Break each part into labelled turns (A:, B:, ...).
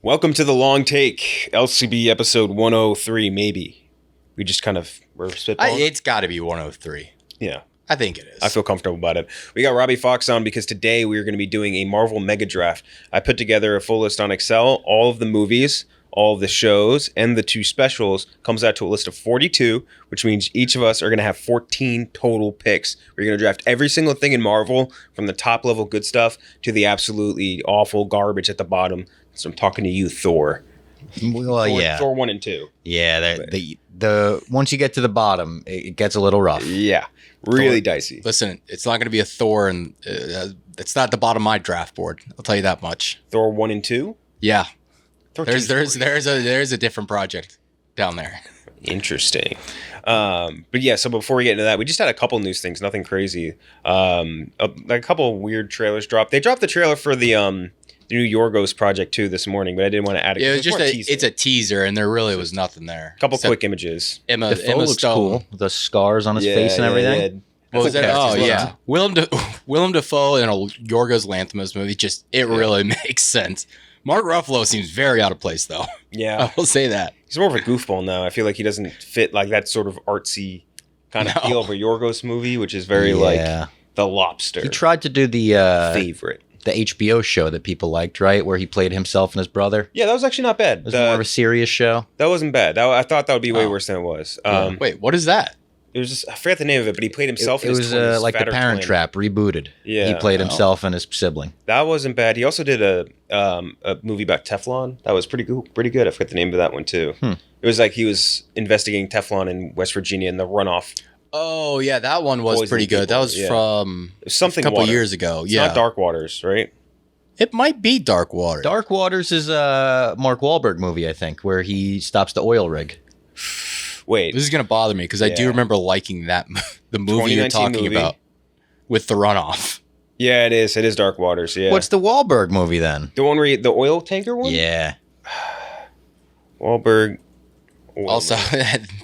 A: Welcome to the long take, LCB episode 103, maybe. We're spitballing.
B: It's got to be 103.
A: Yeah.
B: I think it is.
A: I feel comfortable about it. We got Robbie Fox on because today we are going to be doing a Marvel Mega-Draft. I put together a full list on Excel. All of the movies, all of the shows, and the 2 specials comes out to a list of 42, which means each of us are going to have 14 total picks. We're going to draft every single thing in Marvel, from the top level good stuff to the absolutely awful garbage at the bottom. So I'm talking to you, Thor.
C: Well, yeah.
A: Thor 1 and 2.
C: Yeah, the once you get to the bottom, it gets a little rough.
A: Yeah, really dicey.
B: Listen, it's not going to be a Thor, and it's not the bottom of my draft board. I'll tell you that much.
A: Thor 1 and 2?
B: Yeah.
A: Thor
B: There's a different project down there.
A: Interesting. But yeah, so before we get into that, we just had a couple news things, nothing crazy. A couple weird trailers dropped. They dropped the trailer for the new Yorgos project too this morning, but I didn't want to add it.
B: Yeah, it's a teaser, and there really was nothing there.
A: A couple quick images.
C: Emma looks Stone. Cool. The scars on his face and everything.
B: What was that? Oh yeah, Willem Dafoe in a Yorgos Lanthimos movie. Really makes sense. Mark Ruffalo seems very out of place, though.
A: Yeah,
B: I will say that
A: he's more of a goofball now. I feel like he doesn't fit like that sort of artsy kind of feel of a Yorgos movie, which is very like The Lobster.
C: He tried to do the
A: favorite.
C: The HBO show that people liked, right? Where he played himself and his brother.
A: Yeah, that was actually not bad.
C: It was more of a serious show.
A: That wasn't bad. I thought that would be way worse than it was.
B: Wait, what is that?
A: It was just, I forget the name of it, but he played himself.
C: It was like The Parent Trap rebooted. Yeah, he played himself and his sibling.
A: That wasn't bad. He also did a movie about Teflon. That was pretty good. I forget the name of that one too. It was like he was investigating Teflon in West Virginia and the runoff.
B: Oh yeah, that one was pretty good. That was from
A: something
B: a couple years ago.
A: It's not Dark Waters, right?
B: It might be Dark Waters.
C: Dark Waters is a Mark Wahlberg movie, I think, where he stops the oil rig.
A: Wait.
B: This is going to bother me because I do remember liking that the movie you're talking about with the runoff.
A: Yeah, it is. It is Dark Waters, yeah.
C: What's the Wahlberg movie then?
A: The one where the oil tanker one?
C: Yeah.
A: Wahlberg.
B: Also,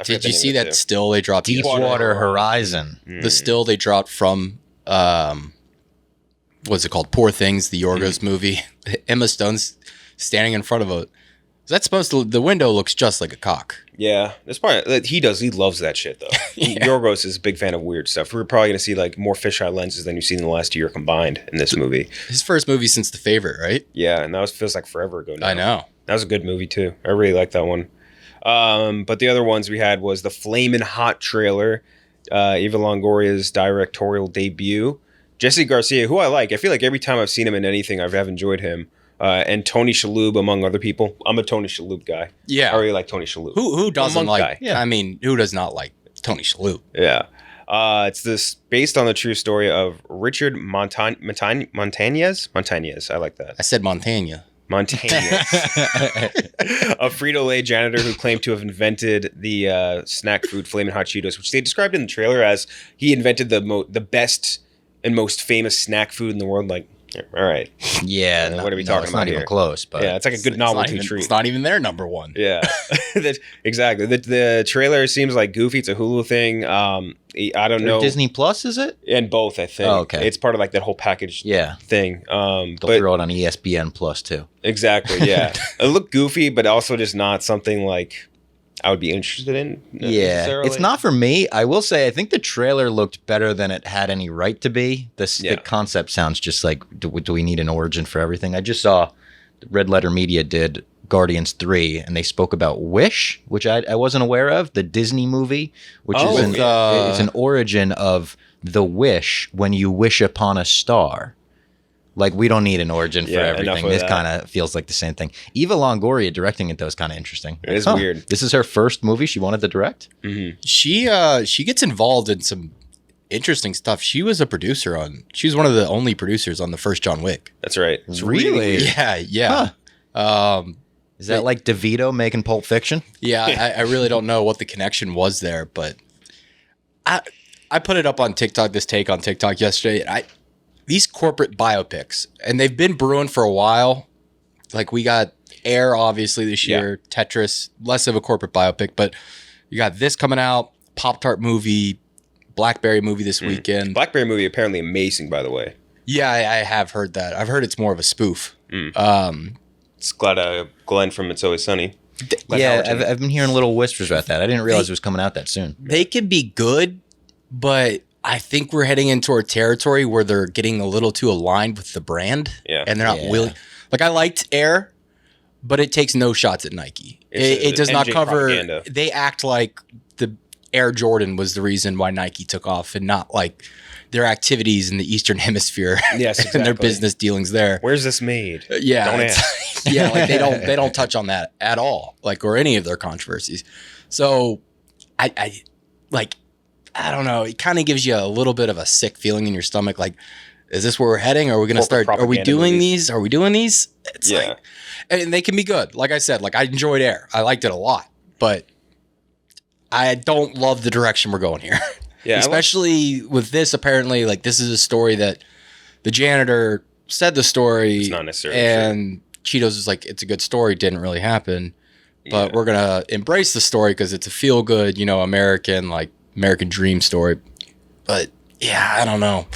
B: did you see that still they dropped?
C: Deepwater Horizon.
B: The still they dropped from... what's it called? Poor Things, the Yorgos movie. Emma Stone's standing in front of a... Is that supposed to... The window looks just like a cock.
A: Yeah. That's probably... He does. He loves that shit, though. Yorgos is a big fan of weird stuff. We're probably going to see like more fisheye lenses than you've seen in the last year combined in this movie.
B: His first movie since The Favorite, right?
A: Yeah, and that feels like forever ago now.
B: I know.
A: That was a good movie, too. I really like that one. But the other ones we had was the Flamin' Hot trailer, Eva Longoria's directorial debut, Jesse Garcia, who I like. I feel like every time I've seen him in anything, I have enjoyed him. And Tony Shalhoub, among other people. I'm a Tony Shalhoub guy.
B: Yeah.
A: I really like Tony Shalhoub.
B: Who doesn't like...
A: Guy.
B: Yeah. I mean, who does not like Tony Shalhoub?
A: Yeah. It's this based on the true story of Richard Montañez. I like that.
B: I said Montana.
A: Montañez. A Frito-Lay janitor who claimed to have invented the snack food Flamin' Hot Cheetos, which they described in the trailer as he invented the best and most famous snack food in the world. Like, all right.
C: Yeah.
A: What are we talking
C: it's
A: about
C: not
A: here?
C: even close. But
A: yeah, it's like a good novelty treat.
B: It's not even their number one.
A: Yeah, exactly. The trailer seems like goofy. It's a Hulu thing. I don't know.
C: Disney Plus, is it?
A: And both, I think.
C: Oh, okay.
A: It's part of like that whole package thing.
C: They'll throw it on ESPN Plus too.
A: Exactly, yeah. It looked goofy, but also just not something like I would be interested in.
C: Yeah, it's not for me. I will say I think the trailer looked better than it had any right to be. The concept sounds just like, do we need an origin for everything? I just saw Red Letter Media did Guardians 3, and they spoke about Wish, which I wasn't aware of, the Disney movie, which is it's an origin of the wish when you wish upon a star. Like, we don't need an origin for everything. This kind of feels like the same thing. Eva Longoria directing it, though, is kind of interesting.
A: It is weird.
C: This is her first movie she wanted to direct?
A: Mm-hmm.
B: She gets involved in some interesting stuff. She was a producer on... She was one of the only producers on the first John Wick.
A: That's right.
C: It's really?
B: Yeah.
C: Huh. Is that like DeVito making Pulp Fiction?
B: Yeah, I really don't know what the connection was there, but I put it up on TikTok, this take on TikTok yesterday. These corporate biopics, and they've been brewing for a while. Like, we got Air, obviously, this year. Tetris, less of a corporate biopic, but you got this coming out, Pop-Tart movie, Blackberry movie this weekend.
A: Blackberry movie apparently amazing, by the way.
B: Yeah, I have heard that. I've heard it's more of a spoof.
A: It's Glenn from It's Always Sunny.
C: Yeah, I've been hearing little whispers about that. I didn't realize it was coming out that soon.
B: They could be good, but I think we're heading into a territory where they're getting a little too aligned with the brand.
A: Yeah.
B: And they're not willing. Like, I liked Air, but it takes no shots at Nike. It does not cover.
A: Propaganda.
B: They act like the Air Jordan was the reason why Nike took off, and not like their activities in the Eastern Hemisphere.
A: Yes, exactly.
B: And their business dealings there.
A: Where's this made?
B: Yeah,
A: Don't ask.
B: Yeah, like they don't touch on that at all, like, or any of their controversies. So I don't know. It kind of gives you a little bit of a sick feeling in your stomach. Like, is this where we're heading? Are we going to start? Are we doing these? Are we doing these? It's like, and they can be good. Like I said, like I enjoyed Air. I liked it a lot, but I don't love the direction we're going here.
A: Yeah,
B: especially with this. Apparently, like, this is a story that the janitor said the story.
A: It's not necessarily
B: and Cheetos is like, it's a good story. Didn't really happen, but we're gonna embrace the story because it's a feel good, American dream story. But yeah, I don't know.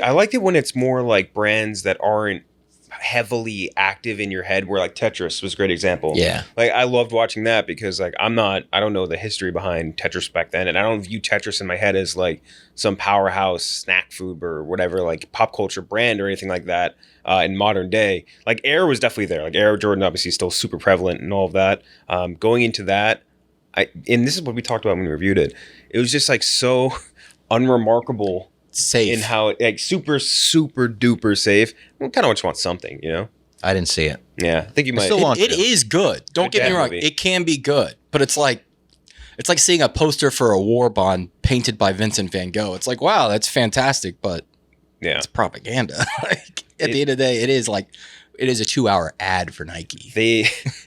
A: I like it when it's more like brands that aren't heavily active in your head, where like Tetris was a great example.
C: Yeah.
A: Like, I loved watching that because like I don't know the history behind Tetris back then, and I don't view Tetris in my head as like some powerhouse snack food or whatever, like pop culture brand or anything like that in modern day. Like, Air was definitely there. Like, Air Jordan obviously is still super prevalent and all of that. Going into that, and this is what we talked about when we reviewed it. It was just like so unremarkable.
B: Safe.
A: In how like super duper safe. I kind of just want something,
C: I didn't see it.
A: Yeah, I think you might.
C: still want
B: It is good. Don't get me wrong.
A: Movie.
B: It can be good, but it's like seeing a poster for a war bond painted by Vincent van Gogh. It's like, wow, that's fantastic, but
A: Yeah,
B: it's propaganda. Like, at the end of the day, it is a 2-hour ad for Nike.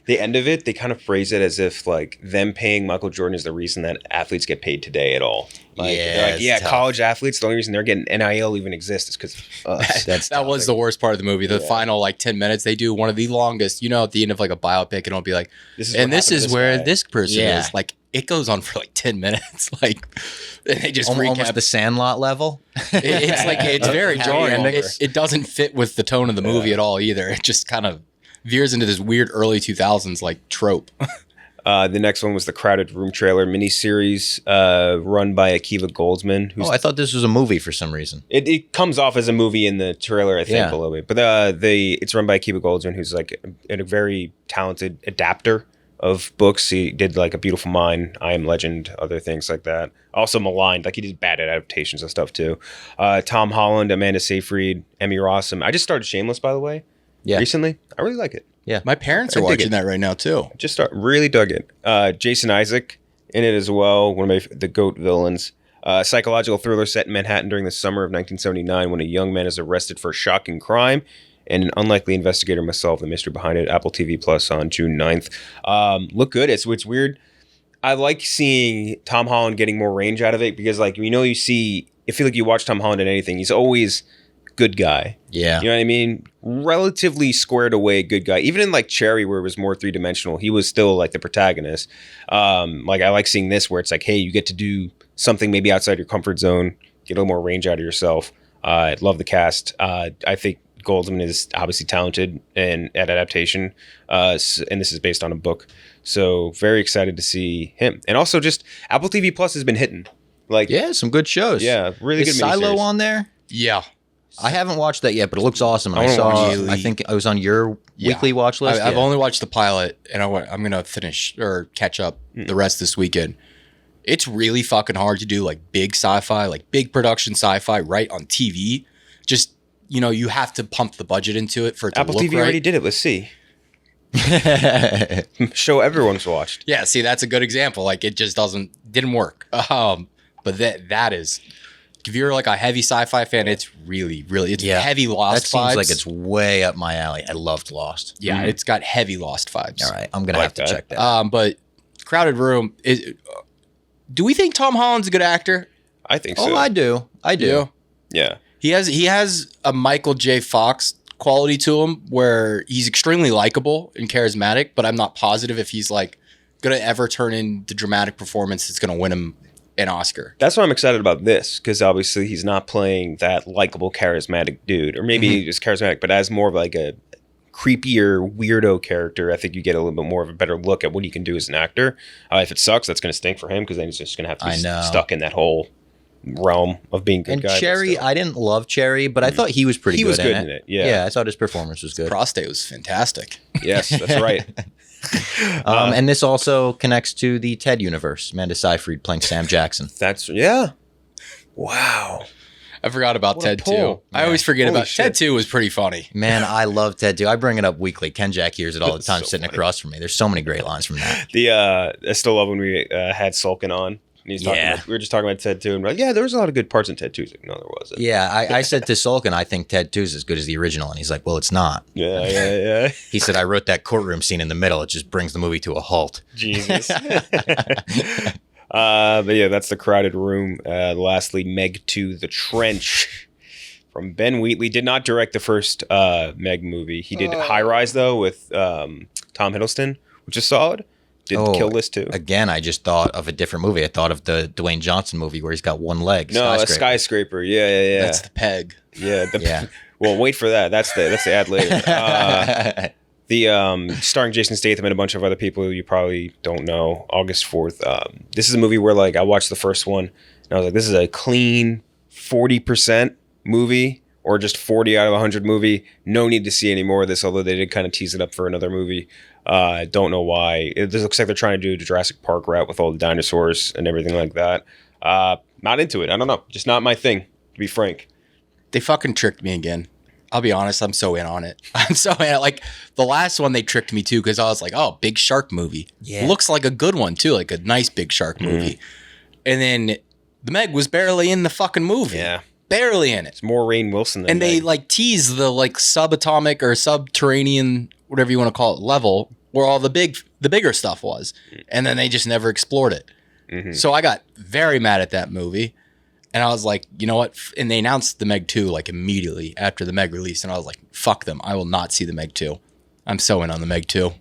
A: the end of it, they kind of phrase it as if like them paying Michael Jordan is the reason that athletes get paid today at all. Like, they're like,
C: it's tough.
A: college athletes, the only reason they're getting NIL even exists is because us.
B: That was the worst part of the movie. The final 10 minutes, they do one of the longest. At the end of like a biopic, it'll be like, this is where
A: guy.
B: this person
C: Yeah.
B: is. Like, it goes on for like 10 minutes. Like, and they just
C: Almost
B: recap
C: the Sandlot level.
B: It's like, it's very
C: Happy
B: jarring.
C: ending.
B: It doesn't fit with the tone of the movie at all either. It just kind of veers into this weird early 2000s like trope.
A: The next one was the Crowded Room trailer miniseries run by Akiva Goldsman. Who's
C: I thought this was a movie for some reason.
A: It comes off as a movie in the trailer, I think,
C: Yeah.
A: a little bit. But it's run by Akiva Goldsman, who's like a very talented adapter of books. He did like A Beautiful Mind, I Am Legend, other things like that. Also maligned, like he did bad adaptations of stuff too. Tom Holland, Amanda Seyfried, Emmy Rossum. I just started Shameless, by the way, recently. I really like it.
B: My parents are watching that right now too.
A: Really dug it. Jason Isaac in it as well, one of the GOAT villains. Psychological thriller set in Manhattan during the summer of 1979 when a young man is arrested for a shocking crime and an unlikely investigator must solve the mystery behind it. Apple TV Plus on June 9th. Look good. It's weird. I like seeing Tom Holland getting more range out of it because like, I feel like you watch Tom Holland in anything, he's always good guy.
C: Yeah.
A: You know what I mean? Relatively squared away good guy. Even in like Cherry, where it was more three-dimensional, he was still like the protagonist. Like, I like seeing this where it's like, hey, you get to do something maybe outside your comfort zone, get a little more range out of yourself. I love the cast. I think Goldsman is obviously talented at adaptation, and this is based on a book. So very excited to see him. And also just Apple TV Plus has been hitting. Like,
C: Yeah, some good shows.
A: Yeah, really
C: Is
A: good
C: Silo
A: miniseries.
C: on there?
B: Yeah.
C: I haven't watched that yet, but it looks awesome. And
A: I
C: I
A: wanna
C: saw.
A: watch it.
C: I think I was on your weekly watch list.
B: I've
C: Yeah.
B: only watched the pilot, and I'm gonna finish or catch up the rest this weekend. It's really fucking hard to do like big sci-fi, like big production sci-fi right on TV. Just you have to pump the budget into it for it to
A: Apple
B: look
A: TV
B: right.
A: already did it. Let's see. Show everyone's watched.
B: Yeah, see, that's a good example. Like, it just didn't work. But that is, if you're like a heavy sci-fi fan, it's really, really, it's heavy
C: That
B: Lost
C: seems
B: vibes.
C: like it's way up my alley. I loved Lost.
B: Yeah, it's got heavy Lost vibes.
C: All right, I'm gonna
A: Like
C: have to
A: that.
C: check that.
B: But Crowded Room is. Do we think Tom Holland's a good actor?
A: I think so.
C: Oh, I do.
A: Yeah.
B: He has a Michael J. Fox quality to him where he's extremely likable and charismatic, but I'm not positive if he's like gonna ever turn in the dramatic performance that's gonna win him an Oscar.
A: That's why I'm excited about this, because obviously he's not playing that likable, charismatic dude, or maybe just charismatic, but as more of like a creepier weirdo character, I think you get a little bit more of a better look at what he can do as an actor. If it sucks, that's going to stink for him because then he's just going to have to be stuck in that whole realm of being good. And guy,
C: Cherry, I didn't love Cherry, but I thought he was pretty good. He was good in it.
A: Yeah,
C: I thought his performance was good.
B: Prostate was fantastic.
A: Yes, that's right.
C: And this also connects to the Ted universe. Amanda Seyfried playing Sam Jackson.
A: Wow.
B: I forgot about Ted 2. I always forget about Ted 2 was pretty funny.
C: Man, I love Ted 2. I bring it up weekly. Ken Jack hears it all the time sitting across from me. There's so many great lines from that.
A: I still love when we had Sulkin on. And he's talking about, we were just talking about Ted 2 and we're like, yeah, there was a lot of good parts in Ted 2. He's like, no, there wasn't.
C: Yeah, I said to Sulkin, I think Ted 2 is as good as the original. And he's like, well, it's not.
A: Yeah.
C: He said, I wrote that courtroom scene in the middle. It just brings the movie to a halt.
A: Jesus. But yeah, that's The Crowded Room. Lastly, Meg 2, The Trench. From Ben Wheatley. Did not direct the first Meg movie. He did High Rise, though, with Tom Hiddleston, which is solid. Did Kill List, too.
C: Again, I just thought of a different movie. I thought of the Dwayne Johnson movie where he's got one leg.
A: No, a Skyscraper. Yeah.
B: That's The Peg.
A: Yeah. Well, wait for that. That's the ad later. Starring Jason Statham and a bunch of other people who you probably don't know. August 4th. This is a movie where I watched the first one and I was like, this is a clean 40% movie or just 40 out of 100 movie. No need to see any more of this, although they did kind of tease it up for another movie. Don't know why. It looks like they're trying to do the Jurassic Park route with all the dinosaurs and everything like that. Not into it. I don't know. Just not my thing, to be frank.
B: They fucking tricked me again. I'll be honest, I'm so in on it. I'm so in. Like, the last one, they tricked me too, because I was like, oh, big shark movie. Yeah. Looks like a good one too, like a nice big shark movie. And then the Meg was barely in the fucking movie.
A: Yeah.
B: Barely in it.
A: It's more Rainn Wilson than
B: And
A: Meg.
B: they tease the subatomic or subterranean, whatever you want to call it, level where all the bigger stuff was. And then they just never explored it. Mm-hmm. So I got very mad at that movie. And I was like, you know what? And they announced the Meg 2 immediately after the Meg release. And I was like, fuck them. I will not see the Meg 2. I'm so in on the Meg 2.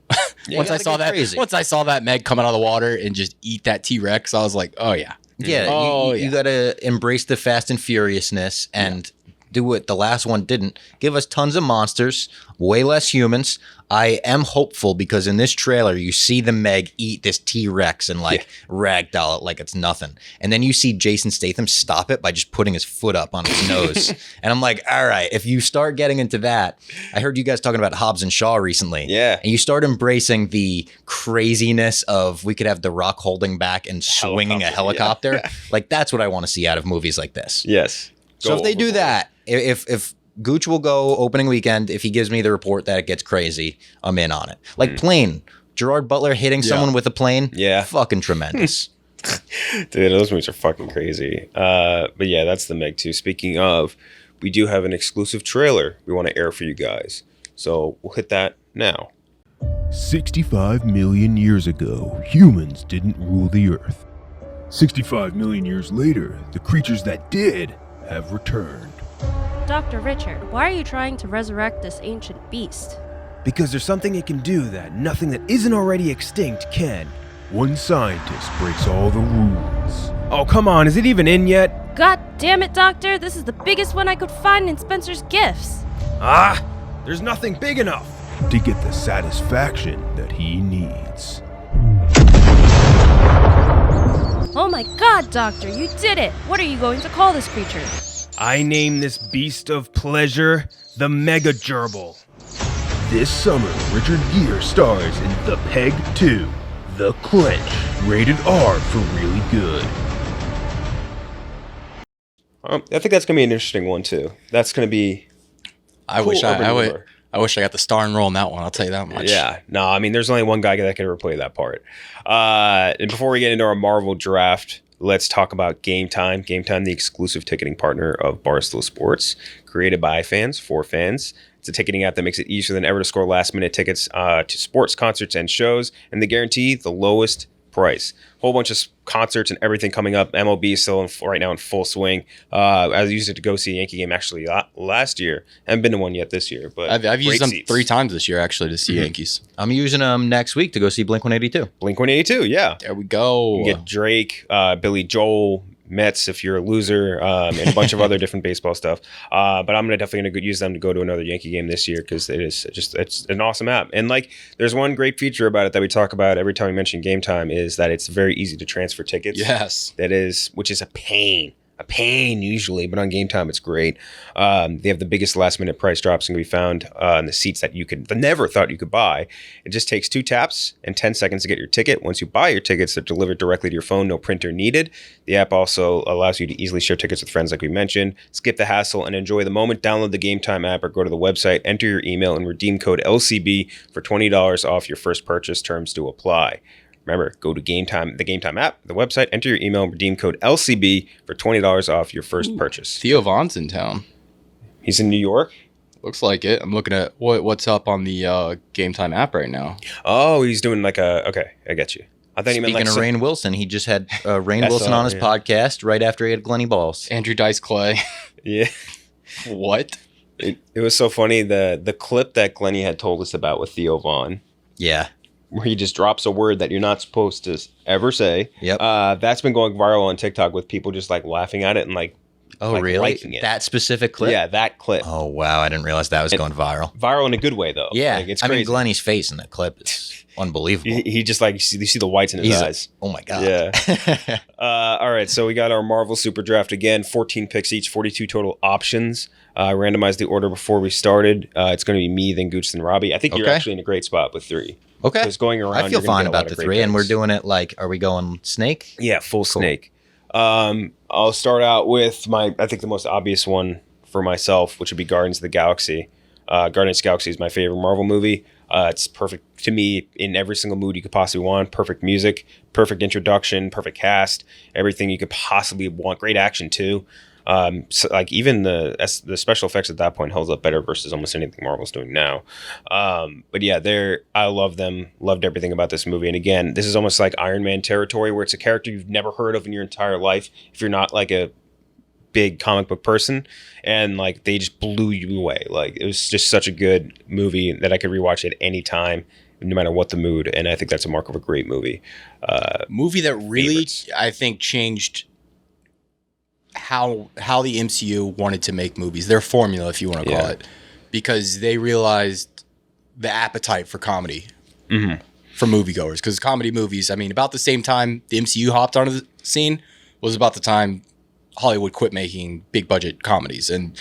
B: Once I saw that Meg come out of the water and just eat that T-Rex, I was like, oh yeah.
C: Yeah, you got to embrace the Fast and Furiousness and do what the last one didn't. Give us tons of monsters, way less humans. I am hopeful because in this trailer, you see the Meg eat this T-Rex and ragdoll it like it's nothing. And then you see Jason Statham stop it by just putting his foot up on his nose. And I'm like, all right, if you start getting into that, I heard you guys talking about Hobbs and Shaw recently.
A: Yeah.
C: And you start embracing the craziness of we could have The Rock holding back and swinging a helicopter. That's what I want to see out of movies like this.
A: Yes.
C: So if they do that, if Gooch will go opening weekend, if he gives me the report that it gets crazy, I'm in on it. Plane. Gerard Butler hitting someone with a plane.
A: Yeah.
C: Fucking tremendous.
A: Dude, those movies are fucking crazy. But yeah, that's the Meg 2. Speaking of, we do have an exclusive trailer we want to air for you guys. So we'll hit that now.
D: 65 million years ago, humans didn't rule the Earth. 65 million years later, the creatures that did have returned.
E: Dr. Richard, why are you trying to resurrect this ancient beast?
D: Because there's something it can do that nothing that isn't already extinct can. One scientist breaks all the rules. Oh, come on, is it even in yet?
E: God damn it, Doctor, this is the biggest one I could find in Spencer's gifts.
D: There's nothing big enough to get the satisfaction that he needs.
E: Oh my God, Doctor, you did it! What are you going to call this creature?
D: I name this beast of pleasure the Mega-Gerbil. This summer, Richard Gere stars in The Peg 2, The Clench, rated R for really good.
A: I think that's going to be an interesting one, too. That's going to be
B: I wish I got the starring role in that one, I'll tell you that much.
A: Yeah. No, I mean, there's only one guy that can ever play that part. And before we get into our Marvel draft, let's talk about Game Time. Game Time, the exclusive ticketing partner of Barstool Sports, created by fans for fans. It's a ticketing app that makes it easier than ever to score last-minute tickets to sports, concerts, and shows, and they guarantee the lowest price. Whole bunch of concerts and everything coming up. MLB is still right now in full swing. I used it to go see a Yankee game actually last year. Haven't been to one yet this year, but
B: I've used them 3 times this year actually to see Yankees.
C: I'm using them next week to go see Blink-182.
A: Blink-182, yeah.
B: There we go.
A: You get Drake, Billy Joel, Mets if you're a loser, and a bunch of other different baseball stuff. But I'm definitely gonna use them to go to another Yankee game this year because it's an awesome app. And like, there's one great feature about it that we talk about every time we mention Game Time is that it's very easy to transfer tickets.
B: Yes,
A: which is a pain usually, but on Game Time it's great. They have the biggest last minute price drops can be found in the seats that you never thought you could buy. It just takes 2 taps and 10 seconds to get your ticket. Once you buy your tickets, they're delivered directly to your phone, no printer needed. The app also allows you to easily share tickets with friends like we mentioned. Skip the hassle and enjoy the moment. Download the Game Time app or go to the website, enter your email and redeem code LCB for $20 off your first purchase. Terms do apply. Remember, go to Game Time, the Game Time app, the website, enter your email, and redeem code LCB for $20 off your first purchase.
B: Theo Von's in town.
A: He's in New York?
B: Looks like it. I'm looking at what's up on the Game Time app right now.
A: Oh, he's doing like okay, I get you. I thought he meant
C: Speaking
A: like
C: of Rainn Wilson, he just had Rainn Wilson on his podcast right after he had Glenny Balls.
B: Andrew Dice Clay.
A: Yeah.
B: What?
A: It was so funny, the clip that Glenny had told us about with Theo Von.
C: Yeah.
A: Where he just drops a word that you're not supposed to ever say.
C: Yep.
A: That's been going viral on TikTok with people just like laughing at it and like,
C: oh,
A: like
C: really?
A: liking it.
C: That specific clip?
A: Yeah, that clip.
C: Oh, wow. I didn't realize that was going viral.
A: Viral in a good way, though.
C: Yeah.
A: Like, it's
C: I
A: crazy.
C: mean, Glenny's face in that clip is unbelievable.
A: He just like, you see the whites in his eyes.
C: Oh, my God.
A: Yeah. All right. So we got our Marvel Super Draft again, 14 picks each, 42 total options. I randomized the order before we started. It's going to be me, then Gooch, then Robbie. I think you're actually in a great spot with 3.
C: Okay.
A: Because going around,
C: I feel fine about the 3, and we're doing it like, are we going snake?
A: Yeah, full snake. I'll start out with I think the most obvious one for myself, which would be Guardians of the Galaxy. Guardians of the Galaxy is my favorite Marvel movie. It's perfect to me in every single mood you could possibly want. Perfect music, perfect introduction, perfect cast, everything you could possibly want. Great action too. So like even the special effects at that point holds up better versus almost anything Marvel's doing now. But yeah, I love them. Loved everything about this movie. And again, this is almost like Iron Man territory where it's a character you've never heard of in your entire life. If you're not like a big comic book person, and like they just blew you away. Like it was just such a good movie that I could rewatch at any time, no matter what the mood. And I think that's a mark of a great movie.
B: Movie that really,
A: favorites.
B: I think, changed how the MCU wanted to make movies, their formula, if you want to call it, because they realized the appetite for comedy for moviegoers. Because comedy movies, I mean, about the same time the MCU hopped onto the scene was about the time Hollywood quit making big budget comedies, and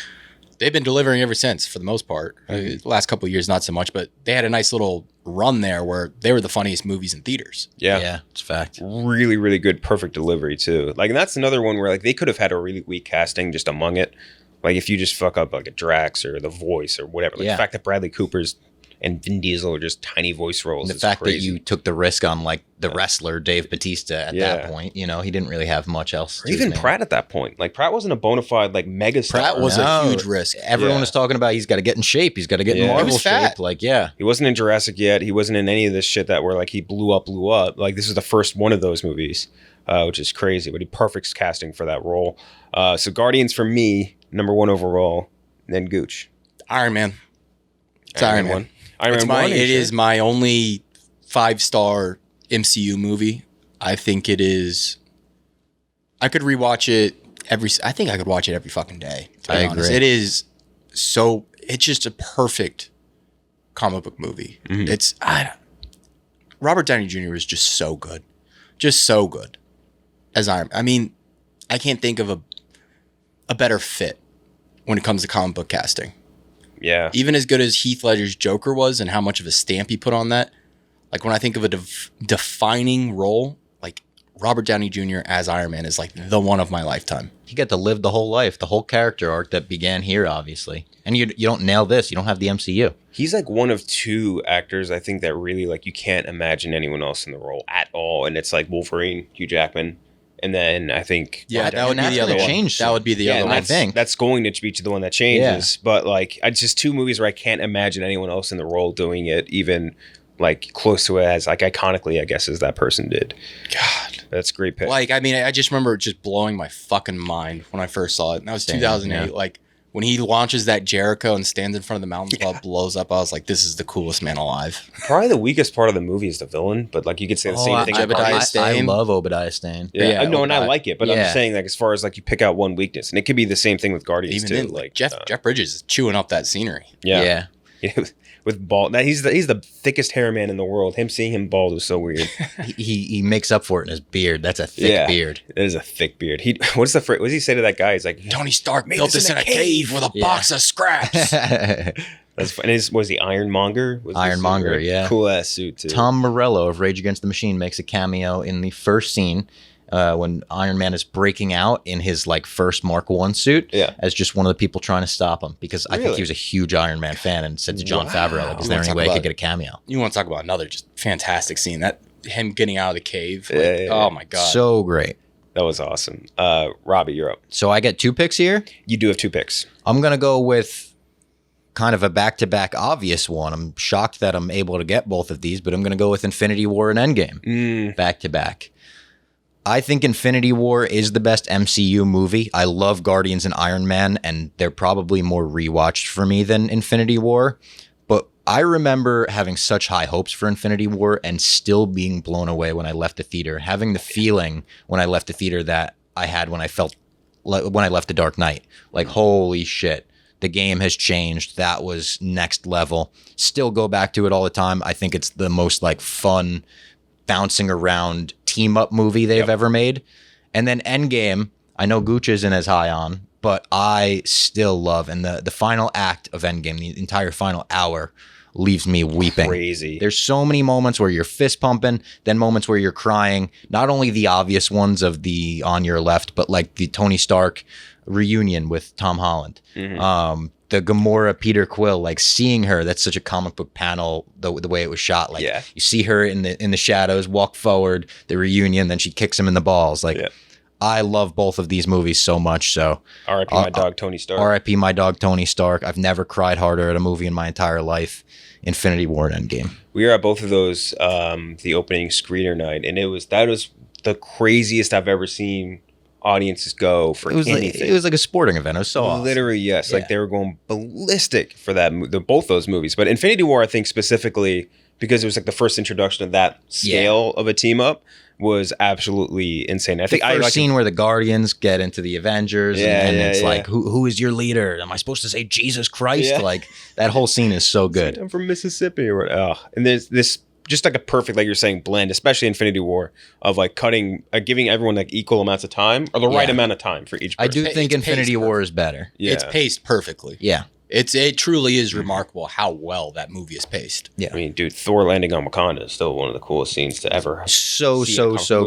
B: they've been delivering ever since for the most part. The last couple of years, not so much, but they had a nice little run there where they were the funniest movies in theaters.
C: Yeah, it's a fact.
A: Really, really good, perfect delivery too. Like, and that's another one where like they could have had a really weak casting just among it. Like if you just fuck up like a Drax or the voice or whatever. Like the fact that Bradley Cooper's and Vin Diesel are just tiny voice roles.
C: And the fact
A: crazy.
C: that you took the risk on like the wrestler Dave Bautista at that point, you know, he didn't really have much else.
A: Or even Pratt at that point. Like Pratt wasn't a bona fide like mega star.
B: Pratt was a huge risk.
C: Everyone was talking about he's got to get in shape. He's got to get in Marvel shape. Like,
A: he wasn't in Jurassic yet. He wasn't in any of this shit that where like he blew up. Like this is the first one of those movies, which is crazy. But he perfect casting for that role. So Guardians for me, number 1 overall. Then Gooch.
B: Iron Man. It's Iron Man 1. It is my only 5-star MCU movie. I think it is. I could rewatch it I think I could watch it every fucking day.
C: I agree.
B: It is so. It's just a perfect comic book movie. It's Robert Downey Jr. is just so good, as Iron. I mean, I can't think of a better fit when it comes to comic book casting.
A: Yeah.
B: Even as good as Heath Ledger's Joker was and how much of a stamp he put on that, like when I think of a defining role, like Robert Downey Jr. as Iron Man is like the one of my lifetime.
C: He got to live the whole life, the whole character arc that began here, obviously. And you don't nail this. You don't have the MCU.
A: He's like one of 2 actors, I think, that really like you can't imagine anyone else in the role at all. And it's like Wolverine, Hugh Jackman. And then I think
B: that would be the other one. That would be the other one.
A: I think that's going to be the one that changes. But like, it's just 2 movies where I can't imagine anyone else in the role doing it, even like close to it as like iconically, I guess, as that person did.
B: God,
A: that's a great pick.
B: Like, I mean, I just remember it just blowing my fucking mind when I first saw it. And that was 2008. Like when he launches that Jericho and stands in front of the mountain while it blows up, I was like, this is the coolest man alive.
A: Probably the weakest part of the movie is the villain, but like you could say the same thing.
B: I
C: love Obadiah Stane.
A: Yeah, no, and I
B: Obadiah.
A: like it, but I'm just saying, like, as far as like you pick out one weakness, and it could be the same thing with Guardians
B: Even
A: too.
B: then,
A: Like
B: Jeff Bridges is chewing up that scenery.
A: Yeah. With bald. Now he's the thickest hair man in the world. Him seeing him bald was so weird.
C: he makes up for it in his beard. That's a thick beard.
A: It is a thick beard. What does he say to that guy? He's like,
B: Tony Stark built this in a cave with a box of scraps.
A: That's funny. And was he Ironmonger?
C: Ironmonger, yeah.
A: Cool ass suit too.
C: Tom Morello of Rage Against the Machine makes a cameo in the first scene when Iron Man is breaking out in his like first Mark I suit as just one of the people trying to stop him because I think he was a huge Iron Man fan and said to Jon Favreau, like, is there any way I could get a cameo?
B: You want to talk about another just fantastic scene, that him getting out of the cave. Like, oh my God.
C: So great.
A: That was awesome. Robbie, you're up.
C: So I get 2 picks here?
A: You do have 2 picks.
C: I'm going to go with kind of a back-to-back obvious one. I'm shocked that I'm able to get both of these, but I'm going to go with Infinity War and Endgame back-to-back. I think Infinity War is the best MCU movie. I love Guardians and Iron Man, and they're probably more rewatched for me than Infinity War. But I remember having such high hopes for Infinity War and still being blown away when I left the theater, having the feeling when I left the theater that I had when I left The Dark Knight. Like, holy shit, the game has changed. That was next level. Still go back to it all the time. I think it's the most like fun, bouncing around team up movie they've ever made. And then Endgame, I know Gooch isn't as high on, but I still love, and the final act of Endgame, the entire final hour, leaves me weeping.
A: Crazy.
C: There's so many moments where you're fist pumping, then moments where you're crying. Not only the obvious ones of the On Your Left, but like the Tony Stark reunion with Tom Holland. The Gamora Peter Quill, like seeing her, that's such a comic book panel, the way it was shot. Like you see her in the shadows, walk forward, the reunion, then she kicks him in the balls. Like I love both of these movies so much. So
A: R.I.P. my dog Tony Stark.
C: R.I.P. my dog Tony Stark. I've never cried harder at a movie in my entire life. Infinity War and Endgame.
A: We were at both of those the opening screener night, and that was the craziest I've ever seen audiences go for anything.
C: It was like a sporting event. It was so awesome.
A: Literally, yes. Like they were going ballistic for both those movies. But Infinity War, I think specifically, because it was like the first introduction of that scale of a team up, was absolutely insane. I think
C: the first scene where the Guardians get into the Avengers and it's like, who is your leader? Am I supposed to say Jesus Christ? Like that whole scene is so good.
A: I'm from Mississippi. And there's this just like a perfect, like you're saying, blend, especially Infinity War, of like giving everyone like equal amounts of time or the right amount of time for each person.
C: I do think Infinity War is better.
A: Yeah.
B: It's paced perfectly.
C: Yeah.
B: It truly is remarkable how well that movie is paced.
C: Yeah.
A: I mean, dude, Thor landing on Wakanda is still one of the coolest scenes to ever
C: so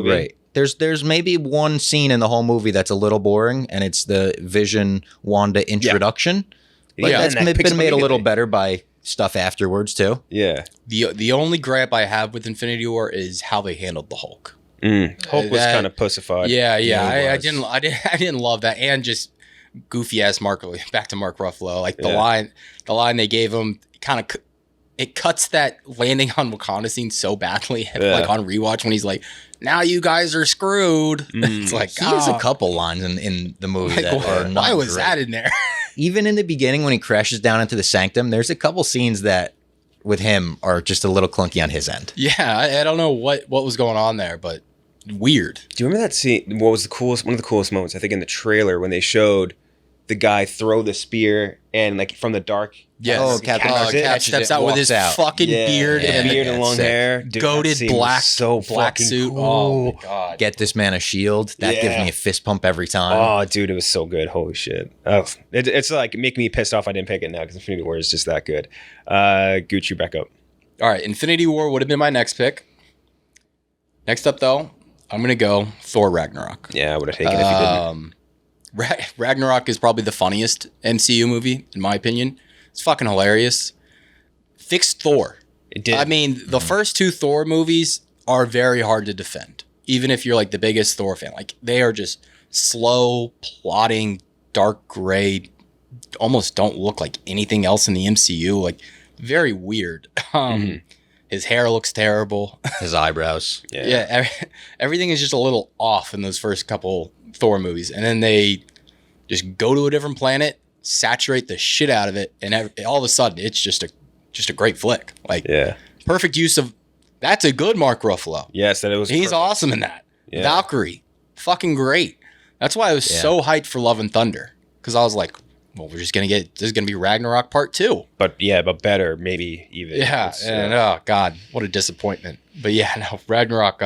C: great. There's maybe one scene in the whole movie that's a little boring, and it's the Vision Wanda introduction. Like that's been made a little better by stuff afterwards too.
A: Yeah.
B: The only gripe I have with Infinity War is how they handled the Hulk.
A: Hulk was kind of pussified.
B: Yeah. I didn't love that, and just goofy ass Mark Ruffalo. Like the line they gave him it cuts that landing on Wakanda scene so badly. Like on rewatch when he's like, "Now you guys are screwed." It's like
C: he has a couple lines in the movie that are not
B: why was
C: great.
B: that in there?
C: Even in the beginning when he crashes down into the sanctum, there's a couple scenes that with him are just a little clunky on his end.
B: Yeah, I don't know what was going on there, but weird.
A: Do you remember that scene? What was one of the coolest moments? I think in the trailer when they showed the guy throw the spear and like from the dark.
B: Yes. Cap steps out with his fucking beard
A: and long hair. Dude,
B: goated black suit.
A: Cool.
B: Oh my god!
C: Get this man a shield. That gives me a fist pump every time.
A: Oh, dude, it was so good. Holy shit! Oh, it's like making me pissed off I didn't pick it now because Infinity War is just that good. Gucci, back up.
B: All right, Infinity War would have been my next pick. Next up, though, I'm gonna go Thor Ragnarok.
A: Yeah, I would have taken it if you didn't.
B: Ragnarok is probably the funniest MCU movie, in my opinion. It's fucking hilarious. Fixed Thor.
A: It did.
B: I mean, the first 2 Thor movies are very hard to defend, even if you're like the biggest Thor fan. Like they are just slow, plodding, dark gray, almost don't look like anything else in the MCU. Like very weird. His hair looks terrible.
C: His eyebrows.
B: Yeah, everything is just a little off in those first couple Thor movies, and then they just go to a different planet saturate the shit out of it, and all of a sudden it's just a great flick. Like
A: Yeah.
B: perfect use of. That's a good Mark Ruffalo.
A: Yes, that it was.
B: He's
A: perfect.
B: awesome in that.
A: Yeah.
B: Valkyrie, fucking great. That's why I was so hyped for Love and Thunder, because I was like, well, we're just gonna get this is gonna be Ragnarok Part 2.
A: But better, maybe even.
B: Yeah,
A: It's,
B: and oh god, what a disappointment. But yeah, no, Ragnarok.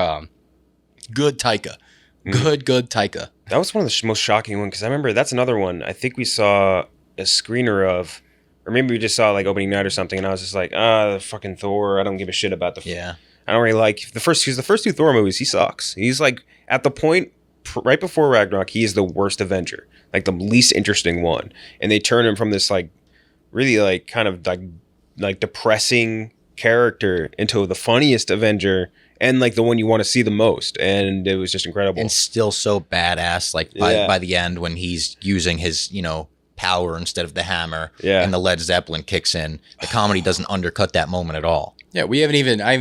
B: Good Taika, good Taika.
A: That was one of the most shocking ones because I remember that's another one. I think we saw a screener of, or maybe we just saw like opening night or something, and I was just like, the fucking Thor. I don't give a shit about the.
C: Yeah.
A: I don't really like the first. Because the first two Thor movies, he sucks. He's like at the point right before Ragnarok, he is the worst Avenger, like the least interesting one, and they turn him from this like really like kind of like depressing character into the funniest Avenger and like the one you want to see the most, and it was just incredible.
C: And still so badass, like by the end when he's using his, power instead of the hammer, and the Led Zeppelin kicks in. The comedy doesn't undercut that moment at all.
B: Yeah, I haven't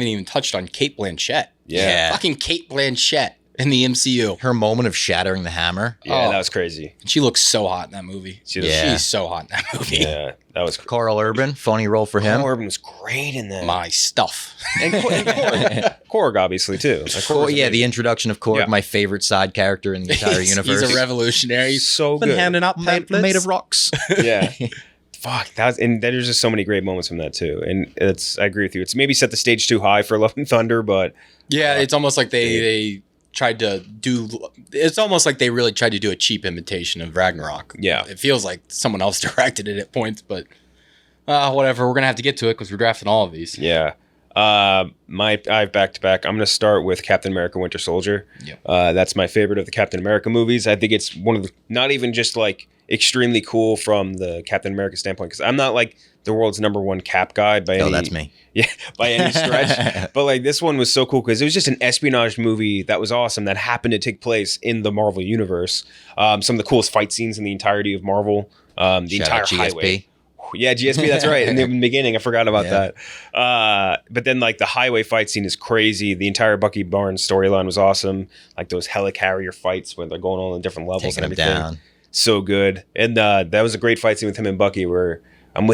B: even touched on Cate Blanchett.
C: Yeah.
B: Fucking Cate Blanchett in the MCU.
C: Her moment of shattering the hammer.
A: Yeah, that was crazy.
B: She looks so hot in that movie. She's so hot in that movie.
A: Yeah, that was.
C: Carl Urban, funny role for him.
A: Carl Urban was great in that.
B: My stuff.
A: And Korg, obviously, too. Like, Korg was
C: the introduction of Korg, my favorite side character in the entire universe.
B: He's a revolutionary.
A: so good.
B: Handing out pamphlets.
C: Made of rocks.
A: Yeah. Fuck, and there's just so many great moments from that, too. And I agree with you. It's maybe set the stage too high for Love and Thunder, but...
B: Yeah, it's almost like they tried to do... It's almost like they really tried to do a cheap imitation of Ragnarok.
A: Yeah.
B: It feels like someone else directed it at points, but... whatever, we're going to have to get to it because we're drafting all of these.
A: Yeah. I have back-to-back. I'm going to start with Captain America Winter Soldier.
B: Yep.
A: That's my favorite of the Captain America movies. I think it's one of the... Not even just, like, extremely cool from the Captain America standpoint, because I'm not, like, the world's number one Cap guy by any...
C: Oh, that's me.
A: Yeah, by any stretch. But, like, this one was so cool because it was just an espionage movie that was awesome that happened to take place in the Marvel Universe. Some of the coolest fight scenes in the entirety of Marvel. The entire highway. Yeah, GSP, that's right. In the beginning, I forgot about that. But then, like, the highway fight scene is crazy. The entire Bucky Barnes storyline was awesome. Like, those helicarrier fights where they're going all on different levels
C: Taking
A: and
C: him
A: everything.
C: down.
A: So good. And that was a great fight scene with him and Bucky where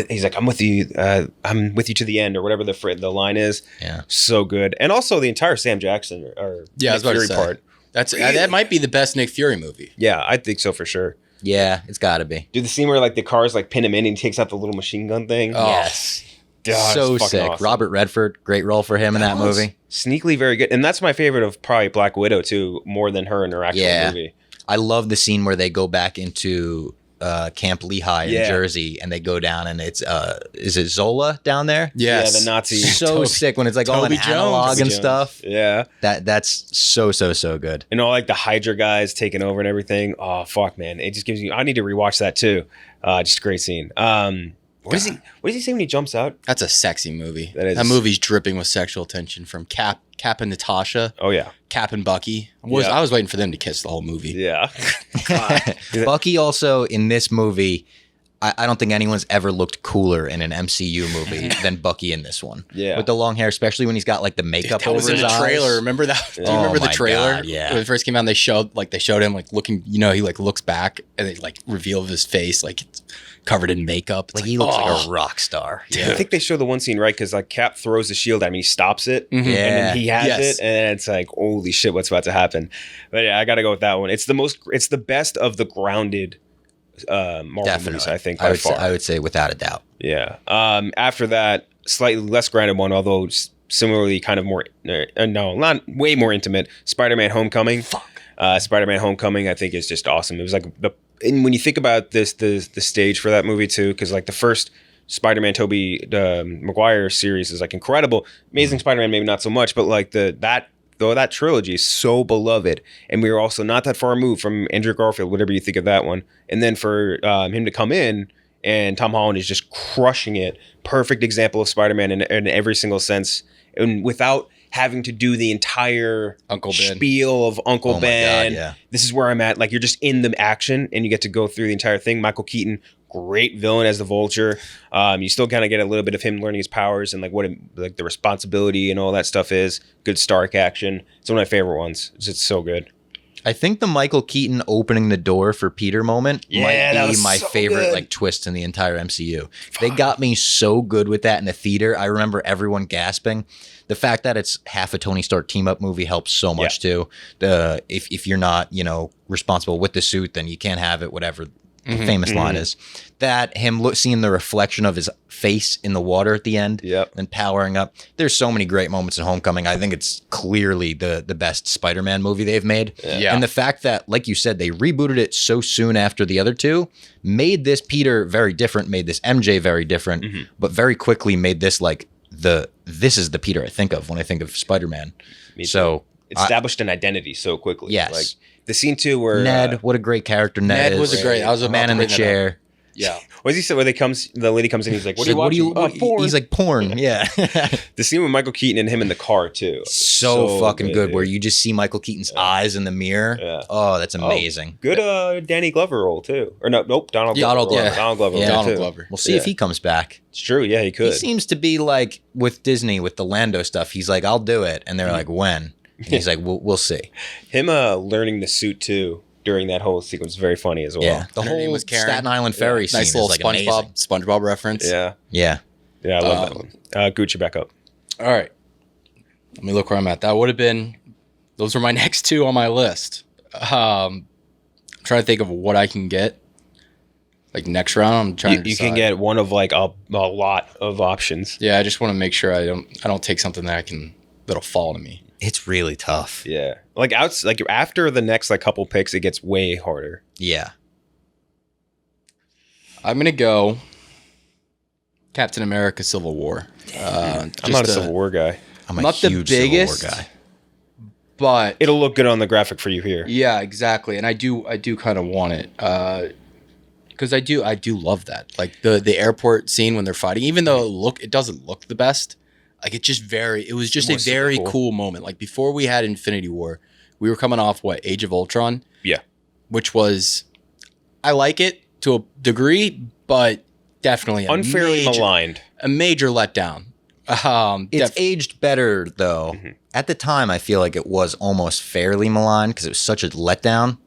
A: he's like, I'm with you to the end, or whatever the line is.
C: Yeah.
A: So good. And also the entire Sam Jackson or
B: Yeah, I was about to
A: Fury
B: say.
A: part.
B: That might be the best Nick Fury movie.
A: Yeah, I think so for sure.
C: Yeah, it's got to be.
A: Do the scene where like the cars like pin him in and he takes out the little machine gun thing.
B: Oh.
C: Yes.
A: God,
C: So
A: it's fucking
C: sick.
A: awesome.
C: Robert Redford, great role for him in that movie.
A: Sneakily very good. And that's my favorite of probably Black Widow too, more than her in her actual movie.
C: I love the scene where they go back into Camp Lehigh in Jersey, and they go down, and it's is it Zola down there?
B: Yes.
A: Yeah, the Nazi.
C: So sick when it's like all in
B: Toby Jones.
C: analog
A: Toby
C: and
A: Jones.
C: stuff.
A: Yeah.
C: That's so good.
A: And all like the Hydra guys taking over and everything. Oh fuck, man! It just gives you. I need to rewatch that too. Just a great scene. What does he say when he jumps out?
B: That's a sexy movie.
A: That is.
B: That movie's dripping with sexual tension from Cap and Natasha,
A: Oh yeah,
B: Cap and Bucky. I was waiting for them to kiss the whole movie.
A: yeah.
C: Bucky also in this movie, I don't think anyone's ever looked cooler in an MCU movie than Bucky in this one.
A: Yeah.
C: With the long hair, especially when he's got like the makeup
B: That
C: over
B: was in
C: his
B: the
C: eyes.
B: trailer. Remember that? Do you
C: Oh
B: remember the
C: my
B: trailer?
C: God, yeah.
B: When it first came out, they showed him like looking. You know, he like looks back and they like reveal his face like it's covered in makeup. It's
C: Like he looks
B: oh.
C: like a rock star.
A: I think they show the one scene right because like Cap throws the shield at him, he stops it, and then he has
B: Yes.
A: it, and it's like holy shit, what's about to happen? But yeah, I got to go with that one. It's the best of the grounded Marvel movies, I think, by far.
C: I would say without a doubt.
A: Yeah. After that, slightly less grounded one, although similarly kind of more, no, not way more intimate. Spider-Man: Homecoming. Spider-Man: Homecoming, I think is just awesome. It was like and when you think about the stage for that movie too, because like the first Spider-Man Tobey Maguire series is like incredible. Amazing Spider-Man maybe not so much, but like that trilogy is so beloved, and we were also not that far removed from Andrew Garfield, whatever you think of that one. And then for him to come in, and Tom Holland is just crushing it. Perfect example of Spider-Man in every single sense, and without having to do the entire
B: Uncle Ben.
A: spiel of Uncle
C: Oh my
A: Ben.
C: God, yeah.
A: This is where I'm at. Like you're just in the action, and you get to go through the entire thing. Michael Keaton, great villain as the Vulture. You still kind of get a little bit of him learning his powers and like like the responsibility and all that stuff is. Good Stark action. It's one of my favorite ones. It's so good.
C: I think the Michael Keaton opening the door for Peter moment
A: Yeah, that
C: might be
A: was
C: my
A: so
C: favorite
A: good.
C: like twist in the entire MCU. They got me so good with that in the theater. I remember everyone gasping. The fact that it's half a Tony Stark team up movie helps so much too. If you're not, responsible with the suit, then you can't have it, whatever the famous line is. That him seeing the reflection of his face in the water at the end and powering up. There's so many great moments in Homecoming. I think it's clearly the best Spider-Man movie they've made.
B: Yeah.
C: And the fact that, like you said, they rebooted it so soon after the other two made this Peter very different, made this MJ very different, but very quickly made this like this is the Peter I think of when I think of Spider-Man. So
A: It established an identity so quickly.
C: Yes.
A: Like the scene too where
C: Ned, what a great character Ned is.
B: Was a great. I was
C: A
B: about
C: man
B: to
C: in the
B: bring that up.
C: chair.
B: Yeah.
A: what does he say where the lady comes in, he's like, what are you watching? Porn.
C: He's like porn. Yeah.
A: The scene with Michael Keaton and him in the car too.
C: so fucking good
A: dude.
C: where you just see Michael Keaton's eyes in the mirror.
A: Yeah.
C: Oh, that's amazing.
A: Good Danny Glover role too. Or nope, Donald
C: Donald
A: Glover.
C: Glover.
A: Donald Glover.
C: Yeah.
A: role,
B: Donald
A: too.
B: Glover.
C: We'll see if he comes back.
A: It's true, yeah, he
C: He
A: could.
C: seems to be like with Disney with the Lando stuff. He's like, I'll do it, and they're like, when? And he's like, we'll see.
A: Him learning the suit too during that whole sequence was very funny as well.
C: Yeah, the
B: Her name
C: whole
B: was Karen.
C: Staten Island ferry scene
B: Nice little
C: is like
B: SpongeBob reference.
A: Yeah.
C: Yeah,
A: Yeah, I love that one. Gucci back up.
B: All right. Let me look where I'm at. That would have been. Those were my next two on my list. I'm trying to think of what I can get. Like next round, I'm trying to
A: You
B: decide.
A: can get one of like a lot of options.
B: Yeah, I just want to make sure I don't take something that'll fall to me.
C: it's really tough.
A: Yeah. Like after the next like couple picks, it gets way harder.
C: Yeah,
B: I'm gonna go Captain America: Civil War.
A: I'm not a Civil War guy.
C: I'm a
B: Not the
C: huge
B: biggest,
C: Civil War guy.
B: but
A: It'll look good on the graphic for you here.
B: yeah, exactly. And I do kind of want it because I do love that. Like the airport scene when they're fighting, even though it doesn't look the best. Like it was just
A: More
B: a very
A: super
B: cool moment. Like before we had Infinity War, we were coming off Age of Ultron,
A: Yeah.
B: which was I like it to a degree, but definitely
A: Unfairly maligned.
B: a major letdown.
C: It's aged better though. At the time, I feel like it was almost fairly maligned because it was such a letdown.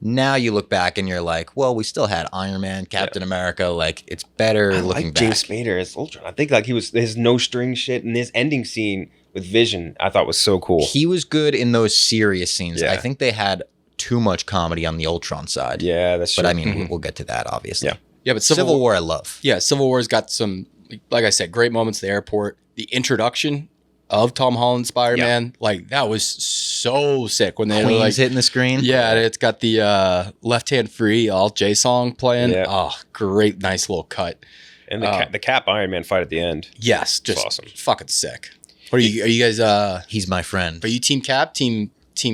C: Now you look back and you're like, well, we still had Iron Man, Captain America. Like it's better
A: I
C: looking
A: like
C: back.
A: James Spader as Ultron. I think like his no string shit and his ending scene with Vision, I thought was so cool.
C: He was good in those serious scenes.
A: Yeah.
C: I think they had too much comedy on the Ultron side.
A: Yeah, that's true.
C: But I mean, we'll get to that obviously.
A: Yeah.
B: Yeah, but
C: Civil War I love.
B: Yeah, Civil War's got some, like I said, great moments at the airport. The introduction of Tom Holland Spider-Man, like that was so sick when they were
C: Queen's
B: like
C: hitting the screen.
B: yeah, it's got the Left Hand Free Alt J song playing.
A: Yeah.
B: Oh, great, nice little cut.
A: And the Cap Iron Man fight at the end.
B: Yes, just
A: awesome.
B: fucking sick. What are you guys?
C: He's my friend.
B: Are you Team Cap? Team?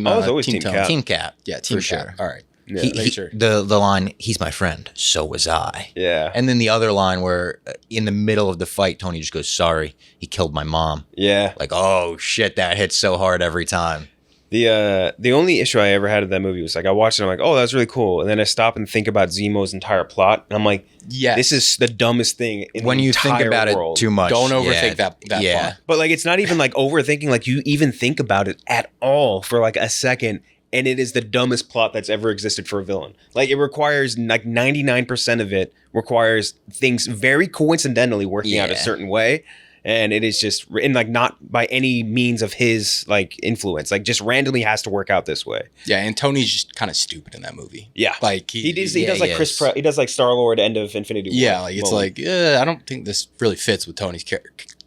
A: I was always Team
B: Tone?
A: Cap.
C: Team Cap.
B: Yeah, Team
C: for
B: Cap.
C: sure.
B: All right.
A: Yeah.
B: Make sure.
C: The line, he's my friend, so was I.
A: Yeah.
C: And then the other line where in the middle of the fight, Tony just goes, sorry, he killed my mom.
A: Yeah.
C: Like, oh shit, that hits so hard every time.
A: The only issue I ever had with that movie was like I watched it, I'm like, oh, that's really cool. And then I stop and think about Zemo's entire plot. And I'm like,
B: Yes.
A: this is the dumbest thing in
C: When
A: the
C: you think
A: entire
C: about
A: world.
C: it too much.
B: Don't overthink that
C: yeah.
B: part.
A: But like it's not even like overthinking, like you even think about it at all for like a second. And it is the dumbest plot that's ever existed for a villain. Like it requires like 99% of it requires things very coincidentally working out a
C: Yeah.
A: certain way. And it is just and like not by any means of his like influence, like just randomly has to work out this way.
B: Yeah, and Tony's just kind of stupid in that movie.
A: Yeah.
B: Like
A: He does
C: yeah,
A: like
C: he
A: Chris
C: is.
A: Pratt. He does like Star-Lord end of Infinity War.
B: Yeah, like it's
A: moment.
B: like I don't think this really fits with Tony's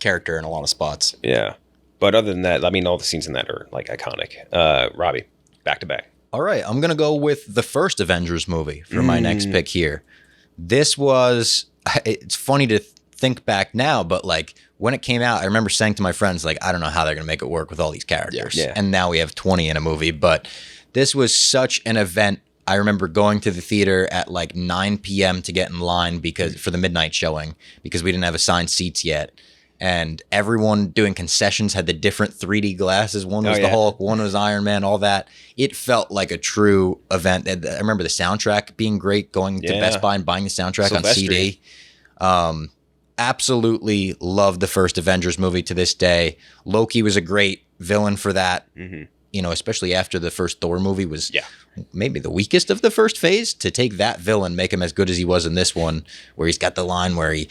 B: character in a lot of spots.
A: Yeah. But other than that, I mean all the scenes in that are like iconic. Robbie, back to back.
C: All right, I'm going to go with the first Avengers movie for my next pick here. This was, it's funny to think back now, but like when it came out, I remember saying to my friends, like, I don't know how they're going to make it work with all these characters.
A: Yeah.
C: And now we have 20 in a movie, but this was such an event. I remember going to the theater at like 9 p.m. to get in line for the midnight showing because we didn't have assigned seats yet. And everyone doing concessions had the different 3D glasses. One was the Hulk, one was Iron Man, all that. It felt like a true event. I remember the soundtrack being great, going to Best Buy and buying the soundtrack on CD. Absolutely love the first Avengers movie to this day. Loki was a great villain for that. especially after the first Thor movie was
A: Yeah.
C: maybe the weakest of the first phase, to take that villain, make him as good as he was in this one, where he's got the line where he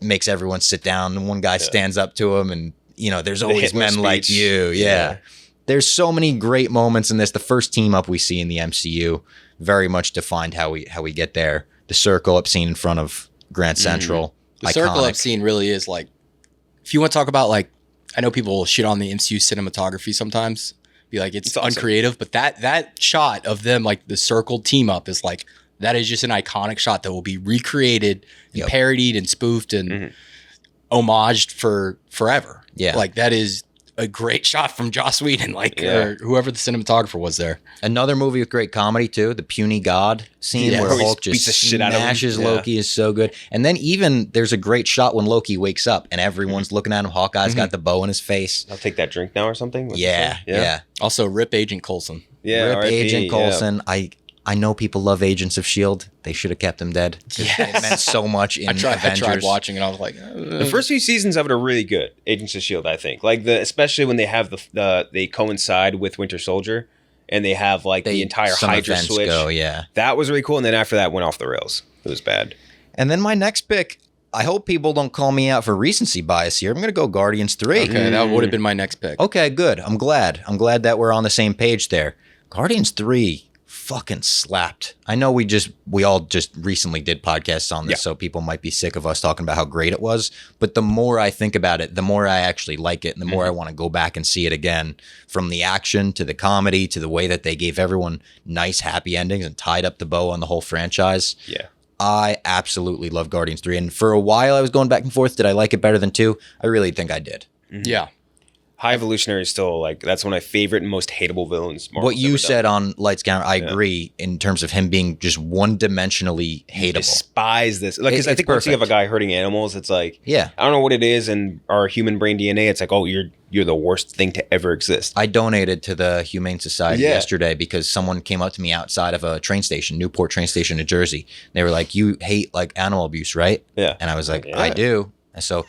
C: makes everyone sit down and one guy stands up to him and, there's always
A: Hitler
C: men like
A: speech.
C: you. Yeah. There's so many great moments in this. The first team up we see in the MCU very much defined how we get there. The circle up scene in front of Grand Central.
B: The circle up scene really is like, if you want to talk about like, I know people will shit on the MCU cinematography sometimes, be like it's
A: awesome.
B: uncreative, but that shot of them like the circle team up is like, that is just an iconic shot that will be recreated and parodied and spoofed and homaged for forever.
C: Yeah.
B: Like that is a great shot from Joss Whedon, or whoever the cinematographer was there.
C: Another movie with great comedy too, the puny god scene
B: Yeah.
C: where
A: Where he
C: Hulk
A: beats
C: just
A: the shit out of him.
C: smashes
A: Yeah.
C: Loki is so good. And then even there's a great shot when Loki wakes up and everyone's looking at him. Hawkeye's got the bow in his face.
A: I'll take that drink now or something. What's
C: Yeah,
A: it say?
C: yeah.
B: Also, Rip Agent Coulson.
A: Yeah.
C: Rip
A: RIP,
C: Agent
A: yeah.
C: Coulson. I know people love Agents of S.H.I.E.L.D. They should have kept him dead.
B: Yes.
C: It meant so much in
B: I
C: Avengers.
B: tried watching and I was like,
A: The first few seasons of it are really good. Agents of Shield, I think, like especially when they have they coincide with Winter Soldier, and they have like the entire
C: some
A: Hydra
C: events
A: switch.
C: go, yeah.
A: That was really cool, and then after that went off the rails. It was bad.
C: And then my next pick, I hope people don't call me out for recency bias here. I'm going to go Guardians 3.
B: okay, that would have been my next pick.
C: Okay, good. I'm glad that we're on the same page there. Guardians 3 fucking slapped. I know we all just recently did podcasts on this, so people might be sick of us talking about how great it was. But the more I think about it, the more I actually like it, and the more I want to go back and see it again. From the action to the comedy to the way that they gave everyone nice, happy endings and tied up the bow on the whole franchise.
A: Yeah.
C: I absolutely love Guardians 3. And for a while I was going back and forth. Did I like it better than 2? I really think I did.
B: Yeah.
A: High Evolutionary is still like that's one of my favorite and most hateable villains. Marvel's
C: What you
A: ever
C: said
A: done.
C: on Lights Camera, I agree in terms of him being just one-dimensionally hateable.
A: Despise this, like because I
C: It's
A: think once you have a
C: perfect.
A: guy hurting animals, it's like
C: Yeah.
A: I don't know what it is in our human brain DNA. It's like you're the worst thing to ever exist.
C: I donated to the Humane Society
A: Yeah.
C: yesterday because someone came up to me outside of a train station, Newport train station in Jersey. They were like, "You hate like animal abuse, right?"
A: Yeah.
C: And I was like,
A: Yeah.
C: "I do." And so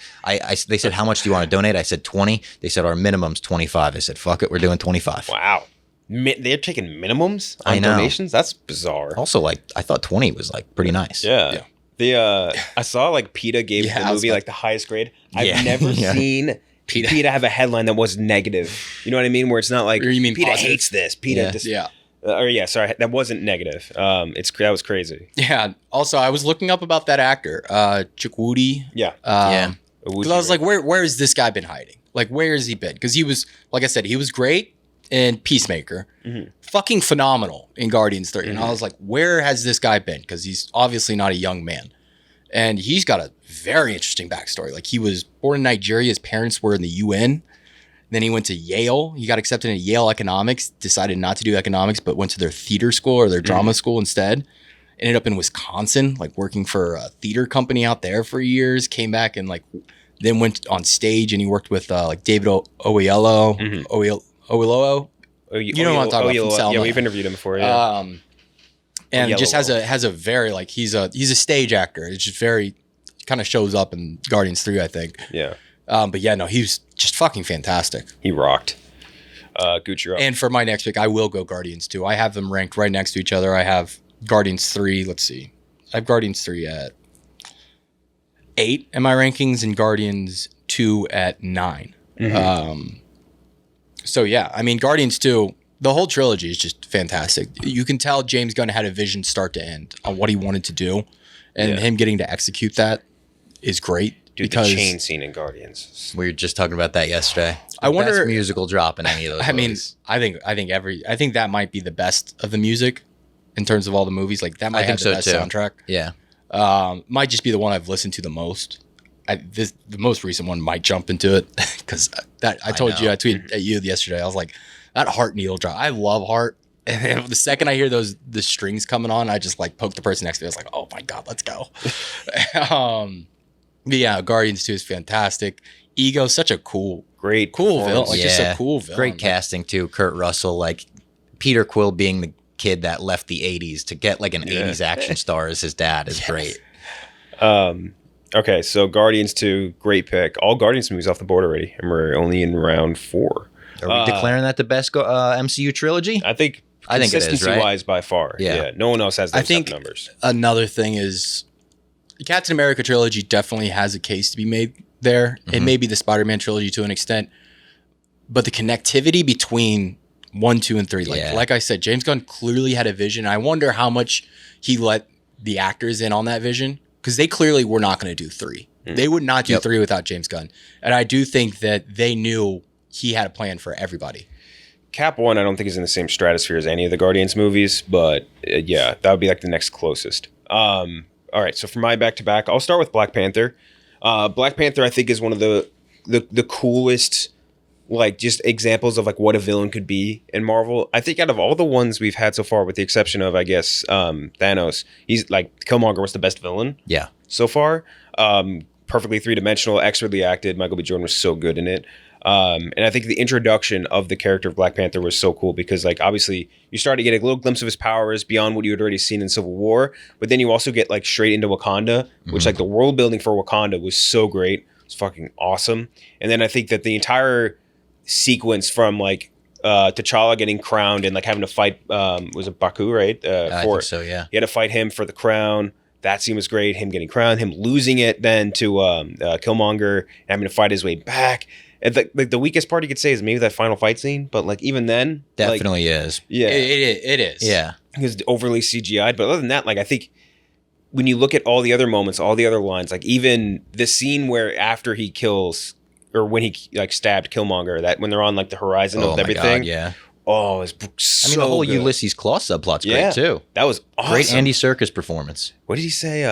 C: they said, "How much do you want to donate?" I said, 20. They said, "Our minimum's 25." I said, "Fuck it, we're doing 25."
A: Wow, they're taking minimums
C: I
A: on
C: know.
A: donations. That's bizarre.
C: Also, like I thought 20 was like pretty nice.
A: Yeah. The I saw like PETA gave
B: Yeah,
A: the
B: I was
A: movie
B: about-
A: like the highest grade. I've
C: Yeah.
A: never
C: Yeah.
A: seen PETA have a headline that was negative. You know what I mean? Where it's not like
B: Or you mean
A: PETA
B: positive?
A: hates this. PETA
C: Yeah.
A: just
B: Yeah.
A: sorry, that wasn't negative. That was crazy.
B: Yeah. Also, I was looking up about that actor, Chukwudi.
A: Yeah.
C: Yeah.
B: Because I was like, where has this guy been hiding? Like, where has he been? Because he was, like I said, he was great in Peacemaker. Fucking phenomenal in Guardians 3. And I was like, where has this guy been? Because he's obviously not a young man. And he's got a very interesting backstory. Like, he was born in Nigeria. His parents were in the UN. Then he went to Yale. He got accepted into Yale economics, decided not to do economics, but went to their theater school or their drama school instead. Ended up in Wisconsin, like working for a theater company out there for years. Came back and like then went on stage and he worked with like David Oyelowo. Oyelowo. You know what I'm talking about from Selma.
A: Yeah, we've interviewed him before. Yeah.
B: And just
A: Oyelowo.
B: has a very like he's a stage actor. It's just very kind of shows up in Guardians 3, I think.
A: Yeah.
B: But yeah, no, he was just fucking fantastic.
A: He rocked. Gucci rock.
B: And for my next pick, I will go Guardians 2. I have them ranked right next to each other. I have Guardians 3. Let's see. I have Guardians 3 at 8 in my rankings and Guardians 2 at 9. So yeah, I mean, Guardians 2, the whole trilogy is just fantastic. You can tell James Gunn had a vision start to end on what he wanted to do. And him getting to execute that is great.
A: Dude,
B: because
A: the chain scene in Guardians.
C: We were just talking about that yesterday.
B: I wonder-
C: Best musical drop in any of those
B: I mean,
C: movies.
B: I think that might be the best of the music in terms of all the movies. Like that might have the
C: think
B: best
C: so, too.
B: soundtrack.
C: Yeah.
B: Might just be the one I've listened to the most. The most recent one might jump into it because I told you, I tweeted at you yesterday. I was like, that Heart needle drop. I love Heart. And the second I hear the strings coming on, I just like poke the person next to me. I was like, oh my God, let's go. But yeah, Guardians 2 is fantastic. Ego's such a cool
A: Great
B: villain.
A: performance.
B: Like just a cool villain.
C: Great casting too. Kurt Russell, like Peter Quill being the kid that left the 80s to get like an 80s action star as his dad is great.
A: Okay, so Guardians 2, great pick. All Guardians movies off the board already, and we're only in round 4.
C: Are we declaring that the best MCU trilogy?
A: I think
C: I think it is,
A: consistency
C: right?
A: wise by far.
C: Yeah.
A: No one else has those
B: I think
A: type of numbers.
B: another thing is the Captain America trilogy definitely has a case to be made there. It may be the Spider-Man trilogy to an extent, but the connectivity between 1, 2, and 3, like I said, James Gunn clearly had a vision. I wonder how much he let the actors in on that vision, because they clearly were not going to do 3. They would not do 3 without James Gunn. And I do think that they knew he had a plan for everybody.
A: Cap 1, I don't think is in the same stratosphere as any of the Guardians movies, but yeah, that would be like the next closest. All right, so for my back-to-back, I'll start with Black Panther. Black Panther, I think, is one of the coolest, like, just examples of like what a villain could be in Marvel. I think out of all the ones we've had so far, with the exception of, I guess, Thanos, he's like, Killmonger was the best villain.
C: Yeah.
A: So far. Perfectly three-dimensional, expertly acted. Michael B. Jordan was so good in it. And I think the introduction of the character of Black Panther was so cool because, like, obviously you start to get a little glimpse of his powers beyond what you had already seen in Civil War, but then you also get like straight into Wakanda, which like the world building for Wakanda was so great. It's fucking awesome. And then I think that the entire sequence from like T'Challa getting crowned and like having to fight, was it Baku, right?
C: I think so, yeah.
A: He had to fight him for the crown. That scene was great. Him getting crowned, him losing it then to Killmonger, and having to fight his way back. And the weakest part you could say is maybe that final fight scene, but like even then,
C: Definitely is.
A: Yeah,
B: It is.
C: Yeah.
A: because overly CGI'd. But other than that, like I think when you look at all the other moments, all the other lines, like even the scene where after he kills or when he like stabbed Killmonger, that when they're on like the horizon of everything,
C: God, yeah.
A: Oh, it's so
C: I mean, the whole
A: good.
C: Ulysses Claw subplot's
A: Yeah.
C: great too.
A: That was awesome.
C: Great Andy Serkis performance.
A: What did he say?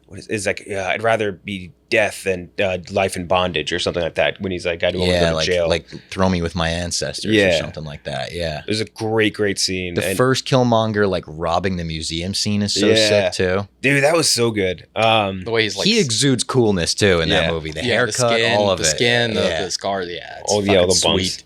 A: What is like? I'd rather be death than life in bondage or something like that. When he's like, I don't want to go to jail.
C: like throw me with my ancestors or something like that. Yeah.
A: It was a great scene.
C: The first Killmonger like robbing the museum scene is so sick too.
A: Dude, that was so good.
B: The way he's like,
C: He exudes coolness too in that movie. The haircut,
B: the skin,
C: all of
B: the
C: it.
B: skin,
C: Yeah.
B: the scar. Yeah, it's
A: all the
B: fucking
A: bumps.
B: sweet.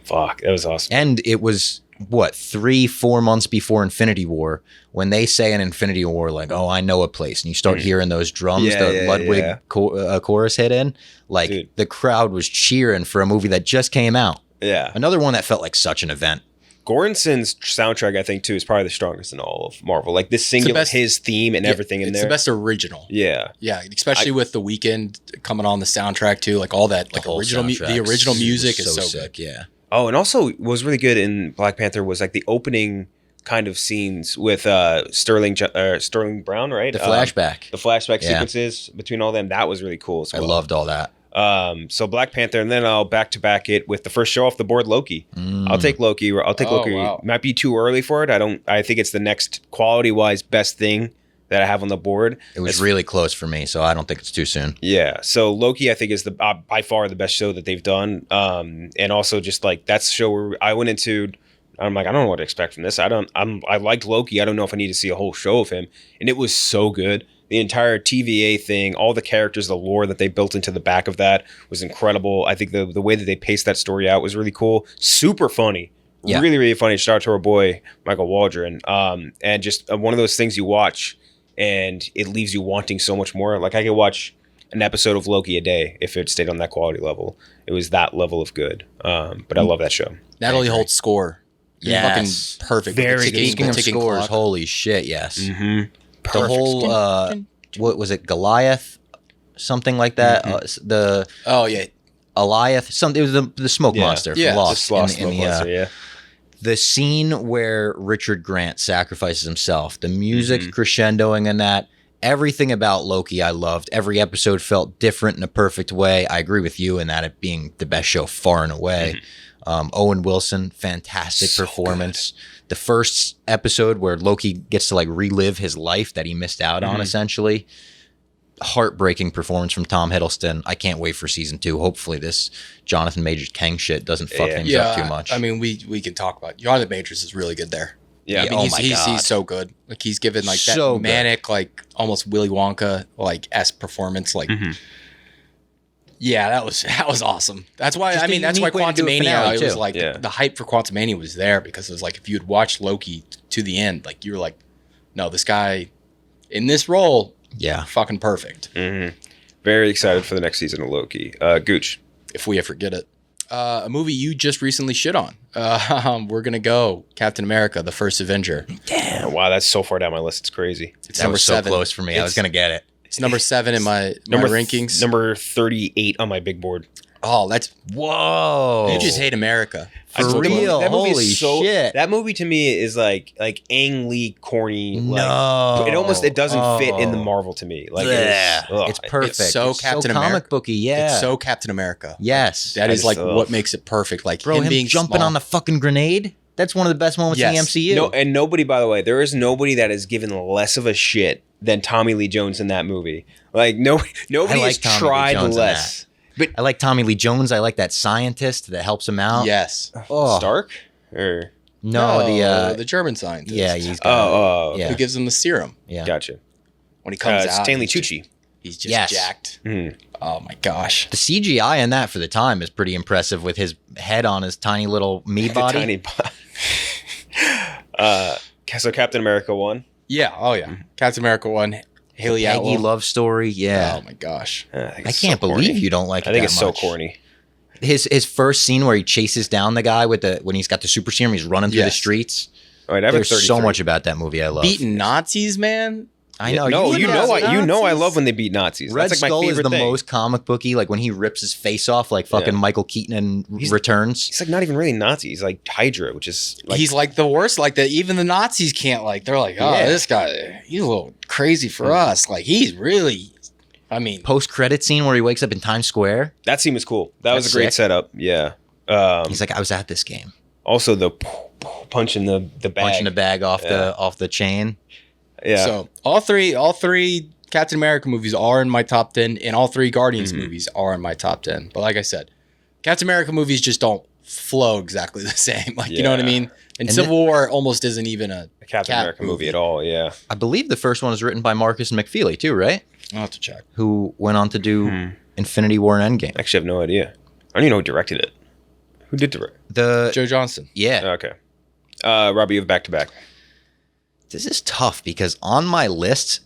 A: Fuck, that was awesome.
C: And it was what 3-4 months before Infinity War when they say in Infinity War like, "Oh, I know a place," and you start hearing those drums, the Ludwig chorus hit in. Like
A: Dude.
C: the crowd was cheering for a movie that just came out.
A: Yeah.
C: Another one that felt like such an event.
A: Goranson's soundtrack, I think, too, is probably the strongest in all of Marvel. Like this singular,
B: best-
A: his theme and everything in
B: It's
A: there.
B: the best original.
A: Yeah.
B: Yeah, especially with The Weeknd coming on the soundtrack too, like all that, like
C: The whole
B: original, the
C: soundtrack
B: original music
C: was
B: is so
C: sick.
B: good.
C: Yeah.
A: Oh, and also what was really good in Black Panther was like the opening kind of scenes with Sterling Brown, right?
C: The flashback.
A: The flashback
C: Yeah.
A: sequences between all them, that was really cool as
C: I
A: well.
C: loved all that.
A: So Black Panther, and then I'll back-to-back it with the first show off the board, Loki. I'll take Loki.
B: Oh,
A: Loki.
B: wow.
A: Might be too early for it. I think it's the next quality-wise best thing that I have on the board.
C: It was really close for me, so I don't think it's too soon.
A: Yeah. So Loki, I think, is the by far the best show that they've done. And also just like that's the show where I went into. I'm like, I don't know what to expect from this. I liked Loki. I don't know if I need to see a whole show of him. And it was so good. The entire TVA thing, all the characters, the lore that they built into the back of that was incredible. I think the way that they paced that story out was really cool. Super funny.
C: Yeah.
A: Really, really funny. Shout out to our boy, Michael Waldron. And just one of those things you watch and it leaves you wanting so much more. Like I could watch an episode of Loki a day if it stayed on that quality level. It was that level of good. But I love that show.
B: Natalie Holt's score,
C: Yes.
B: fucking perfect.
A: Very
B: With the
A: good.
B: ticking-
C: Speaking
B: the
C: of
B: ticking
C: scores,
B: clock.
C: holy shit, yes.
A: Mm-hmm.
C: The whole, what was it, Goliath? Something like that? The
B: Oh yeah,
C: Eliath, it was the smoke
A: Yeah.
C: monster from
B: Yeah,
C: Lost.
A: Just lost
C: in the,
A: Smoke Monster, yeah.
C: the scene where Richard Grant sacrifices himself, the music crescendoing in that, everything about Loki I loved. Every episode felt different in a perfect way. I agree with you in that it being the best show far and away. Owen Wilson, fantastic performance. The first episode where Loki gets to like relive his life that he missed out on, essentially. Heartbreaking performance from Tom Hiddleston. I can't wait for season 2. Hopefully this Jonathan Majors Kang shit doesn't fuck things up too much.
B: I mean, we can talk about Jonathan Majors is really good there.
A: Yeah.
B: I mean,
C: Oh
B: he's,
C: my
B: he's,
C: God.
B: he's so good. Like he's given like that
C: So good.
B: manic, like almost Willy Wonka like esque performance. Like, yeah, that was awesome. That's why
C: Just a
B: that's why
C: unique way to do a
B: Quantumania.
C: finale,
B: It was
C: too.
B: like
A: Yeah.
B: the hype for Quantumania was there because it was like if you had watched Loki to the end, like you were like, no, this guy in this role,
C: yeah.
B: fucking perfect.
A: Very excited for the next season of Loki. Gooch.
B: If we ever get it. A movie you just recently shit on. We're gonna go Captain America: The First Avenger.
A: Damn, wow, that's so far down my list. It's crazy.
B: It's
C: That
B: number
C: was so
B: 7.
C: close for me. I was gonna get it.
B: It's number 7 in my rankings.
A: Number 38 on my big board.
B: Oh, that's
C: Whoa.
B: you just hate America.
C: For
A: I told you,
C: real?
A: that movie
C: Holy
A: is so,
C: shit.
A: That movie to me is like Ang Lee corny.
C: No.
A: It doesn't fit in the Marvel to me. Like
C: It's perfect.
B: It's so
C: It's
B: Captain
C: comic
B: America.
C: booky, yeah.
B: It's so Captain America.
C: Yes.
B: That
A: I
B: is
A: just-
B: like
A: ugh.
B: what makes it perfect. Like
C: Bro, him
B: being
C: jumping
B: small.
C: on the fucking grenade? That's one of the best moments
B: Yes.
C: in the MCU.
A: No, and nobody, by the way, there is nobody that is given less of a shit than Tommy Lee Jones in that movie. Like nobody
C: like
A: has
C: Tommy Lee
A: tried
C: Jones in
A: less. But
C: I like Tommy Lee Jones. I like that scientist that helps him out.
B: Yes.
C: Oh.
A: Stark or
C: No,
B: the German scientist.
C: yeah, he's got
A: oh,
C: yeah.
B: Who gives him the serum
C: yeah.
A: gotcha.
B: when he comes out?
A: Stanley
B: he's just-
A: Tucci.
B: He's just
C: Yes.
B: jacked.
A: Mhm.
B: Oh my gosh.
C: The CGI in that for the time is pretty impressive with his head on his tiny little me
A: The
C: body.
A: tiny body. So Captain America won.
B: Yeah. Oh yeah. Captain America 1. Haley
C: Peggy
B: Atwell.
C: love story. Yeah.
B: Oh my gosh.
C: I can't believe you don't like it
A: I think
C: that
A: it's so
C: much.
A: corny.
C: His first scene where he chases down the guy when he's got the super serum, he's running through the
B: Yes.
C: streets.
A: All right, I have a
C: There's
A: 33.
C: so much about that movie I love.
B: Beating Nazis, man.
C: I know.
A: No, you know I
B: Nazis?
A: love when they beat Nazis.
C: Red
A: That's like my
C: Skull is
A: favorite
C: the
A: thing.
C: most comic booky, like when he rips his face off like fucking
A: Yeah.
C: Michael Keaton in Returns.
A: He's like not even really Nazi. He's like Hydra, which is like
B: He's like the worst. Like that. Even the Nazis can't like. They're like, oh,
C: Yeah.
B: this guy. He's a little crazy for us. Like he's really. I mean,
C: Post-credit scene where he wakes up in Times Square.
A: that scene was cool. That was
C: That's
A: a great
C: sick.
A: setup. Yeah.
C: He's like, I was at this game.
A: Also the punch in the bag.
C: Punching the bag off the chain.
A: Yeah.
B: So all three Captain America movies are in my top 10, and all 3 Guardians movies are in my top 10. But like I said, Captain America movies just don't flow exactly the same. Like you know what I
A: Yeah.
B: mean? And
C: And
B: Civil War almost isn't even a
A: Captain
B: Cap
A: America movie at all. Yeah.
C: I believe the first one was written by Marcus McFeely too, right?
B: I'll have to check.
C: Who went on to do Infinity War and Endgame.
A: Actually, I have no idea. I don't even know who directed it. Who did direct?
B: Joe Johnston.
C: Yeah.
A: Okay. Robbie, you have back to back.
C: This is tough because on my list,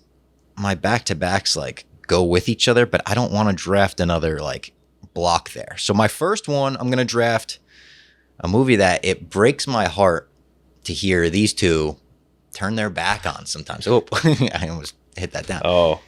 C: my back-to-backs like go with each other, but I don't want to draft another like block there. So my first one, I'm going to draft a movie that it breaks my heart to hear these two turn their back on sometimes. Oh, I almost hit that down.
A: Oh.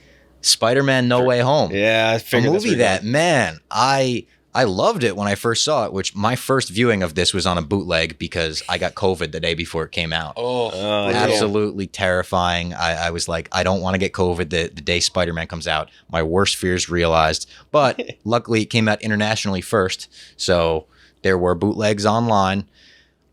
C: Spider-Man No Way Home.
A: Yeah, I
C: A
A: figured that's
C: movie
A: where you're
C: that, man, I loved it when I first saw it, which my first viewing of this was on a bootleg because I got COVID the day before it came out.
B: Oh,
A: going.
C: Absolutely terrifying. I was like, I don't want to get COVID the day Spider-Man comes out. My worst fears realized. But luckily it came out internationally first. So there were bootlegs online.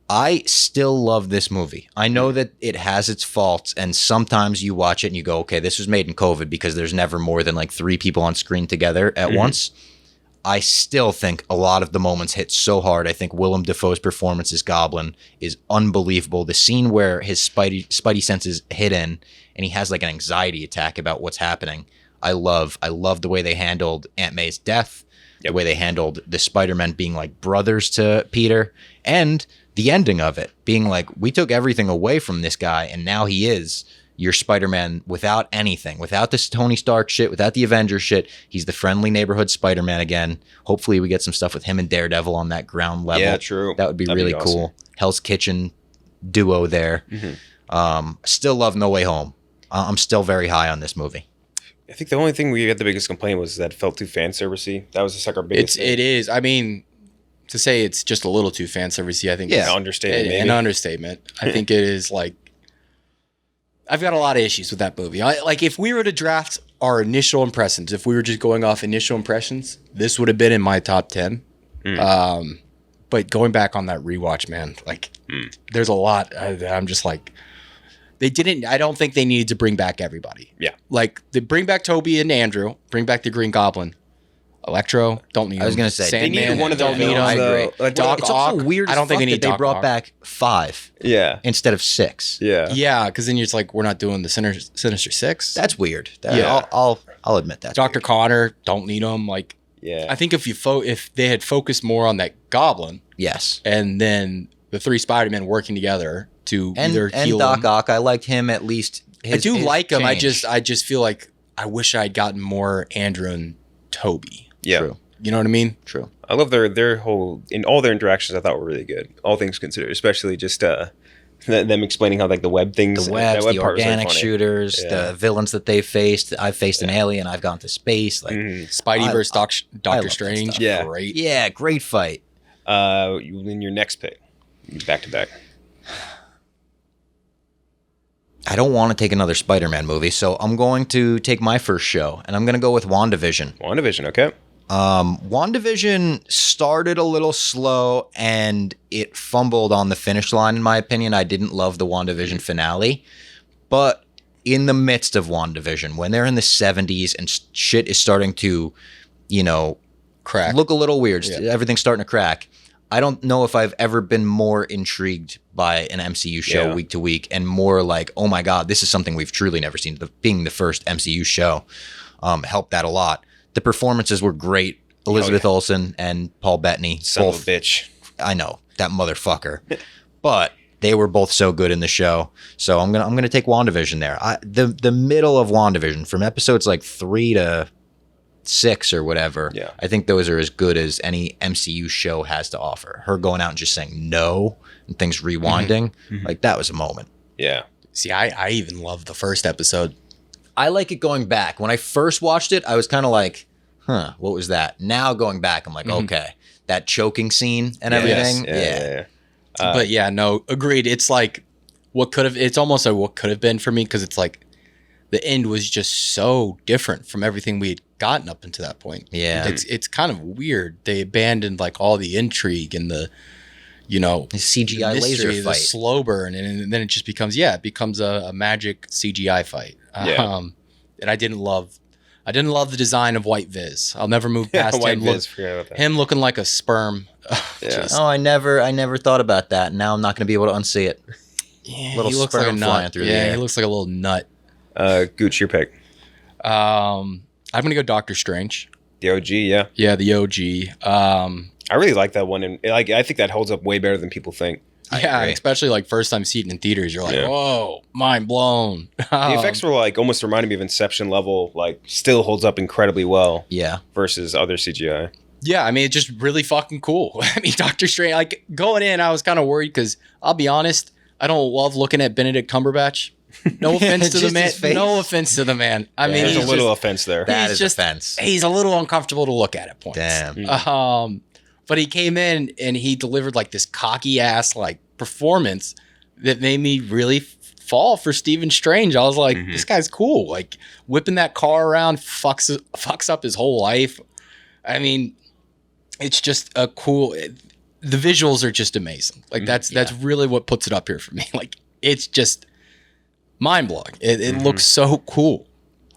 C: I still love this movie. I know that it has its faults, and sometimes you watch it and you go, okay, this was made in COVID because there's never more than like 3 people on screen together at once. I still think a lot of the moments hit so hard. I think Willem Dafoe's performance as Goblin is unbelievable. The scene where his spidey senses hit in and he has like an anxiety attack about what's happening. I love the way they handled Aunt May's death, the way they handled the Spider-Men being like brothers to Peter, and the ending of it being like, we took everything away from this guy and now he is your Spider-Man without anything, without this Tony Stark shit, without the Avengers shit. He's the friendly neighborhood Spider-Man again. Hopefully we get some stuff with him and Daredevil on that ground level.
A: Yeah, true.
C: That would be
A: That'd
C: really
A: be awesome.
C: cool. Hell's Kitchen duo there. Still love No Way Home. I'm still very high on this movie.
A: I think the only thing we got the biggest complaint was that it felt too fan servicey. That was just like our biggest.
B: it is. I mean, to say it's just a little too fan servicey, I think
C: Yeah.
B: is
A: An understatement, maybe.
B: An understatement. I think it is like. I've got a lot of issues with that movie. Like if we were to draft our initial impressions, if we were just going off initial impressions, this would have been in my top 10. But going back on that rewatch, man, like there's a lot. I'm just like, they didn't. I don't think they needed to bring back everybody.
A: Yeah.
B: Like they bring back Toby and Andrew, bring back the Green Goblin, Electro. Don't need.
C: I was
B: him.
C: going to say,
A: They
B: Sandman,
A: needed one of
B: don't
A: their
B: need him.
A: villains,
C: I agree.
A: though. Like,
B: Doc
C: It's also
B: Ock,
C: weird
B: I
C: as
B: don't think
C: fuck
B: they
C: that
B: need
C: they
B: Doc
C: brought
B: Ock.
C: back 5
A: Yeah.
C: instead of 6.
A: Yeah.
B: Yeah, because then you're just like, we're not doing the Sinister Six.
C: That's weird.
B: Yeah.
C: I'll admit that.
B: Dr. Connor, don't need him. Like,
A: Yeah.
B: I think if they had focused more on that Goblin
C: Yes.
B: and then the 3 Spider-Men working together to
C: And
B: either heal
C: Doc
B: him.
C: Ock, I liked him at least.
B: I do
C: his
B: like him.
C: change.
B: I just feel like I wish I had gotten more Andrew and Toby.
A: Yeah.
C: True.
B: You know what I mean?
C: True.
A: I love their whole in all their interactions. I thought were really good. All things considered, especially just them explaining how like the web things,
C: The webs,
A: that web
C: the
A: part was really
C: organic
A: funny.
C: shooters,
A: Yeah.
C: the villains that they've faced. I've faced an alien. I've gone to space. Like,
B: Spidey versus
C: love
B: Doctor
C: that
B: Strange.
C: stuff.
A: Yeah.
B: Great.
C: yeah, great fight.
A: In your next pick, back to back.
C: I don't want to take another Spider-Man movie, so I'm going to take my first show, and I'm going to go with WandaVision.
A: WandaVision, okay.
C: WandaVision started a little slow, and it fumbled on the finish line, in my opinion. I didn't love the WandaVision finale, but in the midst of WandaVision, when they're in the 70s and shit is starting to,
B: Crack.
C: look a little weird,
B: Yeah.
C: everything's starting to crack. I don't know if I've ever been more intrigued by an MCU show week to week and more like, oh my God, this is something we've truly never seen. Being the first MCU show helped that a lot. The performances were great. Elizabeth Olsen and Paul Bettany.
A: Son of a bitch.
C: I know, that motherfucker. But they were both so good in the show. So I'm gonna take WandaVision there. The middle of WandaVision, from episodes like 3 to 6 or whatever,
A: Yeah.
C: I think those are as good as any MCU show has to offer. Her going out and just saying no and things rewinding, like that was a moment.
A: Yeah.
B: See, I even love the first episode.
C: I like it going back. When I first watched it, I was kind of like, what was that? Now going back, I'm like, okay, that choking scene and everything.
A: Yeah.
B: But yeah, no, agreed. It's like it's almost like what could have been for me, because it's like the end was just so different from everything we had gotten up until that point.
C: Yeah.
B: It's kind of weird. They abandoned like all the intrigue and the
C: The CGI laser
B: mystery, the
C: fight.
B: slow burn, and then it just becomes a magic CGI fight.
A: Yeah.
B: And I didn't love the design of White Viz. I'll never move past
A: White
B: him.
A: Viz, forgot about that.
B: Him looking like a sperm.
A: Yeah.
C: Oh, I never thought about that. Now I'm not going to be able to unsee it.
B: Yeah,
C: Little
B: he looks like a
C: sperm
B: nut.
C: flying through the
B: Yeah,
C: air.
B: he looks like a little nut.
A: Gooch, your pick.
B: I'm gonna go Doctor Strange.
A: The OG, yeah.
B: Yeah, the OG.
A: I really like that one, and like I think that holds up way better than people think.
B: Yeah,
C: agree.
B: especially like first time seeing it in theaters, you're like,
A: Yeah.
B: whoa, mind blown.
A: The effects were like almost reminded me of Inception level, like still holds up incredibly well
C: Yeah.
A: versus other CGI.
B: Yeah, I mean, it's just really fucking cool. I mean, Doctor Strange, like going in, I was kind of worried because I'll be honest, I don't love looking at Benedict Cumberbatch. No offense to the
C: Just
B: man.
C: his face.
B: No offense to the man. I mean,
A: There's
B: he's
A: a little
B: just,
A: offense there.
C: That
B: he's
C: is
B: just-
C: offense.
B: he's a little uncomfortable to look at points.
C: Damn.
B: But he came in and he delivered like this cocky ass like performance that made me really fall for Stephen Strange. I was like, this guy's cool. Like whipping that car around fucks up his whole life. I mean, it's just a cool. The visuals are just amazing. Like that's really what puts it up here for me. Like it's just mind blowing. It looks so cool.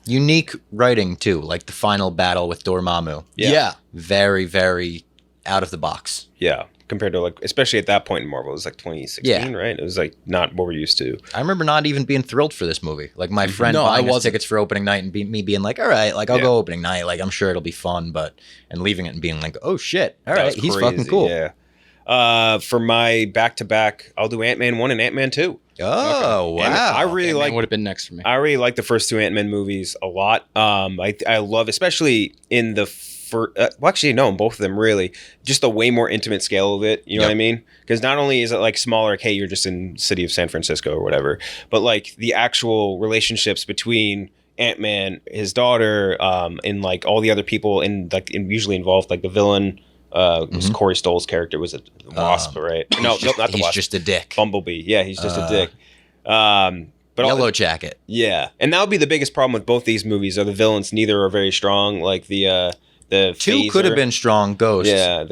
C: Unique writing, too. Like the final battle with Dormammu.
B: Yeah.
C: Very, very out of the box.
A: Yeah, compared to like, especially at that point in Marvel, it was like 2016,
C: Yeah.
A: right? It was like not what we're used to.
C: I remember not even being thrilled for this movie. Like my friend
B: No, I
C: buying us
B: wasn't.
C: tickets for opening night and me being like, all right, like I'll
A: Yeah.
C: go opening night. Like I'm sure it'll be fun, and leaving it and being like, oh shit. All
A: That
C: right,
A: was
C: he's
A: crazy,
C: fucking cool.
A: Yeah. For my back-to-back, I'll do Ant-Man 1 and Ant-Man 2.
C: Oh, wow.
A: And I really like
B: would have been next for me.
A: I really like the first two Ant-Man movies a lot. I love, especially in the actually, no, in both of them, really, just the way more intimate scale of it. You know what I mean? Because not only is it like smaller, like, hey, you're just in city of San Francisco or whatever, but like the actual relationships between Ant-Man, his daughter, and like all the other people, and like usually involved, like the villain. Was Corey Stoll's character was a Wasp, right? No, not the
C: He's
A: Wasp.
C: just a dick.
A: Bumblebee. Yeah, he's just a dick. But
C: Yellow Jacket.
A: yeah, and that would be the biggest problem with both these movies. Are the villains? Neither are very strong. Like the
C: Two could have
A: phaser.
C: been strong ghosts.
A: Yeah,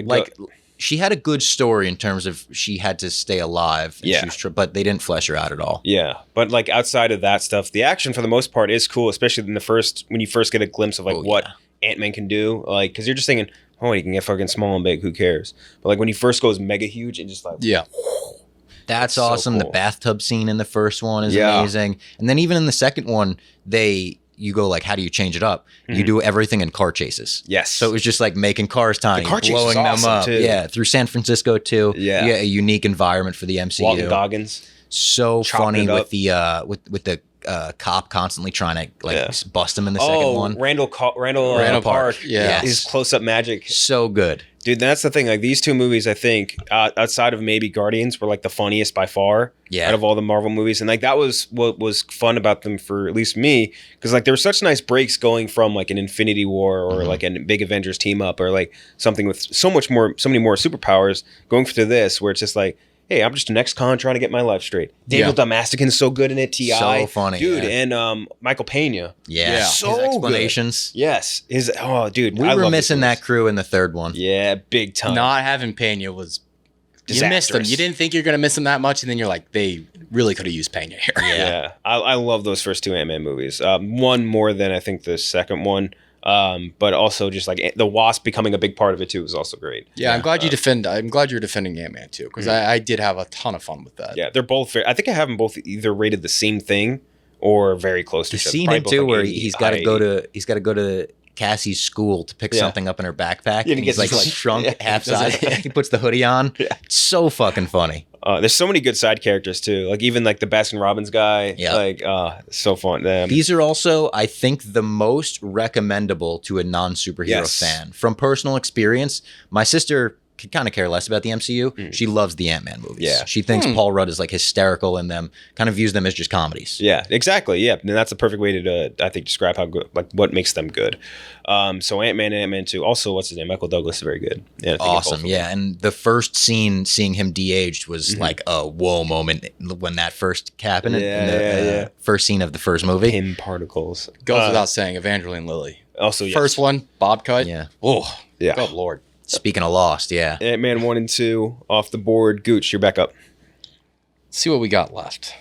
C: she had a good story in terms of she had to stay alive. And
A: Yeah.
C: she was but they didn't flesh her out at all.
A: Yeah, but like outside of that stuff, the action for the most part is cool, especially in the first when you first get a glimpse of like what Ant-Man can do. Like, because you're just thinking, oh, he can get fucking small and big. Who cares? But like when he first goes mega huge and just like
C: That's
A: so
C: awesome. The
A: cool.
C: bathtub scene in the first one is
A: Yeah.
C: amazing. And then even in the second one, you go like, how do you change it up? You do everything in car chases.
A: Yes.
C: So it was just like making cars tiny,
A: car chase
C: blowing
A: is
C: them
A: awesome,
C: up.
A: too.
C: Yeah, through San Francisco too.
A: Yeah.
C: You get a unique environment for the MCU.
A: Walton Goggins.
C: So
A: Chopping
C: funny
A: it
C: with
A: up.
C: the with the cop constantly trying to bust him in the second one.
A: Randall Park.
B: Yeah.
A: His close-up magic.
C: So good.
A: Dude, that's the thing. Like, these two movies, I think, outside of maybe Guardians, were like the funniest by far out of all the Marvel movies. And like that was what was fun about them for at least me, because like there were such nice breaks going from like an Infinity War or like a big Avengers team up or like something with so many more superpowers going to this, where it's just like, hey, I'm just an ex-con trying to get my life straight. David Damastican's so good in it. T.I.
C: So funny.
A: Dude, and Michael Pena.
C: Yeah.
A: So
C: his explanations.
A: Good. Yes. Dude.
C: We were missing that crew in the third one.
A: Yeah, big time.
B: Not having Pena was...
A: Disastrous.
B: You missed him. You didn't think you're going to miss him that much, and then you're like, they really could have used Pena here.
A: Yeah. I love those first two Ant-Man movies. One more than I think the second one. But also just like the Wasp becoming a big part of it too was also great.
B: Yeah, I'm glad you're defending Ant-Man too, because I did have a ton of fun with that.
A: Yeah, they're both I think I have them both either rated the same thing or very close to each other.
C: Seen him too, where he's got to go to Cassie's school to pick something up in her backpack, and he's like shrunk half size. He puts the hoodie on. It's so fucking funny.
A: There's so many good side characters too, like even like the Baskin Robbins guy.
C: Yeah,
A: like so fun.
C: These are also, I think, the most recommendable to a non-superhero fan. From personal experience, my sister could kind of care less about the MCU. She loves the Ant-Man movies.
A: Yeah.
C: She thinks Paul Rudd is like hysterical in them, kind of views them as just comedies.
A: Yeah, exactly. Yeah, and that's a perfect way to I think describe how good, like what makes them good. So Ant-Man and Ant-Man 2. Also, what's his name? Michael Douglas is very good. Yeah,
C: awesome. Yeah, and the first scene, seeing him de-aged was like a whoa moment when that first happened. First scene of the first movie.
A: Pim particles.
B: Goes without saying, Evangeline Lilly.
A: Also, yes.
B: First one, bob cut.
C: Yeah.
B: Oh,
A: yeah.
B: Good Lord.
C: Speaking of Lost, yeah.
A: Ant-Man 1 and 2 off the board. Gooch, you're back up.
B: Let's see what we got left.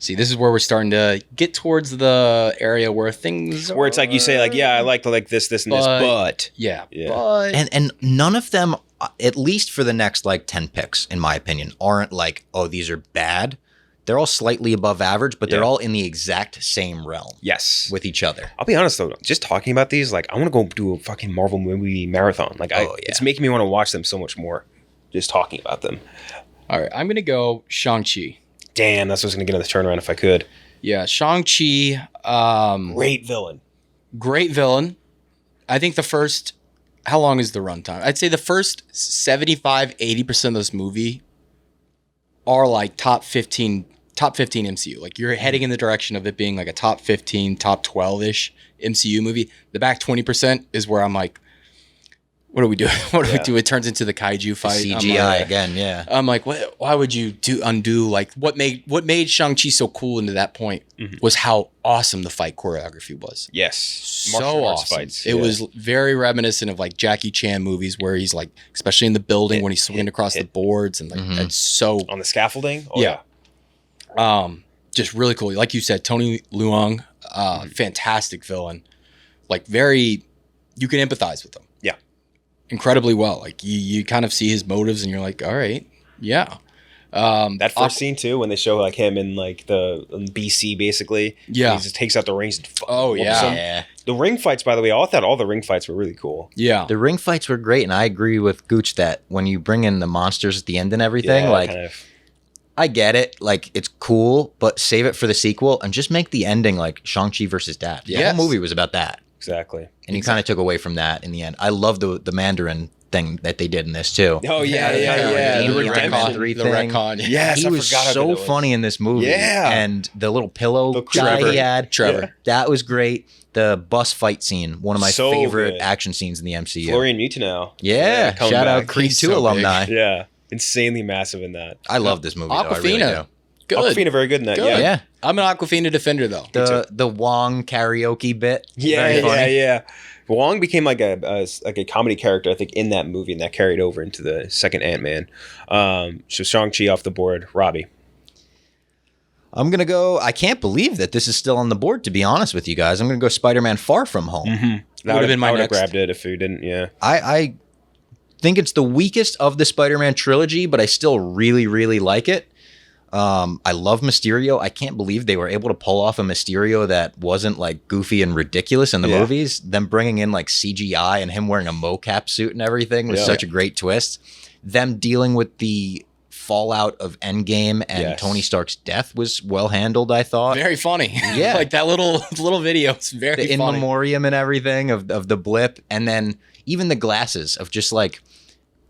B: See, this is where we're starting to get towards the area where things
A: where it's like you say, like, yeah, I like this, and this, but
B: but
C: and none of them, at least for the next like 10 picks, in my opinion, aren't like, oh, these are bad. They're all slightly above average, but they're all in the exact same realm.
A: Yes,
C: with each other.
A: I'll be honest though, just talking about these, like, I want to go do a fucking Marvel movie marathon. Like, it's making me want to watch them so much more. Just talking about them.
B: All right, I'm gonna go Shang-Chi.
A: Damn, that's what I was gonna get on the turnaround if I could.
B: Yeah, Shang-Chi.
A: Great villain.
B: Great villain. I think the first. How long is the runtime? I'd say the first 75-80% of this movie are like top 15 MCU. Like you're heading in the direction of it being like a top 15, top 12-ish MCU movie. The back 20% is where I'm like, what do we do? What do we do? It turns into the kaiju fight.
C: CGI again, yeah.
B: I'm like, what? Why would you undo like what made Shang-Chi so cool into that point was how awesome the fight choreography was.
A: Yes.
B: So awesome. Fights. It was very reminiscent of like Jackie Chan movies where he's like, especially in the building when he's swinging across the boards and like it's so
A: on the scaffolding. Oh,
B: yeah. Just really cool. Like you said, Tony Leung, fantastic villain. Like you can empathize with him.
A: Yeah.
B: Incredibly well. Like you kind of see his motives and you're like, all right, yeah.
A: That first scene too, when they show like him in like in BC basically.
B: Yeah.
A: He just takes out the rings and
C: yeah.
A: The ring fights, by the way, I thought all the ring fights were really cool.
B: Yeah.
C: The ring fights were great, and I agree with Gooch that when you bring in the monsters at the end and everything, I get it. Like, it's cool, but save it for the sequel and just make the ending like Shang-Chi versus Dad. The whole movie was about that.
A: Exactly.
C: And you kind of took away from that in the end. I love the Mandarin thing that they did in this too.
A: Oh, yeah.
C: The
B: retcon.
A: Yes,
C: he was so funny in this movie.
A: Yeah.
C: And the little pillow guy he had.
B: Trevor.
C: That was great. The bus fight scene, one of my favorite
A: good.
C: action scenes in the MCU.
A: Florian Mutinow.
C: Yeah. Shout out Creed 2 alumni.
A: Yeah. Insanely massive in that.
C: I love this movie.
B: Awkwafina.
C: Though, I really do.
B: Good.
A: Awkwafina very good in that.
B: Good.
A: Yeah.
B: I'm an Awkwafina defender though.
C: The Wong karaoke bit.
A: Yeah. Wong became like a comedy character, I think, in that movie, and that carried over into the second Ant-Man. So Shang-Chi off the board. Robbie.
C: I'm going to go, I can't believe that this is still on the board, to be honest with you guys. I'm going to go Spider-Man Far From Home.
A: That would have been my next. I would have grabbed it if you didn't, yeah.
C: I think it's the weakest of the Spider-Man trilogy, but I still really, really like it. I love Mysterio. I can't believe they were able to pull off a Mysterio that wasn't like goofy and ridiculous in the movies. Them bringing in like CGI and him wearing a mocap suit and everything was such a great twist. Them dealing with the fallout of Endgame and
A: Yes.
C: Tony Stark's death was well handled, I thought.
B: Very funny.
C: Yeah.
B: Like that little video. It's very
C: The in
B: funny.
C: memoriam and everything of the blip, and then even the glasses of just like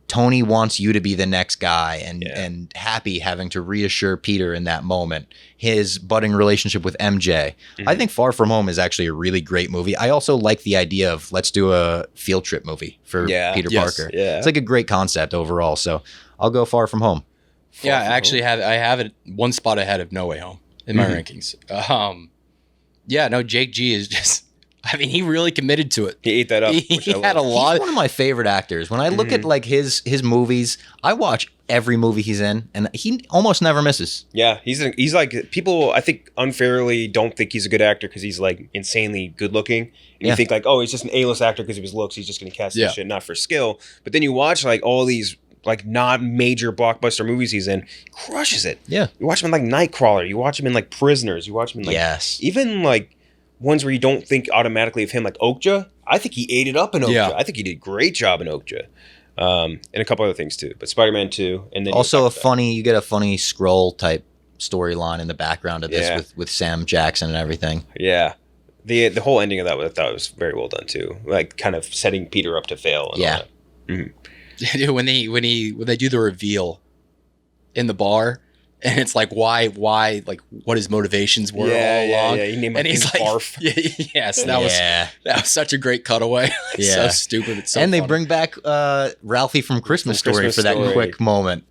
C: Tony wants you to be the next guy, and Happy having to reassure Peter in that moment. His budding relationship with MJ. I think Far From Home is actually a really great movie. I also like the idea of let's do a field trip movie for Peter
B: Yes.
C: Parker.
A: Yeah.
C: It's like a great concept overall. So I'll go Far From Home.
B: Yeah, I have it one spot ahead of No Way Home in my rankings. Yeah, no, Jake G is just. I mean, he really committed to it.
A: He ate that up.
B: He
A: which I
B: had a
A: love.
B: lot.
C: He's one of my favorite actors. When I look at like his movies, I watch every movie he's in, and he almost never misses.
A: Yeah, he's like people. I think unfairly don't think he's a good actor because he's like insanely good looking. And you think like, oh, he's just an A-list actor because of his looks. He's just going to cast this shit, not for skill. But then you watch like all these like not major blockbuster movies he's in, he crushes it.
C: Yeah.
A: You watch him in like Nightcrawler. You watch him in like Prisoners. You watch him in like even like ones where you don't think automatically of him, like Okja. I think he ate it up in Okja.
B: Yeah.
A: I think he did a great job in Okja. And a couple other things too. But Spider-Man 2. And then
C: Also you get a funny scroll type storyline in the background of this with Sam Jackson and everything.
A: Yeah. The whole ending of that I thought was very well done too. Like kind of setting Peter up to fail. And all that.
B: Dude, when they do the reveal in the bar, and it's like why like what his motivations were all along.
A: Yeah. He named
B: And he's like,
A: Barf.
B: yes, that was such a great cutaway. It's so stupid. It's so
C: and they
B: funny.
C: bring back Ralphie from Christmas Story
A: Christmas
C: for that
A: Story.
C: quick moment.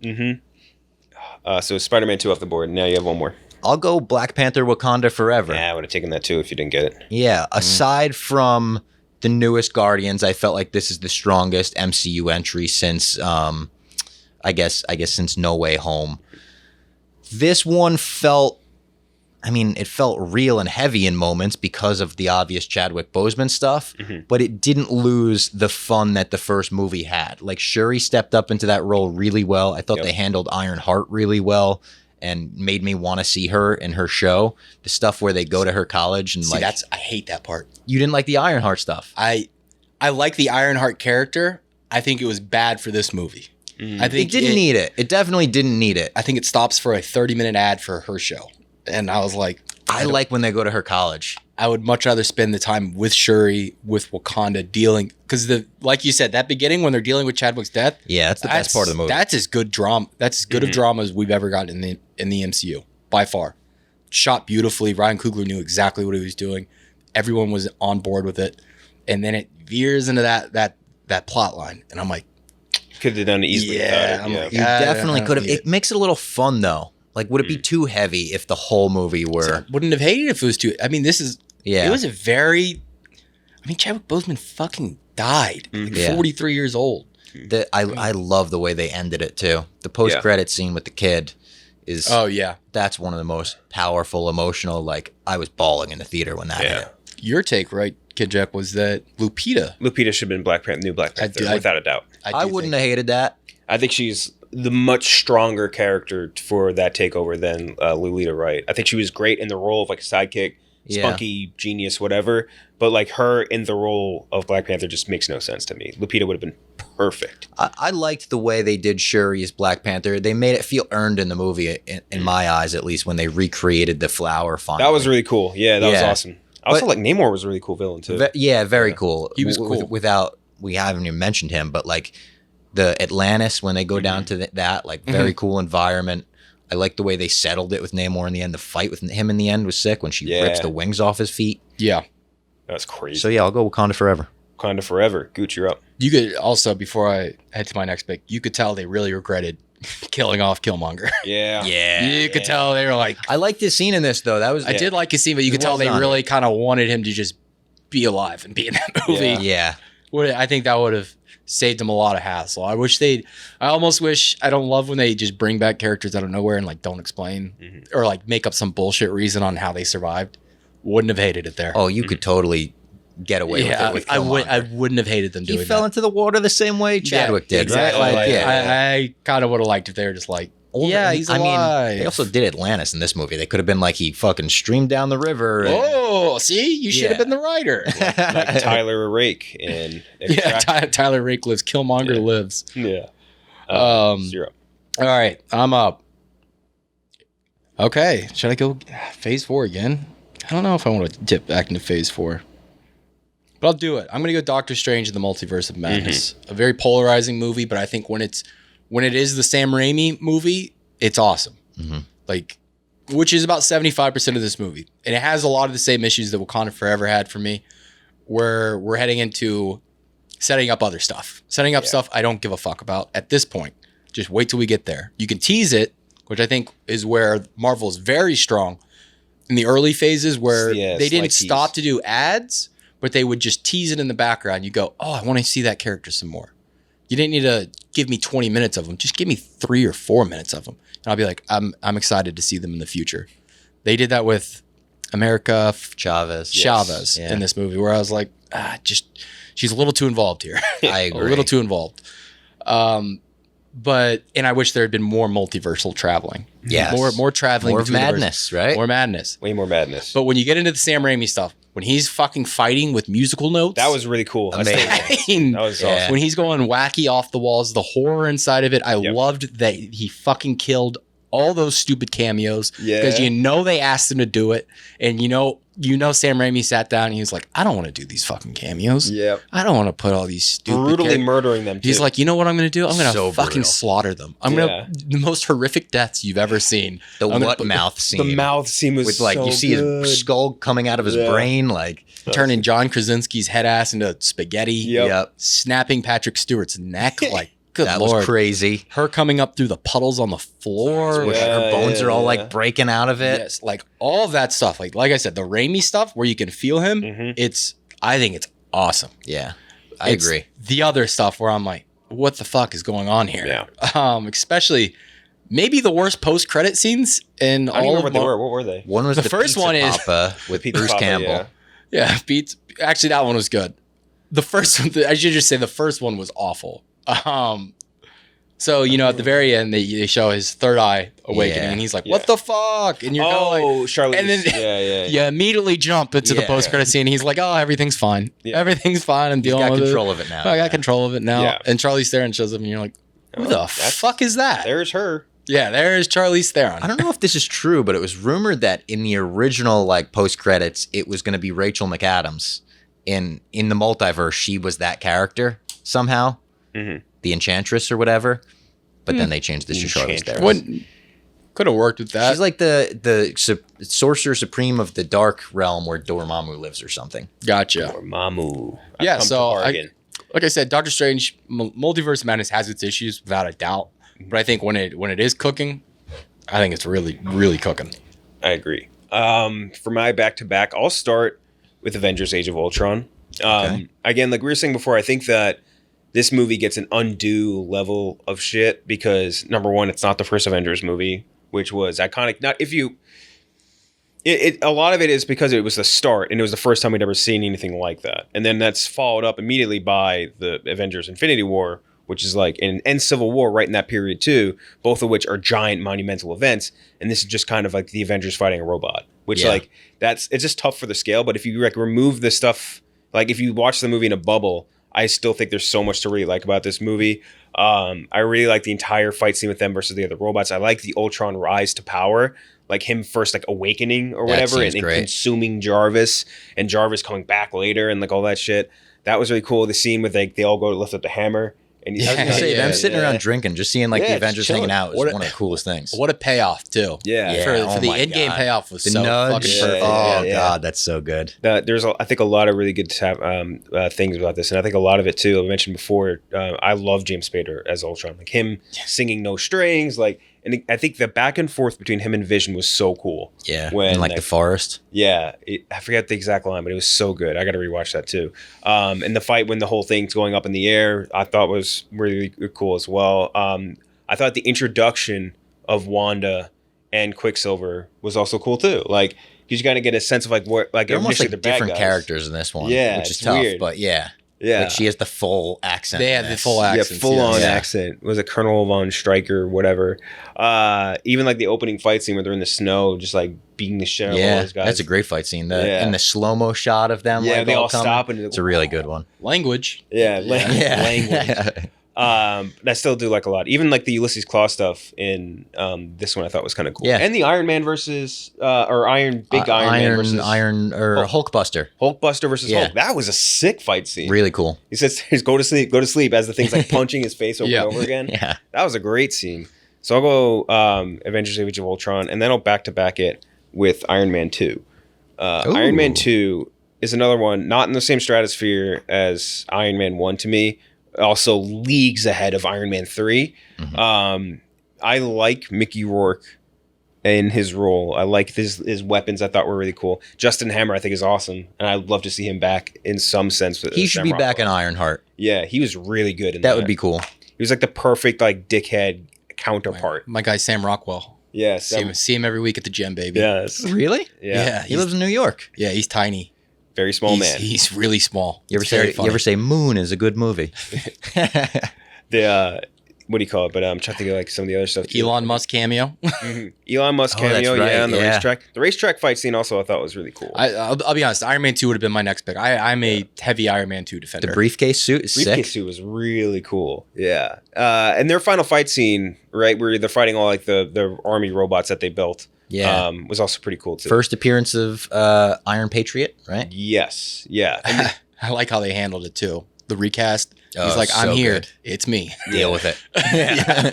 A: So Spider-Man 2 off the board. Now you have one more.
C: I'll go Black Panther Wakanda Forever.
A: Yeah, I would have taken that too if you didn't get it.
C: Yeah, aside from the newest Guardians, I felt like this is the strongest MCU entry since I guess since No Way Home. This one felt it felt real and heavy in moments because of the obvious Chadwick Boseman stuff, but it didn't lose the fun that the first movie had. Like Shuri stepped up into that role really well. I thought they handled Ironheart really well and made me want to see her in her show. The stuff where they go to her college and
B: I hate that part.
C: You didn't like the Ironheart stuff.
B: I like the Ironheart character. I think it was bad for this movie. I think
C: It didn't need it. It definitely didn't need it.
B: I think it stops for a 30-minute ad for her show. And I was like,
C: I like when they go to her college.
B: I would much rather spend the time with Shuri, with Wakanda dealing, because like you said, that beginning when they're dealing with Chadwick's death.
C: Yeah, that's the best part of the movie.
B: That's as good drama. That's as good of drama as we've ever gotten in the MCU by far. Shot beautifully. Ryan Coogler knew exactly what he was doing. Everyone was on board with it, and then it veers into that plot line, and I'm like,
A: Could have done it easily.
B: Yeah,
A: without it.
B: I'm like,
C: You
B: I
C: definitely
B: don't
C: could have.
B: need
C: It makes it a little fun though. Like, would it be too heavy if the whole movie were?
B: wouldn't have hated if it was too. I mean, this is.
C: Yeah.
B: It was a very. I mean, Chadwick Boseman fucking died. Like
C: Yeah.
B: 43 years old.
C: I love the way they ended it too. The post credit scene with the kid is.
B: Oh yeah.
C: That's one of the most powerful, emotional. Like, I was bawling in the theater when that hit.
B: Your take, right, Kid Jack, was that Lupita.
A: Lupita should have been new Black Panther,
B: I-
A: without a doubt.
C: I wouldn't have hated that.
A: I think she's the much stronger character for that takeover than Lolita Wright. I think she was great in the role of like a sidekick, spunky genius, whatever. But like her in the role of Black Panther just makes no sense to me. Lupita would have been perfect.
C: I liked the way they did Shuri as Black Panther. They made it feel earned in the movie, in my eyes, at least, when they recreated the flower finally.
A: That was really cool. Yeah, that was
C: Yeah.
A: awesome. I also like Namor was a really cool villain too.
C: Very cool.
B: He was cool.
C: Without, we haven't even mentioned him, but like the Atlantis, when they go down to that, like very cool environment. I like the way they settled it with Namor in the end. The fight with him in the end was sick when she rips the wings off his feet.
B: Yeah.
A: That was crazy.
C: So yeah, I'll go Wakanda Forever.
A: Wakanda forever. Gooch, you're up.
B: You could also, before I head to my next pick, you could tell they really regretted killing off Killmonger.
A: Yeah.
B: You could tell they were like,
C: I liked his scene in this though. That was
B: I did like his scene, but you could tell
C: well
B: they
C: done.
B: really kind of wanted him to just be alive and be in that movie.
C: Yeah.
B: I think that would have saved him a lot of hassle. I almost wish, I don't love when they just bring back characters out of nowhere and like don't explain or like make up some bullshit reason on how they survived. Wouldn't have hated it there.
C: Oh, you could totally get away with it with
B: I
C: Killmonger.
B: wouldn't have hated them
C: He
B: doing
C: fell
B: that.
C: into the water the same way Chadwick did,
B: exactly.
C: right? Like,
B: I kind of would have liked if they were just like, he's alive.
C: I mean, they also did Atlantis in this movie. They could have been like, he fucking streamed down the river. And,
B: oh, see, you should have been the writer.
A: Like Tyler Rake and
B: Tyler Rake lives. Killmonger lives.
A: Yeah.
B: Um,
A: Zero.
B: All right, I'm up. Okay, should I go phase 4 again? I don't know if I want to dip back into phase 4. But I'll do it. I'm going to go Doctor Strange in the Multiverse of Madness. A very polarizing movie, but I think when it is the Sam Raimi movie, it's awesome. Like, which is about 75% of this movie. And it has a lot of the same issues that Wakanda Forever had for me, where we're heading into setting up other stuff. Setting up stuff I don't give a fuck about at this point. Just wait till we get there. You can tease it, which I think is where Marvel is very strong in the early phases where they didn't stop to do ads, but they would just tease it in the background. You go, oh, I want to see that character some more. You didn't need to give me 20 minutes of them. Just give me 3 or 4 minutes of them. And I'll be like, I'm excited to see them in the future. They did that with America Chavez in this movie, where I was like, she's a little too involved here.
C: I agree.
B: A little too involved. But I wish there had been more multiversal traveling.
C: Yes.
B: More traveling.
C: More madness, right?
B: More madness.
A: Way more madness.
B: But when you get into the Sam Raimi stuff, when he's fucking fighting with musical notes.
A: That was really cool.
C: Amazing.
A: That was awesome.
B: When he's going wacky off the walls, the horror inside of it, I loved that he fucking killed all those stupid cameos. Because you know they asked him to do it. And you know Sam Raimi sat down and he was like, I don't want to do these fucking cameos.
A: Yep.
B: I don't want to put all these stupid
A: brutally murdering them too.
B: He's like, you know what I'm going to do? I'm going to
C: So
B: fucking
C: brutal.
B: slaughter them. I'm going to the most horrific deaths you've ever seen.
C: Mouth scene.
A: The mouth scene was
C: with like
A: so
C: you see
A: good.
C: his skull coming out of his brain, like
B: Turning John Krasinski's head ass into spaghetti.
A: Yep.
B: Snapping Patrick Stewart's neck. Like, good
C: that
B: Lord.
C: was crazy.
B: Her coming up through the puddles on the floor.
C: Where her bones are all like breaking out of it.
B: Yes, like all of that stuff. Like I said, the Raimi stuff where you can feel him. I think it's awesome.
C: Yeah, I
B: It's
C: agree.
B: The other stuff where I'm like, what the fuck is going on here?
A: Yeah.
B: Especially maybe the worst post-credit scenes in
A: I don't
B: all
A: remember
B: of
A: what they were. What were they?
C: One was
B: The
C: the
B: first
C: Pizza
B: one is-
C: Papa with
A: Pizza
C: Bruce
A: Papa,
C: Campbell.
A: yeah.
B: Yeah, beats. Actually, that one was good. The first one, I should just say the first one was awful. So, at the very end, they show his third eye awakening,
C: Yeah.
B: and he's like, what the fuck? And you're going like,
A: Charlie.
B: and then you immediately jump into the
C: Yeah.
B: post-credit scene, and he's like, oh, everything's fine.
A: Yeah.
B: Everything's fine. I'm
C: He's
B: dealing
C: got
B: with
C: control
B: it.
C: of it now.
B: I got control of it now.
A: Yeah.
B: And Charlize Theron shows up, and you're like, who the fuck is that?
A: There's her.
B: Yeah, there's Charlize Theron.
C: I don't know if this is true, but it was rumored that in the original like post credits, it was going to be Rachel McAdams. In the multiverse, she was that character somehow, the Enchantress or whatever. But then they changed this to Charlize Theron.
B: What could have worked with that?
C: She's like the sorcerer supreme of the dark realm where Dormammu lives or something.
B: Gotcha.
A: Or Mamu.
B: Yeah, so like I said, Doctor Strange, Multiverse of Madness has its issues without a doubt. But I think when it is cooking, I think it's really, really cooking.
A: I agree. For my back-to-back, I'll start with Avengers Age of Ultron. Again, like we were saying before, I think that this movie gets an undue level of shit because, number one, it's not the first Avengers movie, which was iconic. Not if you... a lot of it is because it was the start, and it was the first time we'd ever seen anything like that. And then that's followed up immediately by the Avengers Infinity War, which is like and Civil War right in that period too, both of which are giant monumental events. And this is just kind of like the Avengers fighting a robot, which like it's just tough for the scale. But if you like remove the stuff, like if you watch the movie in a bubble, I still think there's so much to really like about this movie. I really like the entire fight scene with them versus the other robots. I like the Ultron rise to power, like him first like awakening or whatever and consuming Jarvis and Jarvis coming back later and like all that shit. That was really cool. The scene with like they all go to lift up the hammer. And
C: I was gonna say, them sitting around drinking, just seeing like the Avengers hanging out was one of the coolest things.
B: What a payoff too.
A: Yeah.
B: For the end-game payoff was so
C: nudge.
B: fucking perfect.
C: God, that's so good.
A: There's I think a lot of really good things about this, and I think a lot of it too. I mentioned before, I love James Spader as Ultron, like him singing no strings, like, and I think the back and forth between him and Vision was so cool.
C: Yeah,
A: when
C: in like the forest.
A: Yeah, I forget the exact line, but it was so good. I got to rewatch that too. And the fight when the whole thing's going up in the air, I thought was really cool as well. I thought the introduction of Wanda and Quicksilver was also cool too. Like, you got to get a sense of like what, like
C: they're almost like
A: the bad
C: different
A: guys.
C: characters in this one.
A: Yeah,
C: which is
A: it's
C: tough,
A: weird.
C: but yeah.
A: Yeah,
C: like she has the full accent.
B: They have the full accent.
A: Yeah, full on accent. Was it Colonel von Stryker or whatever? Even like the opening fight scene where they're in the snow, just like beating the shit out of all those guys.
C: That's a great fight scene. And the slow mo shot of them.
A: Yeah,
C: like,
A: they all
C: coming.
A: stop and
C: it's a really good one.
B: Language.
A: Yeah, language. I still do like a lot. Even like the Ulysses Claw stuff in this one I thought was kind of cool.
C: Yeah.
A: And the Iron Man versus Iron Man versus
C: Hulkbuster.
A: Hulkbuster versus
C: Yeah.
A: Hulk. That was a sick fight scene.
C: Really cool.
A: He says, go to sleep as the thing's like punching his face over
B: Yeah.
A: and over again.
C: Yeah.
A: That was a great scene. So I'll go Avengers Age of Ultron, and then I'll back to back it with Iron Man 2. Iron Man 2 is another one, not in the same stratosphere as Iron Man 1 to me, also leagues ahead of Iron Man 3.
C: Mm-hmm.
A: I like Mickey Rourke in his role. I like his weapons. I thought were really cool. Justin Hammer I think is awesome, and I'd love to see him back in some sense.
C: He should be back in Ironheart.
A: Yeah, he was really good in that.
C: That would be cool.
A: He was like the perfect like dickhead counterpart.
B: My guy Sam Rockwell.
A: Yes.
B: See him every week at the gym, baby.
A: Yes.
C: Really?
A: Yeah.
C: He lives in New York.
B: Yeah, he's tiny.
A: Very small man.
B: He's really small.
C: You
B: It's very funny.
C: ever say Moon is a good movie?
A: The what do you call it? But I'm trying to think of like some of the other stuff. too.
B: Elon Musk cameo.
A: Elon Musk
C: Oh, that's
A: cameo,
C: right,
A: yeah, on the
C: yeah.
A: racetrack. The racetrack fight scene also I thought was really cool.
B: I'll be honest. Iron Man 2 would have been my next pick. I'm a heavy Iron Man 2 defender.
C: The briefcase suit is
A: Briefcase
C: sick.
A: suit was really cool. Yeah. And their final fight scene, right, where they're fighting all like the army robots that they built.
C: Yeah.
A: Was also pretty cool too.
C: First appearance of Iron Patriot, right?
A: Yes. Yeah. And
B: I like how they handled it too. The recast.
C: Oh,
B: He's like, I'm
C: so
B: here.
C: good.
B: It's me.
C: Deal with it.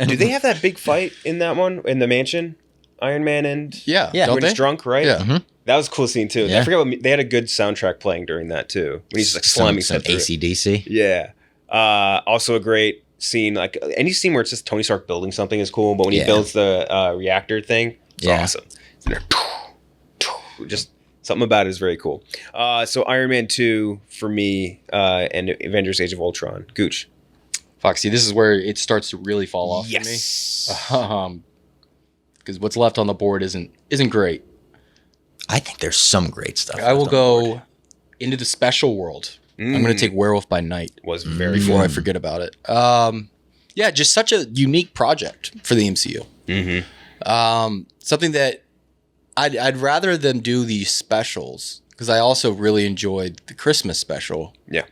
A: do they have that big fight in that one in the mansion? Iron Man and
B: Yeah.
C: Yeah.
B: Don't
A: when
B: they?
A: he's drunk, right?
B: Yeah.
C: Mhm.
A: That was a cool scene too.
C: Yeah.
A: I forget what they had a good soundtrack playing during that too. When he's like slamming
C: some
A: stuff through it.
C: AC/DC.
A: Yeah. Also a great scene. Like any scene where it's just Tony Stark building something is cool, but when he
C: Yeah.
A: builds the reactor thing, it's
C: Yeah.
A: awesome. It's in there, just something about it is very cool. So Iron Man 2 for me, and Avengers Age of Ultron. Gooch.
B: Foxy, this is where it starts to really fall off
A: Yes.
B: for me. Because what's left on the board isn't great.
C: I think there's some great stuff.
B: I will
C: left on the board.
B: go into the special world. I'm going to take Werewolf by Night
A: Was very
B: before
A: cool.
B: I forget about it. Yeah, just such a unique project for the MCU. Something that I'd rather them do these specials, because I also really enjoyed the Christmas special.
A: Yeah.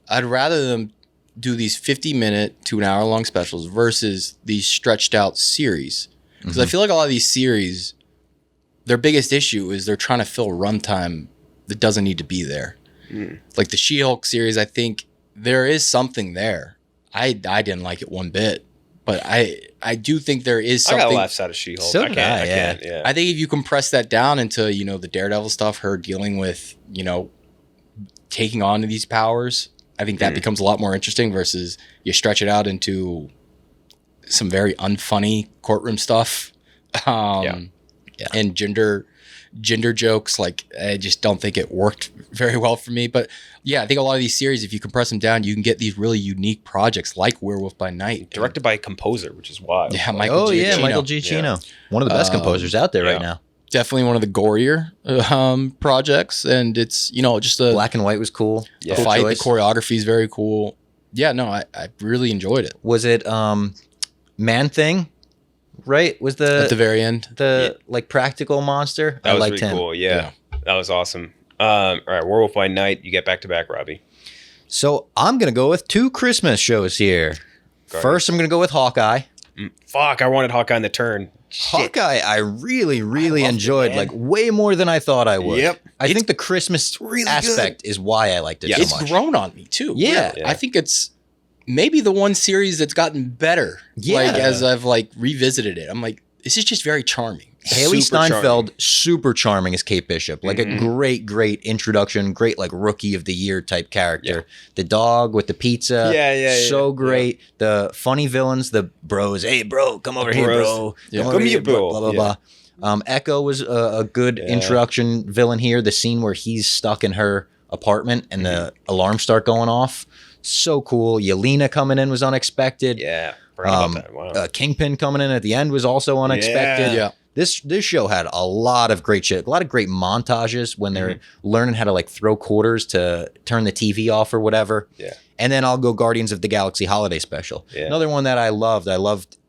B: I'd rather them do these 50-minute to an hour-long specials versus these stretched-out series. Because I feel like a lot of these series, their biggest issue is they're trying to fill runtime that doesn't need to be there. Like the She-Hulk series, I think there is something there. I didn't like it one bit, but I do think there is
A: I
B: something.
A: got laughs out of She-Hulk.
C: So
A: I
C: did
A: can't.
C: I,
A: I
C: yeah.
A: can't. Yeah.
B: I think if you compress that down into, the Daredevil stuff, her dealing with, taking on these powers, I think that becomes a lot more interesting versus you stretch it out into some very unfunny courtroom stuff.
C: Yeah.
B: And gender jokes. Like, I just don't think it worked very well for me. But yeah, I think a lot of these series, if you compress them down, you can get these really unique projects like Werewolf by Night.
A: Directed by a composer, which is wild.
B: Yeah, Michael
C: Oh yeah,
B: Giacchino.
C: Michael Giacchino, one of the best composers out there right now.
B: Definitely one of the gorier projects, and it's just a
C: Black and White was cool.
B: the
C: Cool
B: fight.
C: choice.
B: The choreography is very cool. Yeah, no, I really enjoyed it.
C: Was it Man Thing? Right? Was
B: At the very end,
C: like practical monster?
A: That
C: I
A: was
C: liked
A: really
C: him.
A: cool. Yeah. That was awesome. All right, Werewolf by Night. You get back to back, Robbie.
C: So I'm gonna go with two Christmas shows here. First, I'm gonna go with Hawkeye.
A: Fuck, I wanted Hawkeye in the turn. Shit.
C: Hawkeye, I really, really
A: loved it,
C: enjoyed,
A: man.
C: like way more than I thought I would.
A: Yep.
C: I think the Christmas
A: really
C: aspect is why I liked it
A: Yeah.
C: so
B: it's
C: much.
B: grown on me too.
C: Yeah.
B: really. I think it's maybe the one series that's gotten better.
C: Yeah.
B: Like as I've revisited it, I'm like, this is just very charming.
C: Haley
A: Super
C: Steinfeld,
A: charming.
C: super charming as Kate Bishop. Like a great introduction, great like rookie of the year type character.
A: Yeah.
C: The dog with the pizza.
A: Yeah,
C: So
A: yeah.
C: great. The funny villains, the bros. Hey, bro, come over here,
A: Bros.
C: bro.
B: Yeah.
C: Come
A: Come
C: over
A: here, bro.
C: Blah, blah, blah. Echo was a good introduction villain here. The scene where he's stuck in her apartment and the alarms start going off. So cool. Yelena coming in was unexpected.
A: Yeah. Forgot about that. Wow.
C: Kingpin coming in at the end was also unexpected.
B: Yeah.
C: This show had a lot of great shit, a lot of great montages when they're learning how to like throw quarters to turn the TV off or whatever.
A: Yeah.
C: And then I'll go Guardians of the Galaxy Holiday Special.
A: Yeah.
C: Another one that I loved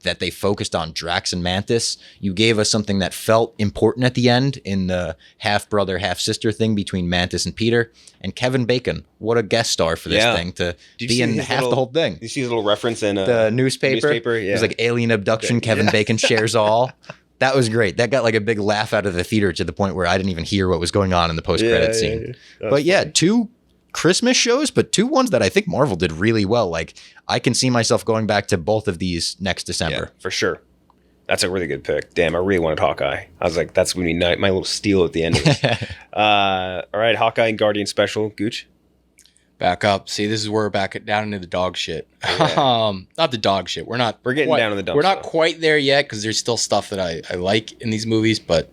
C: that they focused on Drax and Mantis. You gave us something that felt important at the end in the half-brother, half-sister thing between Mantis and Peter. And Kevin Bacon, what a guest star for this thing to be in half the whole thing.
A: Did you see his little reference in
C: the newspaper?
A: Yeah.
C: It was like alien abduction, Kevin Bacon shares all. That was great. That got like a big laugh out of the theater to the point where I didn't even hear what was going on in the post-credit scene. But yeah, 2 Christmas shows, but 2 ones that I think Marvel did really well. Like, I can see myself going back to both of these next December.
A: Yeah, for sure. That's a really good pick. Damn, I really wanted Hawkeye. I was like, that's going to be my little steal at the end of it. All right, Hawkeye and Guardian Special. Gooch?
B: Back up. See, this is where we're back down into the dog shit.
A: Yeah.
B: Not the dog shit. We're
A: getting down in the dump
B: We're not
A: stuff.
B: quite there yet because there's still stuff that I like in these movies, but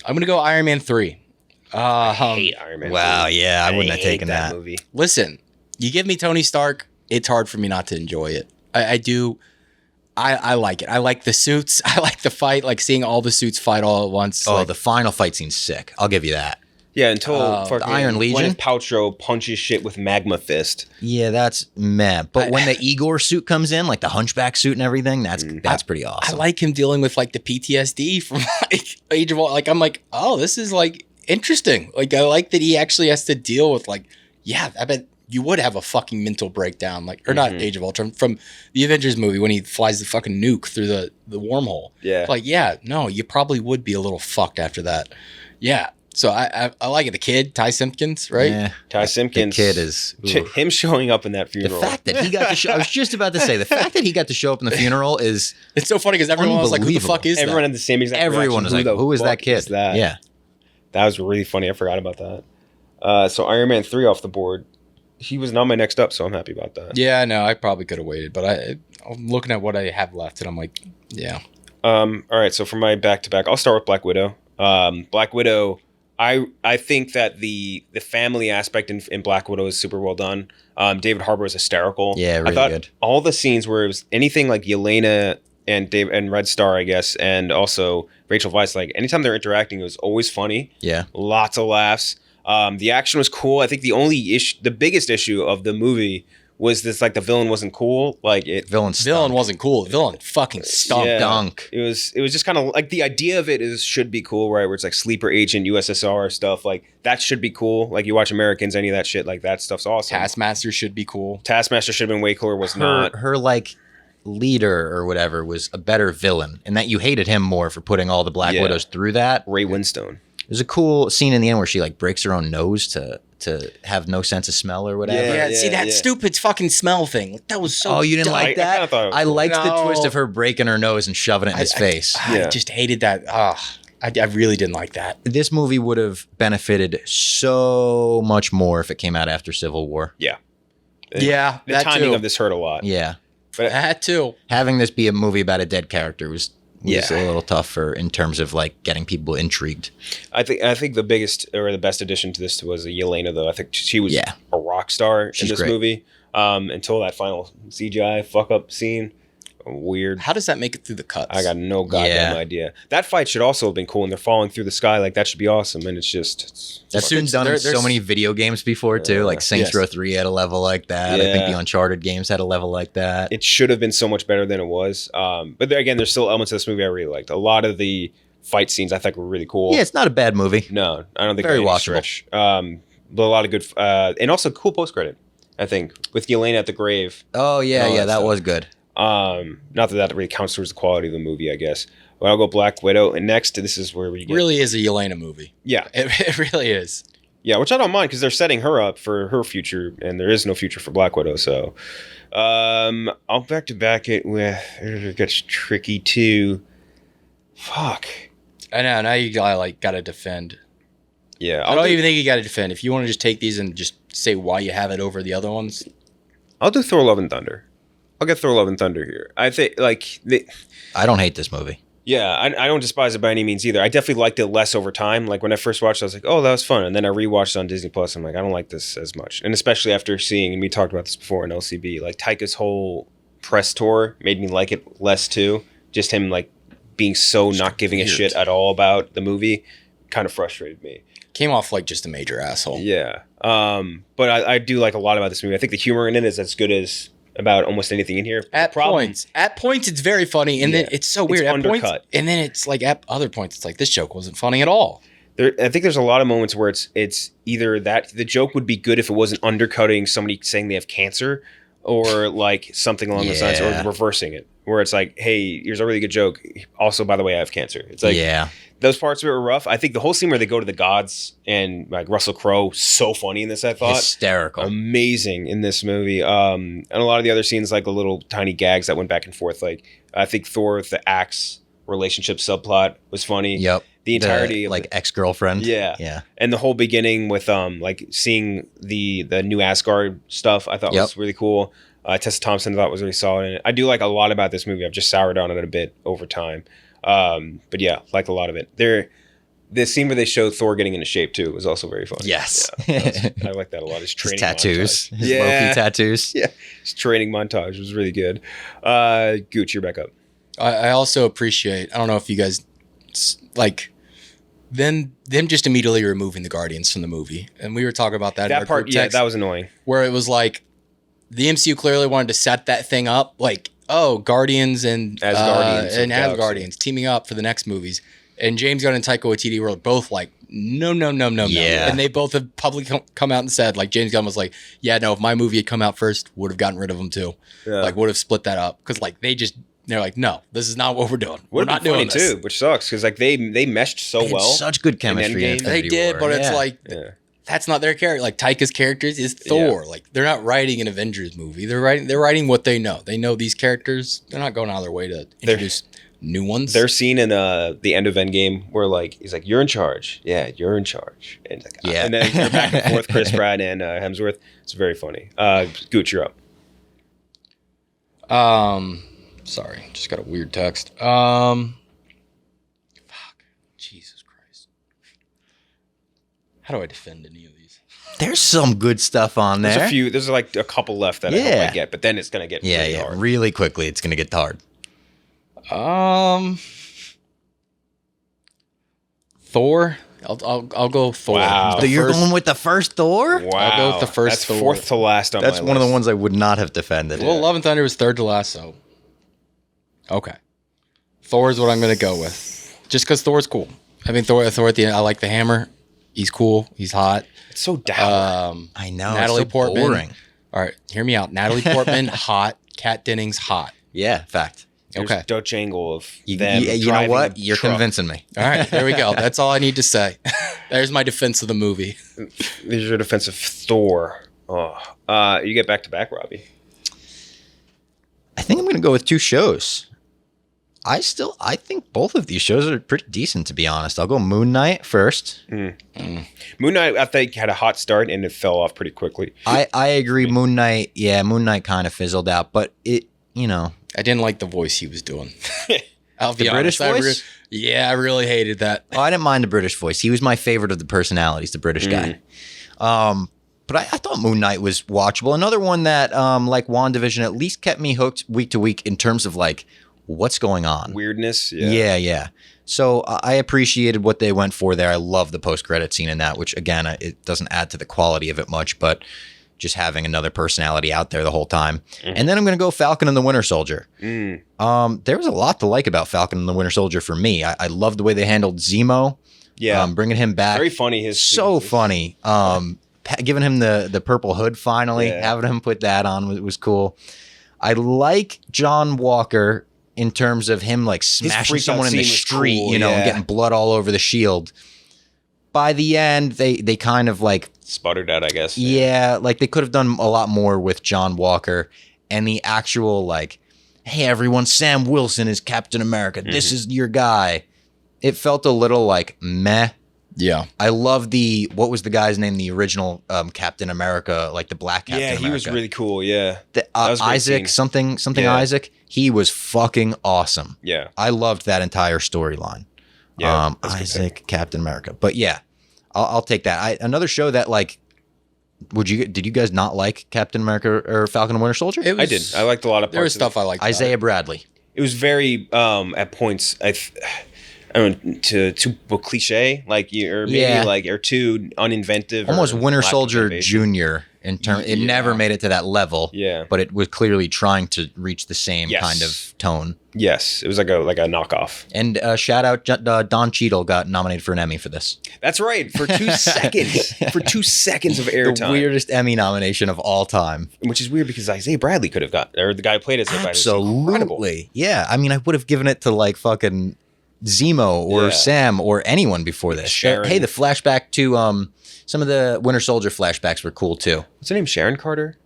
B: I'm going to go Iron Man 3.
A: I hate Iron Man.
C: Wow, yeah, I wouldn't have
A: hate
C: taken that.
A: movie.
B: Listen, you give me Tony Stark, it's hard for me not to enjoy it. I do. I like it. I like the suits. I like the fight, like seeing all the suits fight all at once.
C: Oh,
B: like,
C: the final fight scene's sick. I'll give you that.
A: Yeah, until fucking
C: Iron Legion?
A: Gwyneth Paltrow punches shit with magma fist.
C: Yeah, that's meh. But when the Igor suit comes in, like the Hunchback suit and everything, that's pretty
B: I
C: awesome.
B: like him dealing with like the PTSD from like Age of Ultron. Like I'm like, oh, this is like interesting. Like I like that he actually has to deal with like, yeah, I bet you would have a fucking mental breakdown, like or not Age of Ultron from the Avengers movie when he flies the fucking nuke through the wormhole.
A: Yeah,
B: like yeah, no, you probably would be a little fucked after that. Yeah. So I like it. The kid, Ty Simpkins, right?
C: Yeah.
A: Ty Simpkins.
C: The kid is... ooh.
A: Him showing up in that
C: The
A: funeral.
C: fact that he got to show... I was just about to say, the fact that he got to show up in the funeral is...
B: It's so funny because everyone was like, who the fuck is
A: Everyone
B: that?
A: had the same exact
C: Everyone was
A: reaction.
C: like, who is that
A: fuck
C: kid?
A: is that?
C: Yeah.
A: That was really funny. I forgot about that. So Iron Man 3 off the board. He was not my next up, so I'm happy about that.
B: Yeah, no, I probably could have waited, but I'm looking at what I have left and I'm like, yeah.
A: All right, so for my back-to-back, I'll start with Black Widow. Black Widow... I think that the family aspect in Black Widow is super well done. David Harbour was hysterical.
C: Yeah, really
A: I thought
C: good.
A: all the scenes where it was anything like Yelena and Red Star, I guess, and also Rachel Weisz, like anytime they're interacting, it was always funny.
C: Yeah.
A: Lots of laughs. The action was cool. I think the biggest issue of the movie was this, like the villain wasn't cool. Like
C: Villain
B: Wasn't cool. Villain fucking stunk.
A: Yeah.
C: Dunk.
A: It was just kind of like the idea of it should be cool, right? Where it's like sleeper agent, USSR stuff, like that should be cool. Like you watch Americans, any of that shit, like that stuff's awesome.
B: Taskmaster should be cool.
A: Taskmaster should have been way cooler, was not.
C: Her like leader or whatever was a better villain, and that you hated him more for putting all the Black
A: Yeah.
C: Widows through that.
A: Ray Winstone.
C: There's a cool scene in the end where she like breaks her own nose to have no sense of smell or whatever.
B: Yeah, see that stupid fucking smell thing. Like, that was so.
C: Oh, you didn't
B: dumb.
C: like
A: I
C: that?
A: kinda thought it was
C: I
A: cool.
C: liked the
B: No.
C: twist of her breaking her nose and shoving it in his face.
A: Yeah.
B: I just hated that. I really didn't like that.
C: This movie would have benefited so much more if it came out after Civil War.
A: Yeah.
B: Yeah,
A: The
B: that
A: timing
B: too.
A: of this hurt a lot.
C: Yeah.
B: That too.
C: Having this be a movie about a dead character was
A: Yeah.
C: a little tougher in terms of like getting people intrigued.
A: I think the biggest or the best addition to this was Yelena, though. I think she was
C: Yeah.
A: a rock star
C: She's
A: in this
C: great.
A: movie until that final CGI fuck up scene. Weird.
B: How does that make it through the cuts?
A: I got no goddamn
C: Yeah.
A: idea. That fight should also have been cool, and they're falling through the sky. Like that should be awesome. And it's just
C: That's
B: There's-
C: been done in
B: there's-
C: so many video games before too. Like Saints
B: Yes.
C: Row 3 had a level like that. I think
A: Yeah.
C: the Uncharted games had a level like that.
A: it should have been so much better than it was. But there, again, there's still elements of this movie I really liked. A lot of the fight scenes I think were really cool.
C: Yeah, it's not a bad movie.
A: No, I don't think
C: Very
A: by any
C: watchable.
A: stretch. But a lot of good, and also cool post credit. I think with Yelena at the grave.
C: Oh yeah,
A: Oh,
C: yeah,
A: that
C: that
A: stuff.
C: was good.
A: Not that really counts towards the quality of the movie, I guess. But I'll go Black Widow, and next this is where we get
B: really is a Yelena movie.
A: yeah,
B: It really is.
A: yeah, which I don't mind because they're setting her up for her future, and there is no future for Black Widow. So, I'll back to back it with it gets tricky too. Fuck.
B: I know. Now you gotta defend.
A: Yeah,
B: I don't even think you gotta defend. If you want to just take these and just say why you have it over the other ones.
A: I'll do Thor: Love and Thunder. I'll get Thor: Love and Thunder here. I think
C: I don't hate this movie.
A: yeah, I don't despise it by any means either. I definitely liked it less over time. Like when I first watched it, I was like, oh, that was fun. And then I rewatched it on Disney Plus. I'm like, I don't like this as much. And especially after seeing, and we talked about this before in LCB, like Taika's whole press tour made me like it less too. Just him like being so not giving a shit at all about the movie kind of frustrated me.
B: Came off like just a major asshole.
A: Yeah. But I do like a lot about this movie. I think the humor in it is as good as about almost anything in here.
B: At points, it's very funny, and then it's so weird. At
A: undercut.
B: points, and then it's like at other points, it's like this joke wasn't funny at all.
A: I think there's a lot of moments where it's either that the joke would be good if it wasn't undercutting somebody saying they have cancer, or like something along those lines, or reversing it, where it's like, hey, here's a really good joke. Also, by the way, I have cancer. It's like, those parts of it were rough. I think the whole scene where they go to the gods and like Russell Crowe, so funny in this, I thought.
C: Hysterical.
A: Amazing in this movie. And a lot of the other scenes, like the little tiny gags that went back and forth. Like, I think Thor with the axe relationship subplot was funny.
C: Yep.
A: The entirety of
C: like ex-girlfriend.
A: Yeah. And the whole beginning with like seeing the new Asgard stuff, I thought was really cool. Tessa Thompson I thought was really solid in it. I do like a lot about this movie. I've just soured on it a bit over time. But yeah, like a lot of it. The scene where they showed Thor getting into shape too was also very funny.
C: Yes.
A: Yeah, I like that a lot. His training
C: tattoos.
A: montage.
C: His Loki tattoos.
A: Yeah. His training montage was really good. Gooch, you're back up.
B: I also appreciate, I don't know if you guys like them just immediately removing the Guardians from the movie. And we were talking about that.
A: That part, yeah, that was annoying.
B: Where it was like the MCU clearly wanted to set that thing up, like, oh, Guardians and Asgardians teaming up for the next movies. And James Gunn and Taika Waititi were both like, no. And they both have publicly come out and said, like, James Gunn was like, yeah, no, if my movie had come out first, would have gotten rid of them too. Yeah. Like, would have split that up. Because, like, they're like, no, this is not what we're doing. We're not doing this. Too,
A: which sucks, because, like, they meshed so well.
C: Such good chemistry in
B: They did, but it's like... That's not their character. Like Taika's character is Thor. Like they're not writing an Avengers movie. They're writing what they know. They know these characters. They're not going out of their way to introduce new ones.
A: They're seen in the end of Endgame where like he's like, "You're in charge." Yeah, you're in charge. And like, and then they're back and forth, Chris Pratt and Hemsworth. It's very funny. Gooch, you're up.
B: Sorry, just got a weird text. Jesus Christ. How do I defend any of these?
C: There's some good stuff on there.
A: There's like a couple left that I hope I get, but then it's gonna get really hard.
C: Really quickly, it's gonna get hard.
B: Thor. I'll go Thor.
C: Wow. You're going with the first Thor?
A: Wow.
B: I'll go with the first Thor.
A: That's fourth to last on my list.
C: That's one of the ones I would not have defended.
B: Well, Love and Thunder was third to last, so okay. Thor is what I'm gonna go with, just because Thor's cool. I mean, Thor at the end. I like the hammer. He's cool. He's hot.
A: It's so down.
C: I know.
B: Natalie
C: it's so
B: Portman.
C: Boring.
B: All right, hear me out. Natalie Portman, hot. Kat Dennings, hot.
C: Yeah, fact.
A: There's
B: okay.
A: Dutch angle of
C: them. You know what? You're convincing me.
B: All right, there we go. That's all I need to say. There's my defense of the movie.
A: There's your defense of Thor. Oh, you get back to back, Robbie.
C: I think I'm going to go with two shows. I think both of these shows are pretty decent, to be honest. I'll go Moon Knight first.
A: Moon Knight, I think, had a hot start and it fell off pretty quickly.
C: I agree. Moon Knight kind of fizzled out, but it,
B: I didn't like the voice he was doing. I'll be
C: the
B: honest.
C: British voice?
B: I really hated that.
C: Oh, I didn't mind the British voice. He was my favorite of the personalities, the British guy. But I thought Moon Knight was watchable. Another one that, like WandaVision, at least kept me hooked week to week in terms of like, what's going on?
A: Weirdness.
C: Yeah. So I appreciated what they went for there. I love the post-credit scene in that, which again, it doesn't add to the quality of it much, but just having another personality out there the whole time. Mm-hmm. And then I'm going to go Falcon and the Winter Soldier. There was a lot to like about Falcon and the Winter Soldier for me. I love the way they handled Zemo.
A: Yeah.
C: Bringing him back.
A: Very funny.
C: Funny. Giving him the purple hood finally, having him put that on was cool. I like John Walker in terms of him like smashing someone in the street, cool, and getting blood all over the shield. By the end, they kind of like
A: sputtered out, I guess.
C: Yeah, like they could have done a lot more with John Walker and the actual like, hey everyone, Sam Wilson is Captain America. This is your guy. It felt a little like meh.
B: Yeah.
C: I love what was the guy's name? The original Captain America, like the black Captain America.
A: Yeah, he was really cool. Yeah.
C: Isaac, something Isaac. He was fucking awesome.
A: Yeah.
C: I loved that entire storyline.
A: Yeah.
C: Isaac, Captain America. But yeah, I'll take that. Another show that like, did you guys not like Captain America or Falcon and Winter Soldier?
A: I did. I liked a lot of parts.
B: There was stuff I liked.
C: Isaiah Bradley.
A: it was very at points I don't know, too cliche, like or maybe like or too uninventive,
C: almost
A: or
C: Winter
A: lack of
C: Soldier
A: innovation.
C: Junior. In term, it never made it to that level.
A: Yeah.
C: But it was clearly trying to reach the same
A: Yes.
C: kind of tone.
A: Yes, it was like a knockoff.
C: And shout out, Don Cheadle got nominated for an Emmy for this.
A: That's right, for 2 seconds, for 2 seconds of
C: The
A: airtime,
C: weirdest Emmy nomination of all time.
A: which is weird because Isaiah Bradley could have got, or the guy who played Isaiah Bradley. was incredible.
C: Absolutely. Yeah. I mean, I would have given it to like fucking Zemo or
A: Yeah.
C: Sam or anyone before this.
A: Sharon.
C: Hey, the flashback to some of the Winter Soldier flashbacks were cool too.
A: What's her name? Sharon Carter.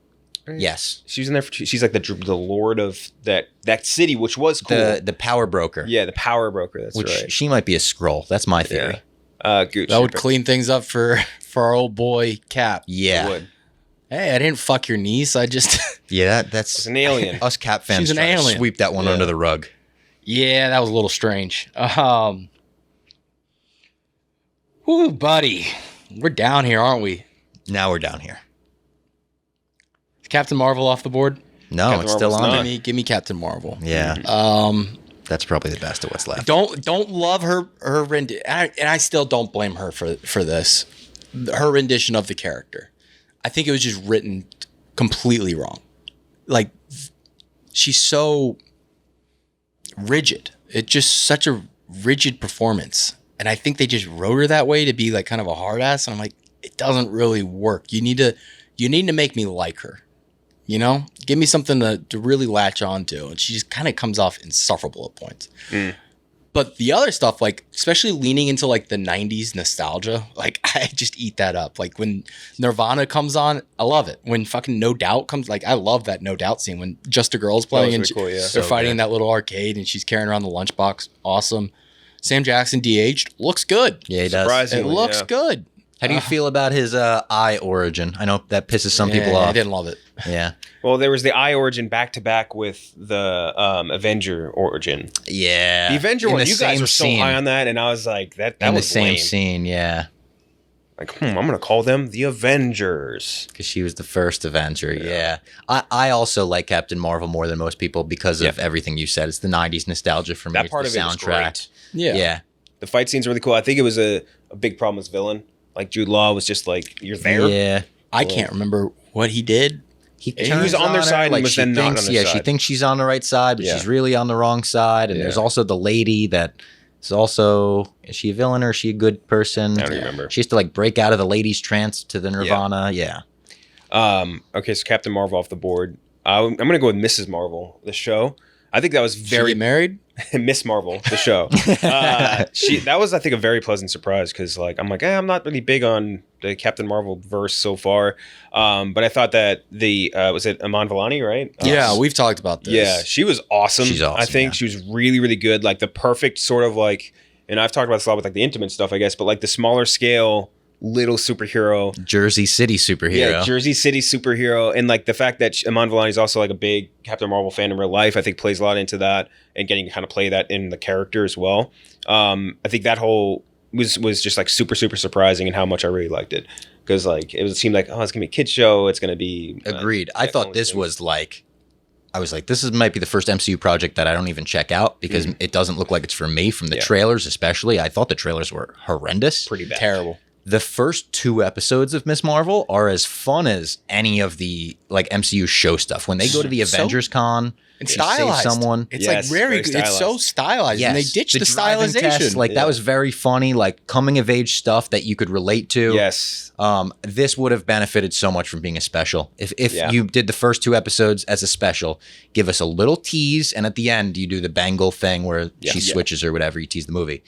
A: Right?
C: Yes.
A: She was in there. She's like the lord of that city, which was cool.
C: The power broker.
A: Yeah, the power broker. That's
C: Which
A: right.
C: she might be a Skrull. That's my theory.
A: Gooch.
B: That would clean things up for our old boy Cap.
C: Yeah.
A: Would.
B: Hey, I didn't fuck your niece. I just
C: Yeah,
A: It's
C: that's
A: an alien.
C: us Cap fans
B: She's an
C: trying to
B: alien.
C: sweep that one
A: Yeah.
C: under the rug.
B: yeah, that was a little strange. Ooh, buddy, we're down here, aren't we?
C: Now we're down here.
B: Is Captain Marvel off the board?
C: No,
A: Captain
C: it's still
A: Marvel's
C: on
A: not.
C: there.
B: Give me Captain Marvel.
C: Yeah. That's probably the best of what's left.
B: Don't love her rendition, and I still don't blame her for this. Her rendition of the character, I think it was just written completely wrong. Like, she's so rigid. It's just such a rigid performance, and I think they just wrote her that way to be like kind of a hard ass. And I'm like, it doesn't really work. You need to make me like her. You know, give me something to really latch on to. And she just kind of comes off insufferable at points. But the other stuff, like, especially leaning into like the 90s nostalgia, like, I just eat that up. Like, when Nirvana comes on, I love it. When fucking No Doubt comes, like, I love that No Doubt scene when Just a Girl's playing and
A: really cool, yeah.
B: they're
C: So
B: fighting
C: good.
B: in that little arcade and she's carrying around the lunchbox. Awesome. Sam Jackson de-aged. Looks good.
C: Yeah, he does.
A: Surprising.
B: It looks
A: yeah.
B: good.
C: How do you feel about his eye origin? I know that pisses some people off.
B: I didn't love it.
C: Yeah.
A: Well, there was the I origin back to back with the Avenger origin.
C: Yeah.
A: The Avenger
C: In
A: one,
C: the
A: you guys
C: same
A: were so
C: scene.
A: high on that, and I was like, that
C: In the
A: was
C: same
A: lame.
C: scene, yeah.
A: Like, I'm gonna call them the Avengers.
C: Because she was the first Avenger, yeah. I also like Captain Marvel more than most people because of everything you said. It's the 90s nostalgia for me.
A: That
C: It's
A: part
C: the
A: of it was
C: soundtrack.
A: great.
C: Yeah.
A: The fight scene's really cool. I think it was a big problem with villain. Like Jude Law was just like, you're there.
C: Yeah.
B: I can't remember what he did.
C: He
A: was
C: turns
A: on their
C: her,
A: side and was
C: she
A: then not on
C: thinks,
A: their
C: Yeah, she
A: side.
C: thinks she's on the right side, but
A: Yeah.
C: she's really on the wrong side. And there's
A: Yeah.
C: also the lady that is also, is she a villain or is she a good person?
A: I don't remember.
C: She has to like break out of the lady's trance to the Nirvana. Yeah.
A: Okay, so Captain Marvel off the board. I'm gonna go with Mrs. Marvel, the show. I think that was
B: Very
A: very
B: married.
A: Miss Marvel, the show. That was, I think, a very pleasant surprise because, like, I'm like, I'm not really big on the Captain Marvel verse so far, but I thought that the was it Iman Vellani, right?
B: Yeah, we've talked about this.
A: Yeah, she was awesome.
C: She's awesome,
A: I think
C: yeah.
A: she was really, really good. Like the perfect sort of like, and I've talked about this a lot with like the intimate stuff, I guess, but like the smaller scale little superhero.
C: Jersey City superhero.
A: Yeah, Jersey City superhero, and like the fact that Iman Vellani is also like a big Captain Marvel fan in real life, I think plays a lot into that, and getting to kind of play that in the character as well. I think that whole was just like super surprising, and how much I really liked it because like it seemed like, oh, it's gonna be a kids show, it's gonna be
C: Agreed. I thought this was like, I was like, this might be the first MCU project that I don't even check out because it doesn't look like it's for me from the trailers, especially. I thought the trailers were horrendous.
A: pretty bad.
B: Terrible.
C: The first 2 episodes of Miss Marvel are as fun as any of the like MCU show stuff. When they go to the
B: So-
C: Avengers Con
B: It's
C: and save
B: stylized.
C: someone.
B: It's
A: Yes,
B: like very
A: very
B: good. It's so stylized. And they ditched the
C: driving
B: stylization.
C: test, like that was very funny, like coming of age stuff that you could relate to.
A: Yes.
C: This would have benefited so much from being a special. If
A: Yeah.
C: you did the first 2 episodes as a special, give us a little tease, and at the end you do the Bangle thing where she switches or whatever, you tease the movie.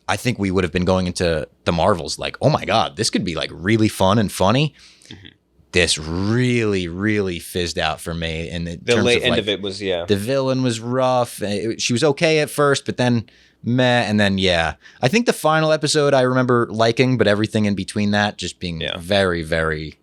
C: I think we would have been going into the Marvels like, oh my God, this could be like really fun and funny. This really fizzed out for me. And
A: The late end of it was
C: the villain was rough. She was okay at first, but then meh. And then, I think the final episode I remember liking, but everything in between that just being very, very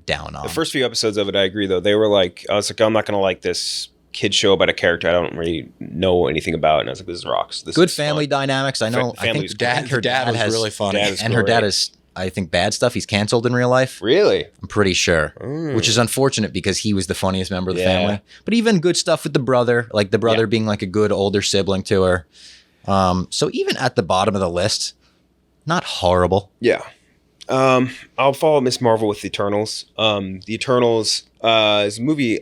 C: down on.
A: The first few episodes of it, I agree though. They were like, I was like, I'm not gonna like this kid show about a character I don't really know anything about, and I was like, this rocks. This
C: Good
A: is
C: family
A: fun.
C: dynamics. I know. I
A: Family's
C: think
A: great.
B: Her dad was
C: has
B: really funny.
A: Dad was
C: and her
A: great.
C: dad is I think bad stuff. He's canceled in real life.
A: Really?
C: I'm pretty sure, which is unfortunate because he was the funniest member of the family. But even good stuff with the brother, like the brother being like a good older sibling to her. So even at the bottom of the list, not horrible.
A: Yeah. I'll follow Miss Marvel with the Eternals. The Eternals is a movie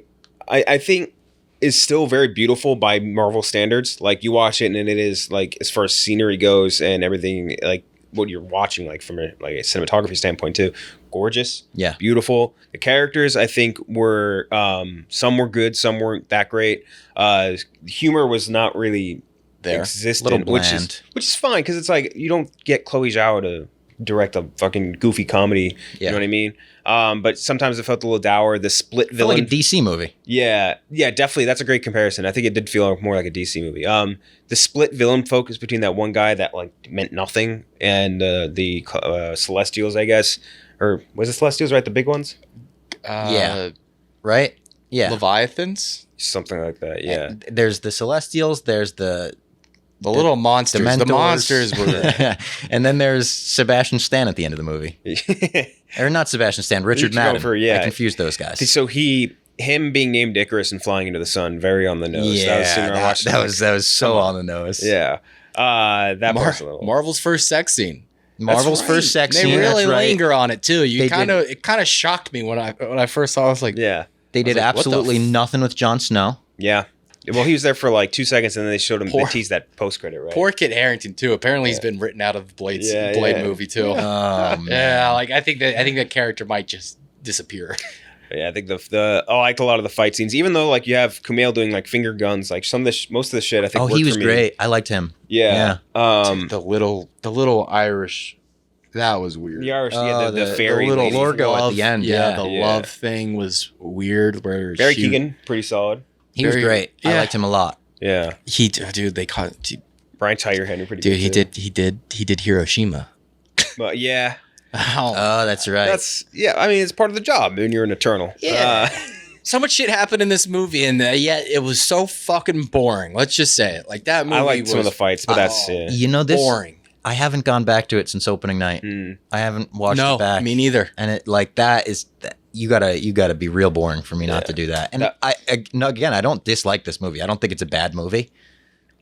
A: I think is still very beautiful by Marvel standards. Like you watch it and it is like, as far as scenery goes and everything, like what you're watching, like from a cinematography standpoint too, gorgeous.
C: Yeah.
A: Beautiful. The characters I think were, some were good, some weren't that great. Humor was not really existent,
C: Little bland.
A: which is fine. Cause it's like, you don't get Chloe Zhao to direct a fucking goofy comedy. You know what I mean? But sometimes it felt a little dour. The split
C: Felt
A: villain,
C: like a DC movie.
A: yeah, definitely. That's a great comparison. I think it did feel more like a DC movie. The split villain focus between that one guy that like meant nothing and the Celestials, I guess, or was it Celestials, right? The big ones,
C: Yeah. Right? Yeah.
B: Leviathans?
A: something like that. Yeah,
C: There's the Celestials. There's the
B: Little monsters. The
C: Dementors.
B: monsters were...
C: And then there's Sebastian Stan at the end of the movie. Or not Sebastian Stan, Richard Madden. I confused those guys.
A: So him being named Icarus and flying into the sun, very on the nose.
C: Yeah,
A: that
C: was so on the nose.
A: Yeah, that part's a little.
B: Marvel's first sex scene.
C: Marvel's
A: right.
C: first sex
B: They
C: scene.
B: really
C: that's right.
B: linger on it too.
C: They did.
B: It kind of shocked me when I first saw it. I was like,
A: Yeah,
C: They did
B: like, what the
C: absolutely nothing with Jon Snow.
A: yeah. Well, he was there for like 2 seconds, and then they showed him. They
B: Poor-
A: teased that post credit, right?
B: poor Kit Harington too. Apparently he's been written out of the Blade movie too.
C: Oh, man.
B: Yeah, like I think that character might just disappear.
A: Yeah, I think I liked a lot of the fight scenes, even though like you have Kumail doing like finger guns, like most of the shit. I think.
C: Oh,
A: worked
C: he was
A: for me.
C: great. I liked him.
A: Yeah.
B: Dude, the little Irish, that was weird.
A: The Irish,
C: Oh,
A: the fairy
C: little
A: lady.
C: Lorgo at the end.
B: Yeah,
C: Yeah.
B: the love thing was weird. Where
A: Barry Keoghan, pretty solid.
C: He was great. I
B: Yeah.
C: liked him a lot.
A: Yeah,
B: They caught.
A: Brian Tyree Henry, pretty
B: Dude,
A: good.
B: he did Hiroshima.
A: But yeah,
C: Oh, that's right.
A: I mean, it's part of the job when you're an Eternal.
B: Yeah. So much shit happened in this movie, and yet it was so fucking boring. Let's just say it. Like that movie.
A: I liked some of the fights, but that's
C: You know this.
B: boring.
C: I haven't gone back to it since opening night. I haven't watched it back.
B: Me neither.
C: And it like that is you gotta be real boring for me not to do that. And again, I don't dislike this movie. I don't think it's a bad movie.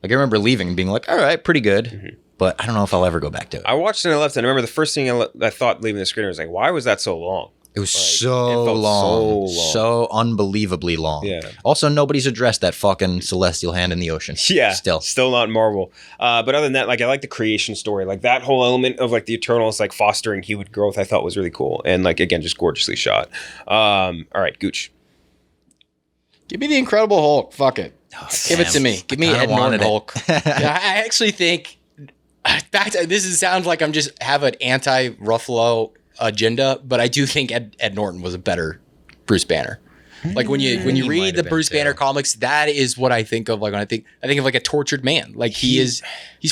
C: Like I remember leaving and being like, all right, pretty good. But I don't know if I'll ever go back to it.
A: I watched it and I left, and I remember the first thing I thought leaving the screener was like, why was that so long?
C: It was
A: Like,
C: so
A: it felt
C: long,
A: so long.
C: so unbelievably long.
A: Yeah.
C: Also, nobody's addressed that fucking celestial hand in the ocean.
A: Yeah,
C: Still.
A: not Marvel. But other than that, like I like the creation story, like that whole element of like the Eternals, like fostering human growth, I thought was really cool, and like again, just gorgeously shot. All right, Gooch.
B: Give me the Incredible Hulk. Fuck it. Give it to me. Give me
C: kinda
B: Ed Norton
C: wanted it.
B: Hulk. Yeah, I actually think. Sounds like I'm just have an anti-Ruffalo agenda, but I do think Ed Norton was a better Bruce Banner. Like when you
C: He
B: read
C: might
B: the
C: have
B: Bruce
C: been,
B: Banner
C: too.
B: comics, that is what I think of. Like when I think of like a tortured man. Like he's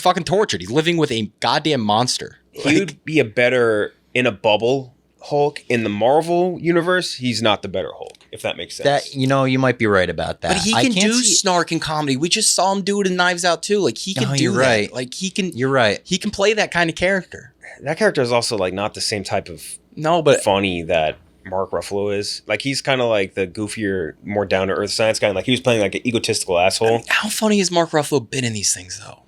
B: fucking tortured. He's living with a goddamn monster.
A: He would be a better in a bubble Hulk. In the Marvel universe, he's not the better Hulk, if that makes sense.
C: That you might be right about that.
B: But he
C: I
B: can
C: can't
B: do
C: see-
B: snark and comedy. We just saw him do it in Knives Out too. Like he can
C: Oh,
B: do
C: you're
B: that.
C: right.
B: Like he can.
C: You're right.
B: He can play that kind of character.
A: That character is also like not the same type of
B: No, but
A: funny that Mark Ruffalo is. Like he's kind of like the goofier, more down to earth science guy. And, like he was playing like an egotistical asshole.
B: how funny has Mark Ruffalo been in these things though?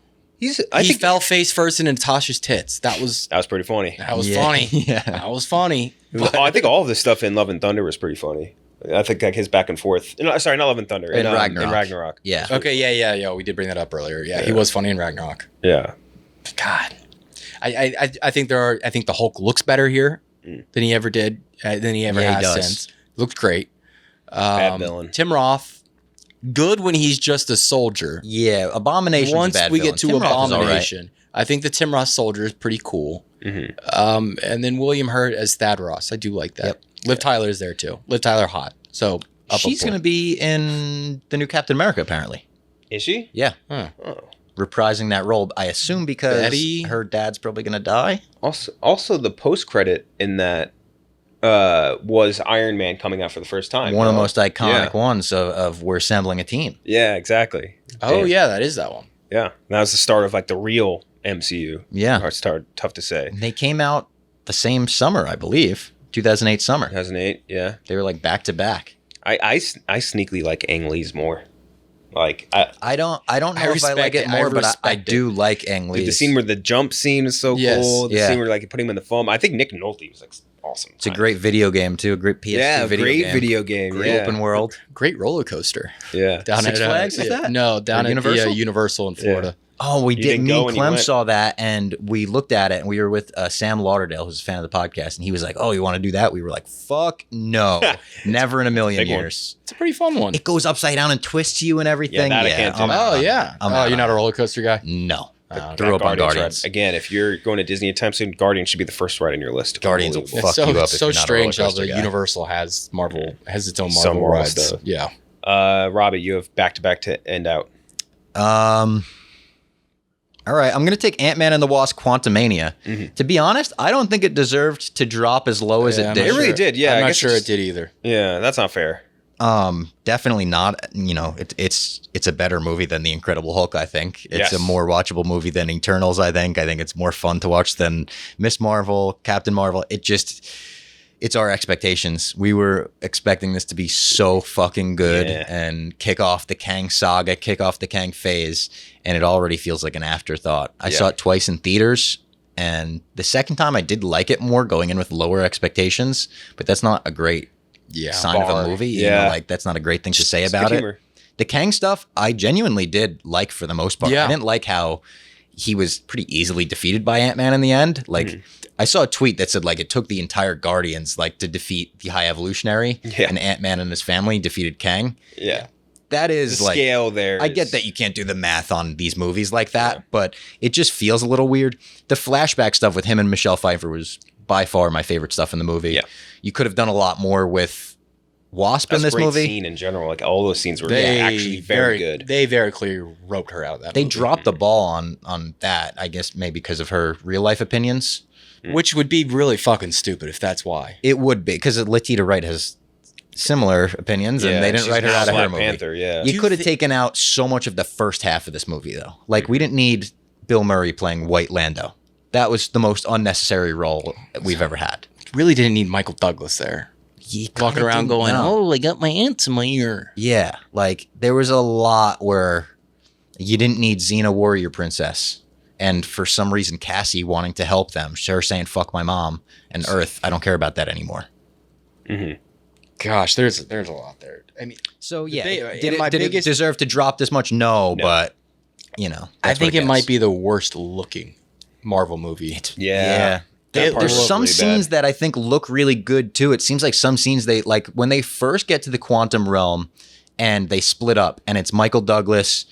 A: I
B: He
A: think
B: fell face first in Natasha's tits. That was
A: pretty funny.
C: Yeah.
B: funny.
C: Yeah.
B: That was funny.
A: I think all of this stuff in Love and Thunder was pretty funny. I think like his back and forth. No, sorry, not Love and Thunder.
C: In
A: In
C: Ragnarok.
A: Ragnarok.
C: Yeah.
B: Okay, yeah. We did bring that up earlier. Yeah, he was funny in Ragnarok.
A: Yeah.
B: God, I think I think the Hulk looks better here than he ever did, than he ever
C: Yeah, he
B: has
C: does.
B: since. Looks great.
A: Bad villain.
B: Tim Roth, good when he's just a soldier.
C: Yeah. Abomination.
B: Once we get to
C: Abomination,
B: Abomination, I think the Tim Roth soldier is pretty cool. And then William Hurt as Thad Ross. I do like that.
C: Yep.
B: Liv Tyler is there too. Liv Tyler hot. So up
C: she's
B: a
C: going to be in the new Captain America, apparently.
A: Is she?
C: Yeah.
B: Huh.
C: Reprising that role, I assume because
B: Betty?
C: her dad's probably going to die.
A: Also, the post credit in that was Iron Man coming out for the first time.
C: One of the most iconic
A: Yeah.
C: ones of we're assembling a team.
A: Yeah, exactly.
B: Oh
A: Damn.
B: yeah, that is that one.
A: Yeah, that was the start of like the real MCU.
C: Yeah.
A: It's tough to say.
C: They came out the same summer, I believe. 2008 summer.
A: 2008, yeah.
C: They were like back to back.
A: I sneakily like Ang Lee's more. Like
C: I don't know if I like it more, but I do like Ang Lee's.
A: the scene where the jump scene is so
B: Yes.
A: cool. The
C: Yeah.
A: scene where like putting him in the foam. I think Nick Nolte was like awesome.
C: It's a great video game too. A great PS2 video game.
A: game.
C: Great
A: yeah.
C: open world.
B: Great roller coaster.
A: Yeah.
B: Down
C: Six
B: at
C: Flags is that?
B: No, down
C: Or
B: at
C: Universal?
B: the Universal in Florida.
C: Oh, we
A: You
C: did.
A: didn't
C: Me
A: go
C: and
A: when you
C: Clem
A: went?
C: saw that, and we looked at it, and we were with Sam Lauderdale, who's a fan of the podcast, and he was like, "Oh, you want to do that?" We were like, "Fuck no, never in a million
A: Big one.
C: years."
B: It's a pretty fun one.
C: It goes upside down and twists you and everything.
A: Yeah, that I can't do.
C: I'm out
B: Oh
C: on
B: yeah.
C: that. I'm
B: Oh,
C: out
B: you're
C: on
B: not a
C: that.
B: roller coaster guy?
C: No.
B: Oh,
C: I
B: okay.
C: threw up on
A: Guardians
C: Guardians.
A: ride. Again, if you're going to Disney anytime soon, Guardians should be the first ride on your list.
C: Guardians will
A: Unbelievable.
C: fuck you up if
B: so
C: you're not a
B: strange how
C: roller coaster
B: the
C: guy.
B: Universal has its own
A: Some
B: Marvel
A: Marvel
B: rides.
A: stuff.
B: Yeah.
A: Robbie, you have back-to-back to end out.
C: All right, I'm going to take Ant-Man and the Wasp Quantumania.
A: Mm-hmm.
C: To be honest, I don't think it deserved to drop as low as
B: Yeah,
C: it
B: I'm
C: did.
A: It
B: not
A: really
B: sure.
A: did, yeah, I
B: I'm not
A: guess
B: sure
A: it's-
B: it did either.
A: Yeah, that's not fair.
C: Definitely not. You know, it's a better movie than The Incredible Hulk. I think it's
A: Yes.
C: a more watchable movie than Eternals. I think it's more fun to watch than Miss Marvel, Captain Marvel. It's our expectations. We were expecting this to be so fucking good
A: Yeah.
C: and kick off the Kang saga, kick off the Kang phase, and it already feels like an afterthought. I saw it twice in theaters, and the second time I did like it more, going in with lower expectations, but that's not a great sign of
A: bar.
C: a movie.
A: Yeah.
C: You know, like that's not a great thing to say
A: It's
C: about
A: good
C: it.
A: humor.
C: The Kang stuff, I genuinely did like for the most part.
B: Yeah.
C: I didn't like how he was pretty easily defeated by Ant-Man in the end. Like, I saw a tweet that said, like, it took the entire Guardians, like, to defeat the High Evolutionary,
A: Yeah.
C: and Ant-Man and his family defeated Kang.
A: Yeah.
C: That is,
A: The
C: like...
A: scale there.
C: I get that you can't do the math on these movies like that, but it just feels a little weird. The flashback stuff with him and Michelle Pfeiffer was by far my favorite stuff in the movie.
A: Yeah.
C: You could have done a lot more with Wasp
A: That's
C: in this
A: a great
C: movie.
A: scene in general. Like, all those scenes were
B: They
A: actually very good.
B: They very clearly roped her out of that
C: They
B: movie.
C: dropped the ball on that, I guess maybe because of her real life opinions.
B: Which would be really fucking stupid if that's why.
C: It would be because Latita Wright has similar opinions, and they didn't
A: she's
C: write her
A: now
C: out of her
A: Black
C: movie.
A: Panther, yeah.
C: You could have taken out so much of the first half of this movie, though. Like, we didn't need Bill Murray playing White Lando. That was the most unnecessary role we've ever had.
B: Really didn't need Michael Douglas there.
C: You
B: Walking
C: kinda
B: around
C: didn't
B: going,
C: know.
B: oh, I got my ants in my ear.
C: Yeah, like there was a lot where you didn't need Xena Warrior Princess, and for some reason Cassie wanting to help them, her saying "fuck my mom" and Earth. I don't care about that anymore.
B: Gosh, there's a lot there. I mean,
C: So yeah,
B: They-
C: did,
B: my
C: it, did it
B: biggest-
C: deserve to drop this much? No, but you know,
B: I
C: that's
B: think
C: what
B: it might
C: gets.
B: be the worst looking Marvel movie.
A: Yeah.
C: There-
A: That part
C: there's
A: was
C: some
A: really
C: scenes
A: bad.
C: that I think look really good too. It seems like some scenes they like when they first get to the quantum realm and they split up, and it's Michael Douglas,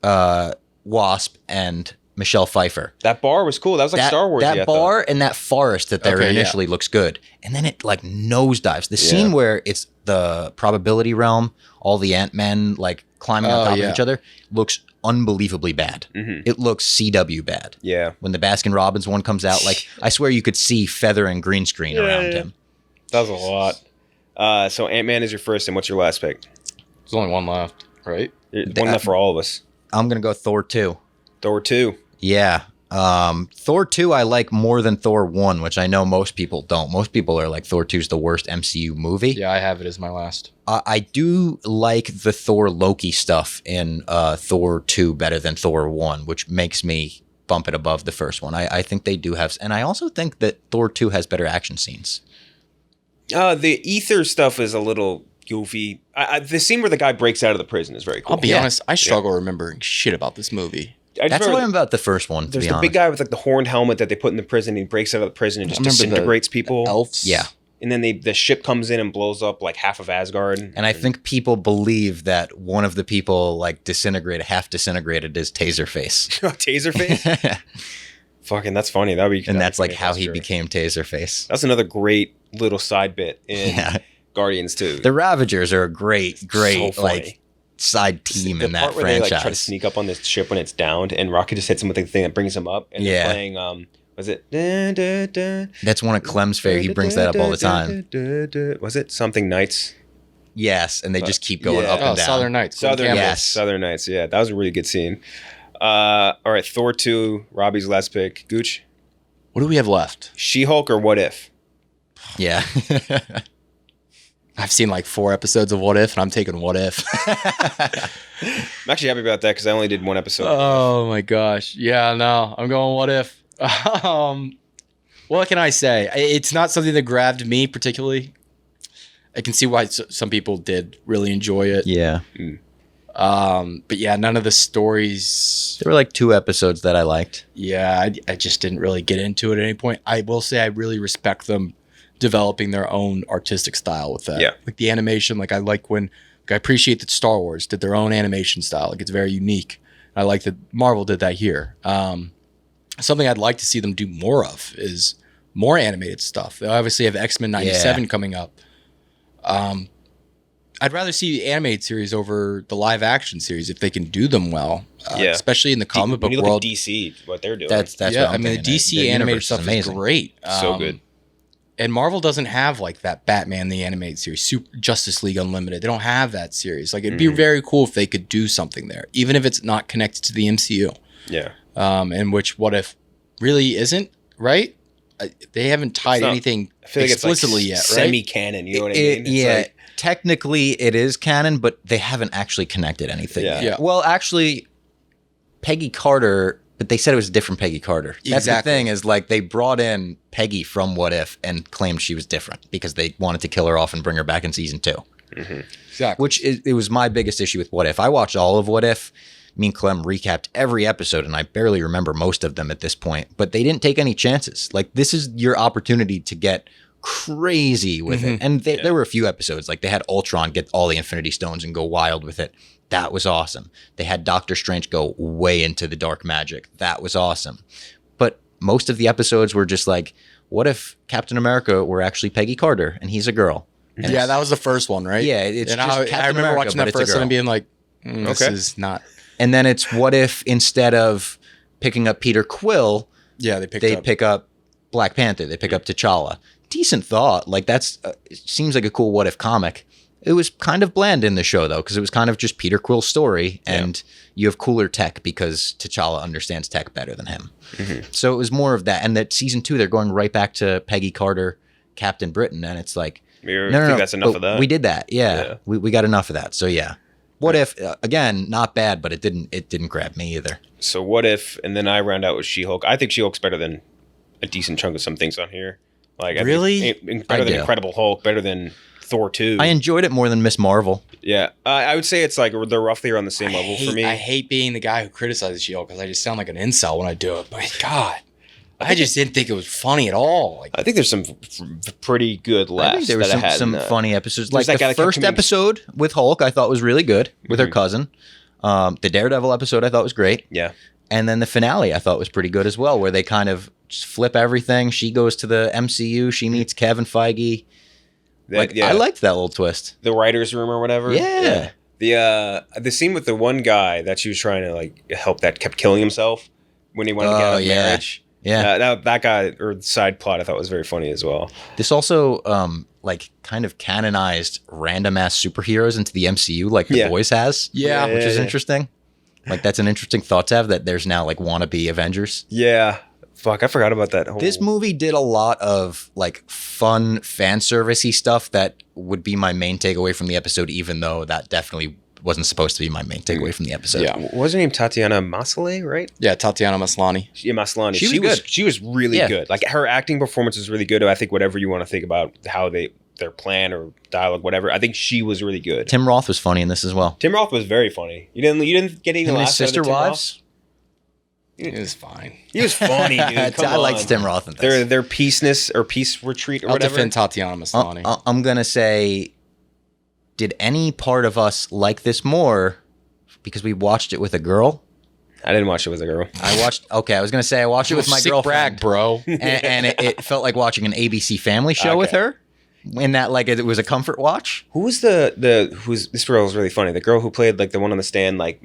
C: Wasp, and Michelle Pfeiffer.
A: That bar was cool. That was like Star Wars.
C: That bar and that forest that they're
B: Okay, yeah.
C: initially looks good, and then it like nosedives. The scene where it's the probability realm, all the Ant-Men like climbing on
B: Oh,
C: top
B: yeah.
C: of each other, looks unbelievably bad. It looks CW bad.
A: Yeah.
C: When the Baskin Robbins one comes out, like I swear you could see feather and green screen around him.
A: That was a lot. So Ant-Man is your first, and what's your last pick?
B: There's only one left, right?
A: One left for all of us.
C: I'm gonna go Thor 2.
A: Thor 2.
C: Yeah. Thor 2 I like more than Thor 1, which I know most people don't. Most people are like Thor 2 is the worst MCU movie.
B: Yeah, I have it as my last.
C: I do like the Thor Loki stuff in Thor 2 better than Thor 1, which makes me bump it above the first one. I think they do have, and I also think that Thor 2 has better action scenes.
A: The ether stuff is a little goofy. The scene where the guy breaks out of the prison is very cool.
B: I'll be honest, I struggle remembering shit about this movie.
A: I just
C: That's
A: remember
C: what I'm about the first one, to
A: There's
C: be
A: the
C: honest.
A: big guy with like the horned helmet that they put in the prison. He breaks out of the prison and just
B: Remember the
A: disintegrates people.
B: Elves?
C: Yeah.
A: And then the ship comes in and blows up like half of Asgard.
C: And I think people believe that one of the people like half disintegrated is Taserface.
A: Taserface. Fucking, that's funny. That'd be.
C: And that's like
A: funny if
C: how
A: that's
C: he
A: true.
C: became Taserface.
A: That's another great little side bit in
C: Yeah.
A: Guardians 2.
C: The Ravagers are a great
A: So funny.
C: like side team
A: the
C: in that
A: part where they like try to
C: franchise.
A: sneak up on this ship when it's downed, and Rocket just hits him with the thing that brings him up. And
C: Yeah.
A: they're playing was it? Dun, dun, dun,
C: That's one of Clem's favorite. He brings that up all the time.
A: Was it Something Nights?
C: Yes, and they just keep going
A: Yeah.
C: up
B: Oh,
C: and down.
B: Southern Nights. Glenn
A: Southern
B: Campbell.
C: Yes.
A: Nights. Southern Nights. Yeah, that was a really good scene. All right, Thor 2, Robbie's last pick. Gooch.
B: What do we have left?
A: She-Hulk or What If?
C: Yeah.
B: I've seen like 4 episodes of What If, and I'm taking What If.
A: I'm actually happy about that because I only did 1 episode.
B: Oh my gosh. Yeah, no, I'm going What If. What can I say? It's not something that grabbed me particularly. I can see why some people did really enjoy it.
C: Yeah.
B: But yeah, none of the stories.
C: There were like 2 episodes that I liked.
B: Yeah, I just didn't really get into it at any point. I will say I really respect them developing their own artistic style with that.
A: Yeah.
B: Like the animation, like I appreciate that Star Wars did their own animation style. Like it's very unique. I like that Marvel did that here. Something I'd like to see them do more of is more animated stuff. They obviously have X-Men 97 coming up. I'd rather see the animated series over the live action series if they can do them well. Especially in the comic book
A: when you
B: world.
A: look at DC, what they're doing.
C: That's
B: Yeah,
C: what I'm
B: I mean, the
C: thinking.
B: DC
C: The
B: animated
C: universe is
B: stuff is
C: amazing.
B: great.
A: so good.
B: And Marvel doesn't have like that Batman the animated series, Justice League Unlimited. They don't have that series. Like it'd be very cool if they could do something there, even if it's not connected to the MCU.
A: Yeah.
B: And which What If really isn't, right? They haven't tied anything
A: I feel like
B: explicitly
A: it's like
B: yet, right?
A: semi-canon, you know what I mean? It's
C: Yeah,
A: like,
C: technically it is canon, but they haven't actually connected anything.
A: Yeah.
B: Yeah.
C: Well, actually, Peggy Carter, but they said it was a different Peggy Carter. That's
B: Exactly.
C: the thing is like they brought in Peggy from What If and claimed she was different because they wanted to kill her off and bring her back in season 2.
B: Exactly.
C: Which it was my biggest issue with What If. I watched all of What If. Me and Clem recapped every episode, and I barely remember most of them at this point. But they didn't take any chances. Like, this is your opportunity to get crazy with it. And there were a few episodes. Like, they had Ultron get all the Infinity Stones and go wild with it. That was awesome. They had Doctor Strange go way into the dark magic. That was awesome. But most of the episodes were just like, what if Captain America were actually Peggy Carter, and he's a girl? And
B: Yeah, that was the first one, right?
C: Yeah, it's
B: and
C: just
B: I
C: Captain
B: remember
C: America,
B: watching
C: but
B: that
C: it's a
B: first one
C: girl.
B: and being like, this
A: Okay.
B: is not.
C: And then it's what if instead of picking up Peter Quill,
B: Yeah, they
C: pick up Black Panther, they pick up T'Challa. Decent thought. Like that's it seems like a cool what if comic. It was kind of bland in the show though, because it was kind of just Peter Quill's story, and you have cooler tech because T'Challa understands tech better than him. So it was more of that. And that season 2, they're going right back to Peggy Carter, Captain Britain, and it's like
A: I think that's enough of that.
C: We did that. Yeah.
A: Yeah.
C: We got enough of that. So yeah. What if again, not bad, but it didn't grab me either.
A: So What If, and then I round out with She-Hulk. I think She-Hulk's better than a decent chunk of some things on here. Like
B: Really?
A: better than
C: do.
A: Incredible Hulk, better than Thor 2.
C: I enjoyed it more than Miss Marvel.
A: Yeah, I would say it's like they're roughly around the same level for me.
B: I hate being the guy who criticizes She-Hulk because I just sound like an incel when I do it. But God, I just didn't think it was funny at all. Like,
A: I think there's some pretty good laughs.
C: I think there were
A: that I had
C: some
A: in,
C: funny episodes.
A: there's
C: Like
A: that guy
C: the
A: that kept
C: first
A: committing-
C: episode with Hulk, I thought was really good with her cousin. The Daredevil episode, I thought was great.
A: Yeah,
C: And then the finale, I thought was pretty good as well, where they kind of just flip everything. She goes to the MCU. She meets Kevin Feige. I liked that little twist.
A: the writers' room or whatever.
C: Yeah.
A: The scene with the one guy that she was trying to like help that kept killing himself when he wanted to get out of marriage.
C: Yeah.
A: That guy or the side plot I thought was very funny as well.
C: This also like kind of canonized random ass superheroes into the MCU like The
A: Yeah.
C: Boys has.
B: Yeah.
C: Which is
A: Yeah.
C: interesting. Like that's an interesting thought to have, that there's now like wannabe Avengers.
A: Yeah, fuck, I forgot about that whole.
C: This movie did a lot of like fun fan servicey stuff that would be my main takeaway from the episode, even though that definitely wasn't supposed to be my main takeaway from the episode.
B: Yeah.
A: What was her name? Tatiana Maslany, right?
B: yeah, Tatiana Maslany.
A: Yeah, Maslany.
C: She was good.
A: She was really
C: Yeah.
A: good. Like her acting performance was really good. I think whatever you want to think about how their plan or dialogue, whatever. I think she was really good.
C: Tim Roth was funny in this as well.
A: Tim Roth was very funny. You didn't get any
C: Him and his
A: laughs out of
C: sister
A: Tim Roth?
C: wives.
B: It was fine.
A: He was funny, dude. Come
C: I liked
A: on.
C: Tim Roth in this.
A: Their peaceness or peace retreat or
B: I'll
A: whatever.
B: defend Tatiana Maslany.
C: I'm gonna say, did any part of us like this more because we watched it with a girl?
A: I didn't watch it with a girl.
C: I watched it with my
B: Sick
C: girlfriend,
B: brag, bro.
C: and it felt like watching an ABC Family show with her. In that, like, it was a comfort watch.
A: Who was who's this girl was really funny. The girl who played like the one on the stand, like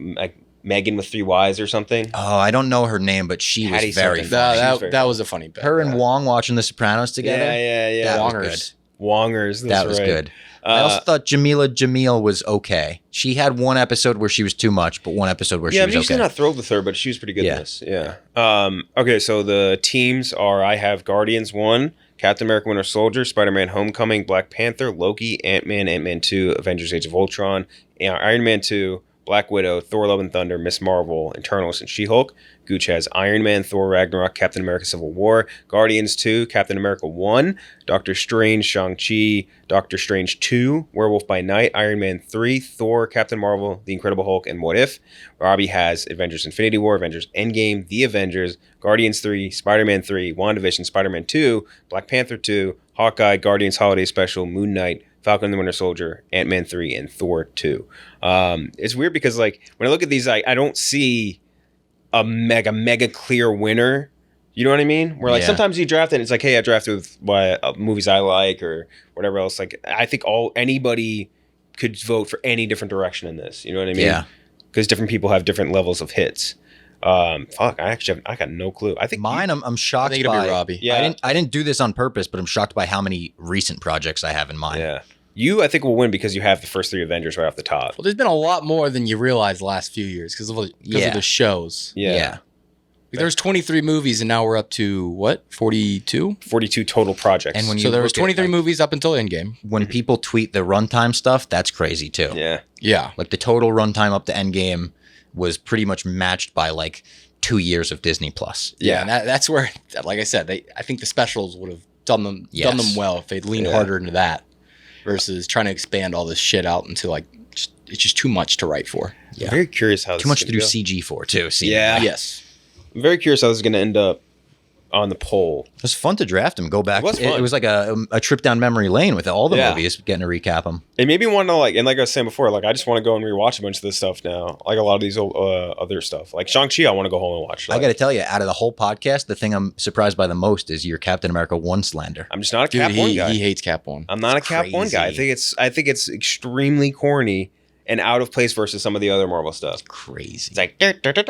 A: Megan with 3 Ys or something.
C: Oh, I don't know her name, but she was
A: Hattie
C: very
A: something.
C: funny.
A: She was very
B: That was a funny bit.
C: Her and Wong watching The Sopranos together.
A: Yeah.
C: That was
B: Wongers.
A: Wongers.
C: That was good. I also thought Jamila Jamil was okay. She had one episode where she was too much, but one episode where she was
A: I'm usually
C: okay.
A: not thrilled with her, but she was pretty good in this. Yeah. Okay, so the teams are: I have Guardians 1, Captain America: Winter Soldier, Spider-Man: Homecoming, Black Panther, Loki, Ant-Man, Ant-Man 2, Avengers: Age of Ultron, Iron Man 2, Black Widow, Thor: Love and Thunder, Miss Marvel, Eternals, and She-Hulk. Gooch has Iron Man, Thor: Ragnarok, Captain America: Civil War, Guardians 2, Captain America 1, Doctor Strange, Shang-Chi, Doctor Strange 2, Werewolf by Night, Iron Man 3, Thor, Captain Marvel, The Incredible Hulk, and What If. Robbie has Avengers: Infinity War, Avengers: Endgame, The Avengers, Guardians 3, Spider-Man 3, WandaVision, Spider-Man 2, Black Panther 2, Hawkeye, Guardians Holiday Special, Moon Knight, Falcon and the Winter Soldier, Ant-Man 3, and Thor 2. It's weird because like when I look at these, I don't see a mega clear winner. You know what I mean? Where like sometimes you draft it and it's like, hey, I drafted with movies I like or whatever else. Like I think anybody could vote for any different direction in this. You know what I mean?
C: Yeah.
A: Because different people have different levels of hits. I got no clue. I think
C: mine. I'm
B: I
C: shocked
B: think it'll
C: by
B: be Robbie.
A: Yeah.
C: I didn't do this on purpose, but I'm shocked by how many recent projects I have in mind.
A: Yeah. You, I think, will win because you have the first 3 Avengers right off the top.
B: Well, there's been a lot more than you realize the last few years because of the shows.
A: Yeah.
B: There's 23 movies and now we're up to what? 42?
A: 42 total projects.
C: And when
B: So
C: you
B: there was
C: look at,
B: 23
C: like,
B: movies up until Endgame.
C: when people tweet the runtime stuff, that's crazy too.
A: Yeah.
B: Yeah.
C: Like the total runtime up to Endgame was pretty much matched by like 2 years of Disney Plus.
B: Yeah. And that's where, like I said, I think the specials would have done them well if they'd leaned harder into that versus trying to expand all this shit out into like, it's just too much to write for.
A: I'm very curious how
C: Too much to do CG for too.
A: Yeah.
B: Yes.
A: I'm very curious how this is going to end up on the poll.
C: It was fun to draft them. Go back.
A: It was fun.
C: It was like a trip down memory lane with all the
A: Yeah.
C: movies, getting to recap them.
A: It made me want to like I was saying before, like I just want to go and rewatch a bunch of this stuff now. Like a lot of these old, other stuff. Like Shang-Chi, I want to go home and watch.
C: I got to tell you, out of the whole podcast, the thing I'm surprised by the most is your Captain America 1 slander.
A: I'm just not a
B: Dude,
A: Cap 1 guy.
B: he hates Cap 1.
A: I'm not a Cap 1 guy. I think it's extremely corny and out of place versus some of the other Marvel stuff.
C: Crazy.
A: It's like
C: That's
B: Captain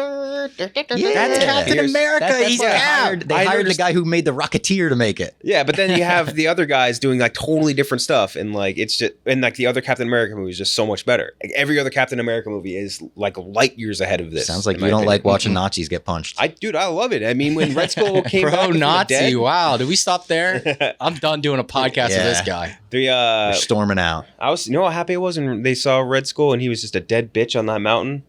B: America. He's
C: why
B: Cap.
C: they hired the guy who made the Rocketeer to make it.
A: Yeah, but then you have the other guys doing like totally different stuff, and like it's just and like the other Captain America movie is just so much better. Like every other Captain America movie is like light years ahead of this.
C: Sounds like
A: in
C: you
A: my
C: don't
A: opinion.
C: like watching Nazis get punched.
A: I love it. I mean, when Red Skull came back from the
B: Pro-Nazi.
A: dead,
B: Wow. Did we stop there? I'm done doing a podcast with this guy.
C: They're storming out.
A: I was, you know how happy I was when they saw Red Skull and he was just a dead bitch on that mountain.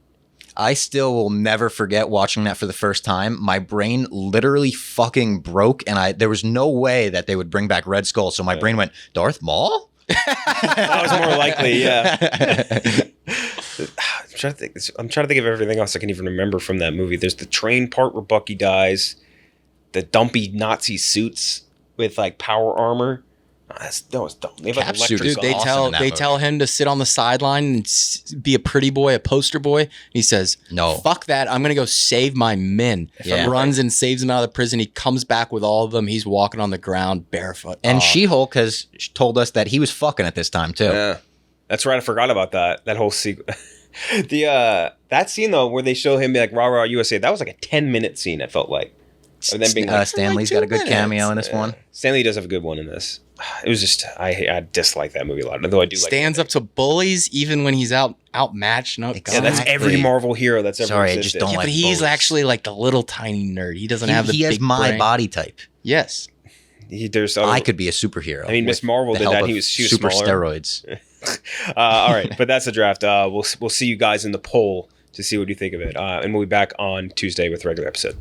C: I still will never forget watching that for the first time. My brain literally fucking broke, and there was no way that they would bring back Red Skull. So my brain went, Darth Maul?
A: That was more likely, yeah. I'm trying to think of everything else I can even remember from that movie. There's the train part where Bucky dies, the dumpy Nazi suits with like power armor. That was dumb. They have like
C: Cap
A: electric
C: suit is
B: Dude,
C: awesome
B: they tell him to sit on the sideline and be a pretty boy, a poster boy. And he says,
C: No.
B: fuck that. I'm going to go save my men.
C: Yeah.
B: He runs and saves them out of the prison. He comes back with all of them. He's walking on the ground barefoot.
C: And
B: Oh.
C: She-Hulk has told us that he was fucking at this time, too.
A: Yeah, that's right. I forgot about that whole sequence. That scene though, where they show him be like "Rah Rah USA," that was like a 10-minute scene. It felt like. Of them being like,
C: Stanley's got a good cameo in this one.
A: Stanley does have a good one in this. It was just I dislike that movie a lot. Although I do
B: stands up to bullies even when he's outmatched. No,
C: Exactly.
A: Yeah, that's every Marvel hero that's ever
C: Sorry, I
A: existed.
C: just don't
B: Yeah,
C: like
B: but he's
C: bullies.
B: actually like the little tiny nerd. He doesn't have the
C: He has
B: big
C: my
B: brain.
C: body type.
B: Yes.
A: There's other,
C: I could be a superhero.
A: I mean, Miss
C: with
A: Marvel
C: the
A: did
C: help
A: that.
C: of
A: She was
C: super
A: smaller.
C: steroids.
A: All right, but that's the draft. We'll see you guys in the poll to see what you think of it, and we'll be back on Tuesday with a regular episode.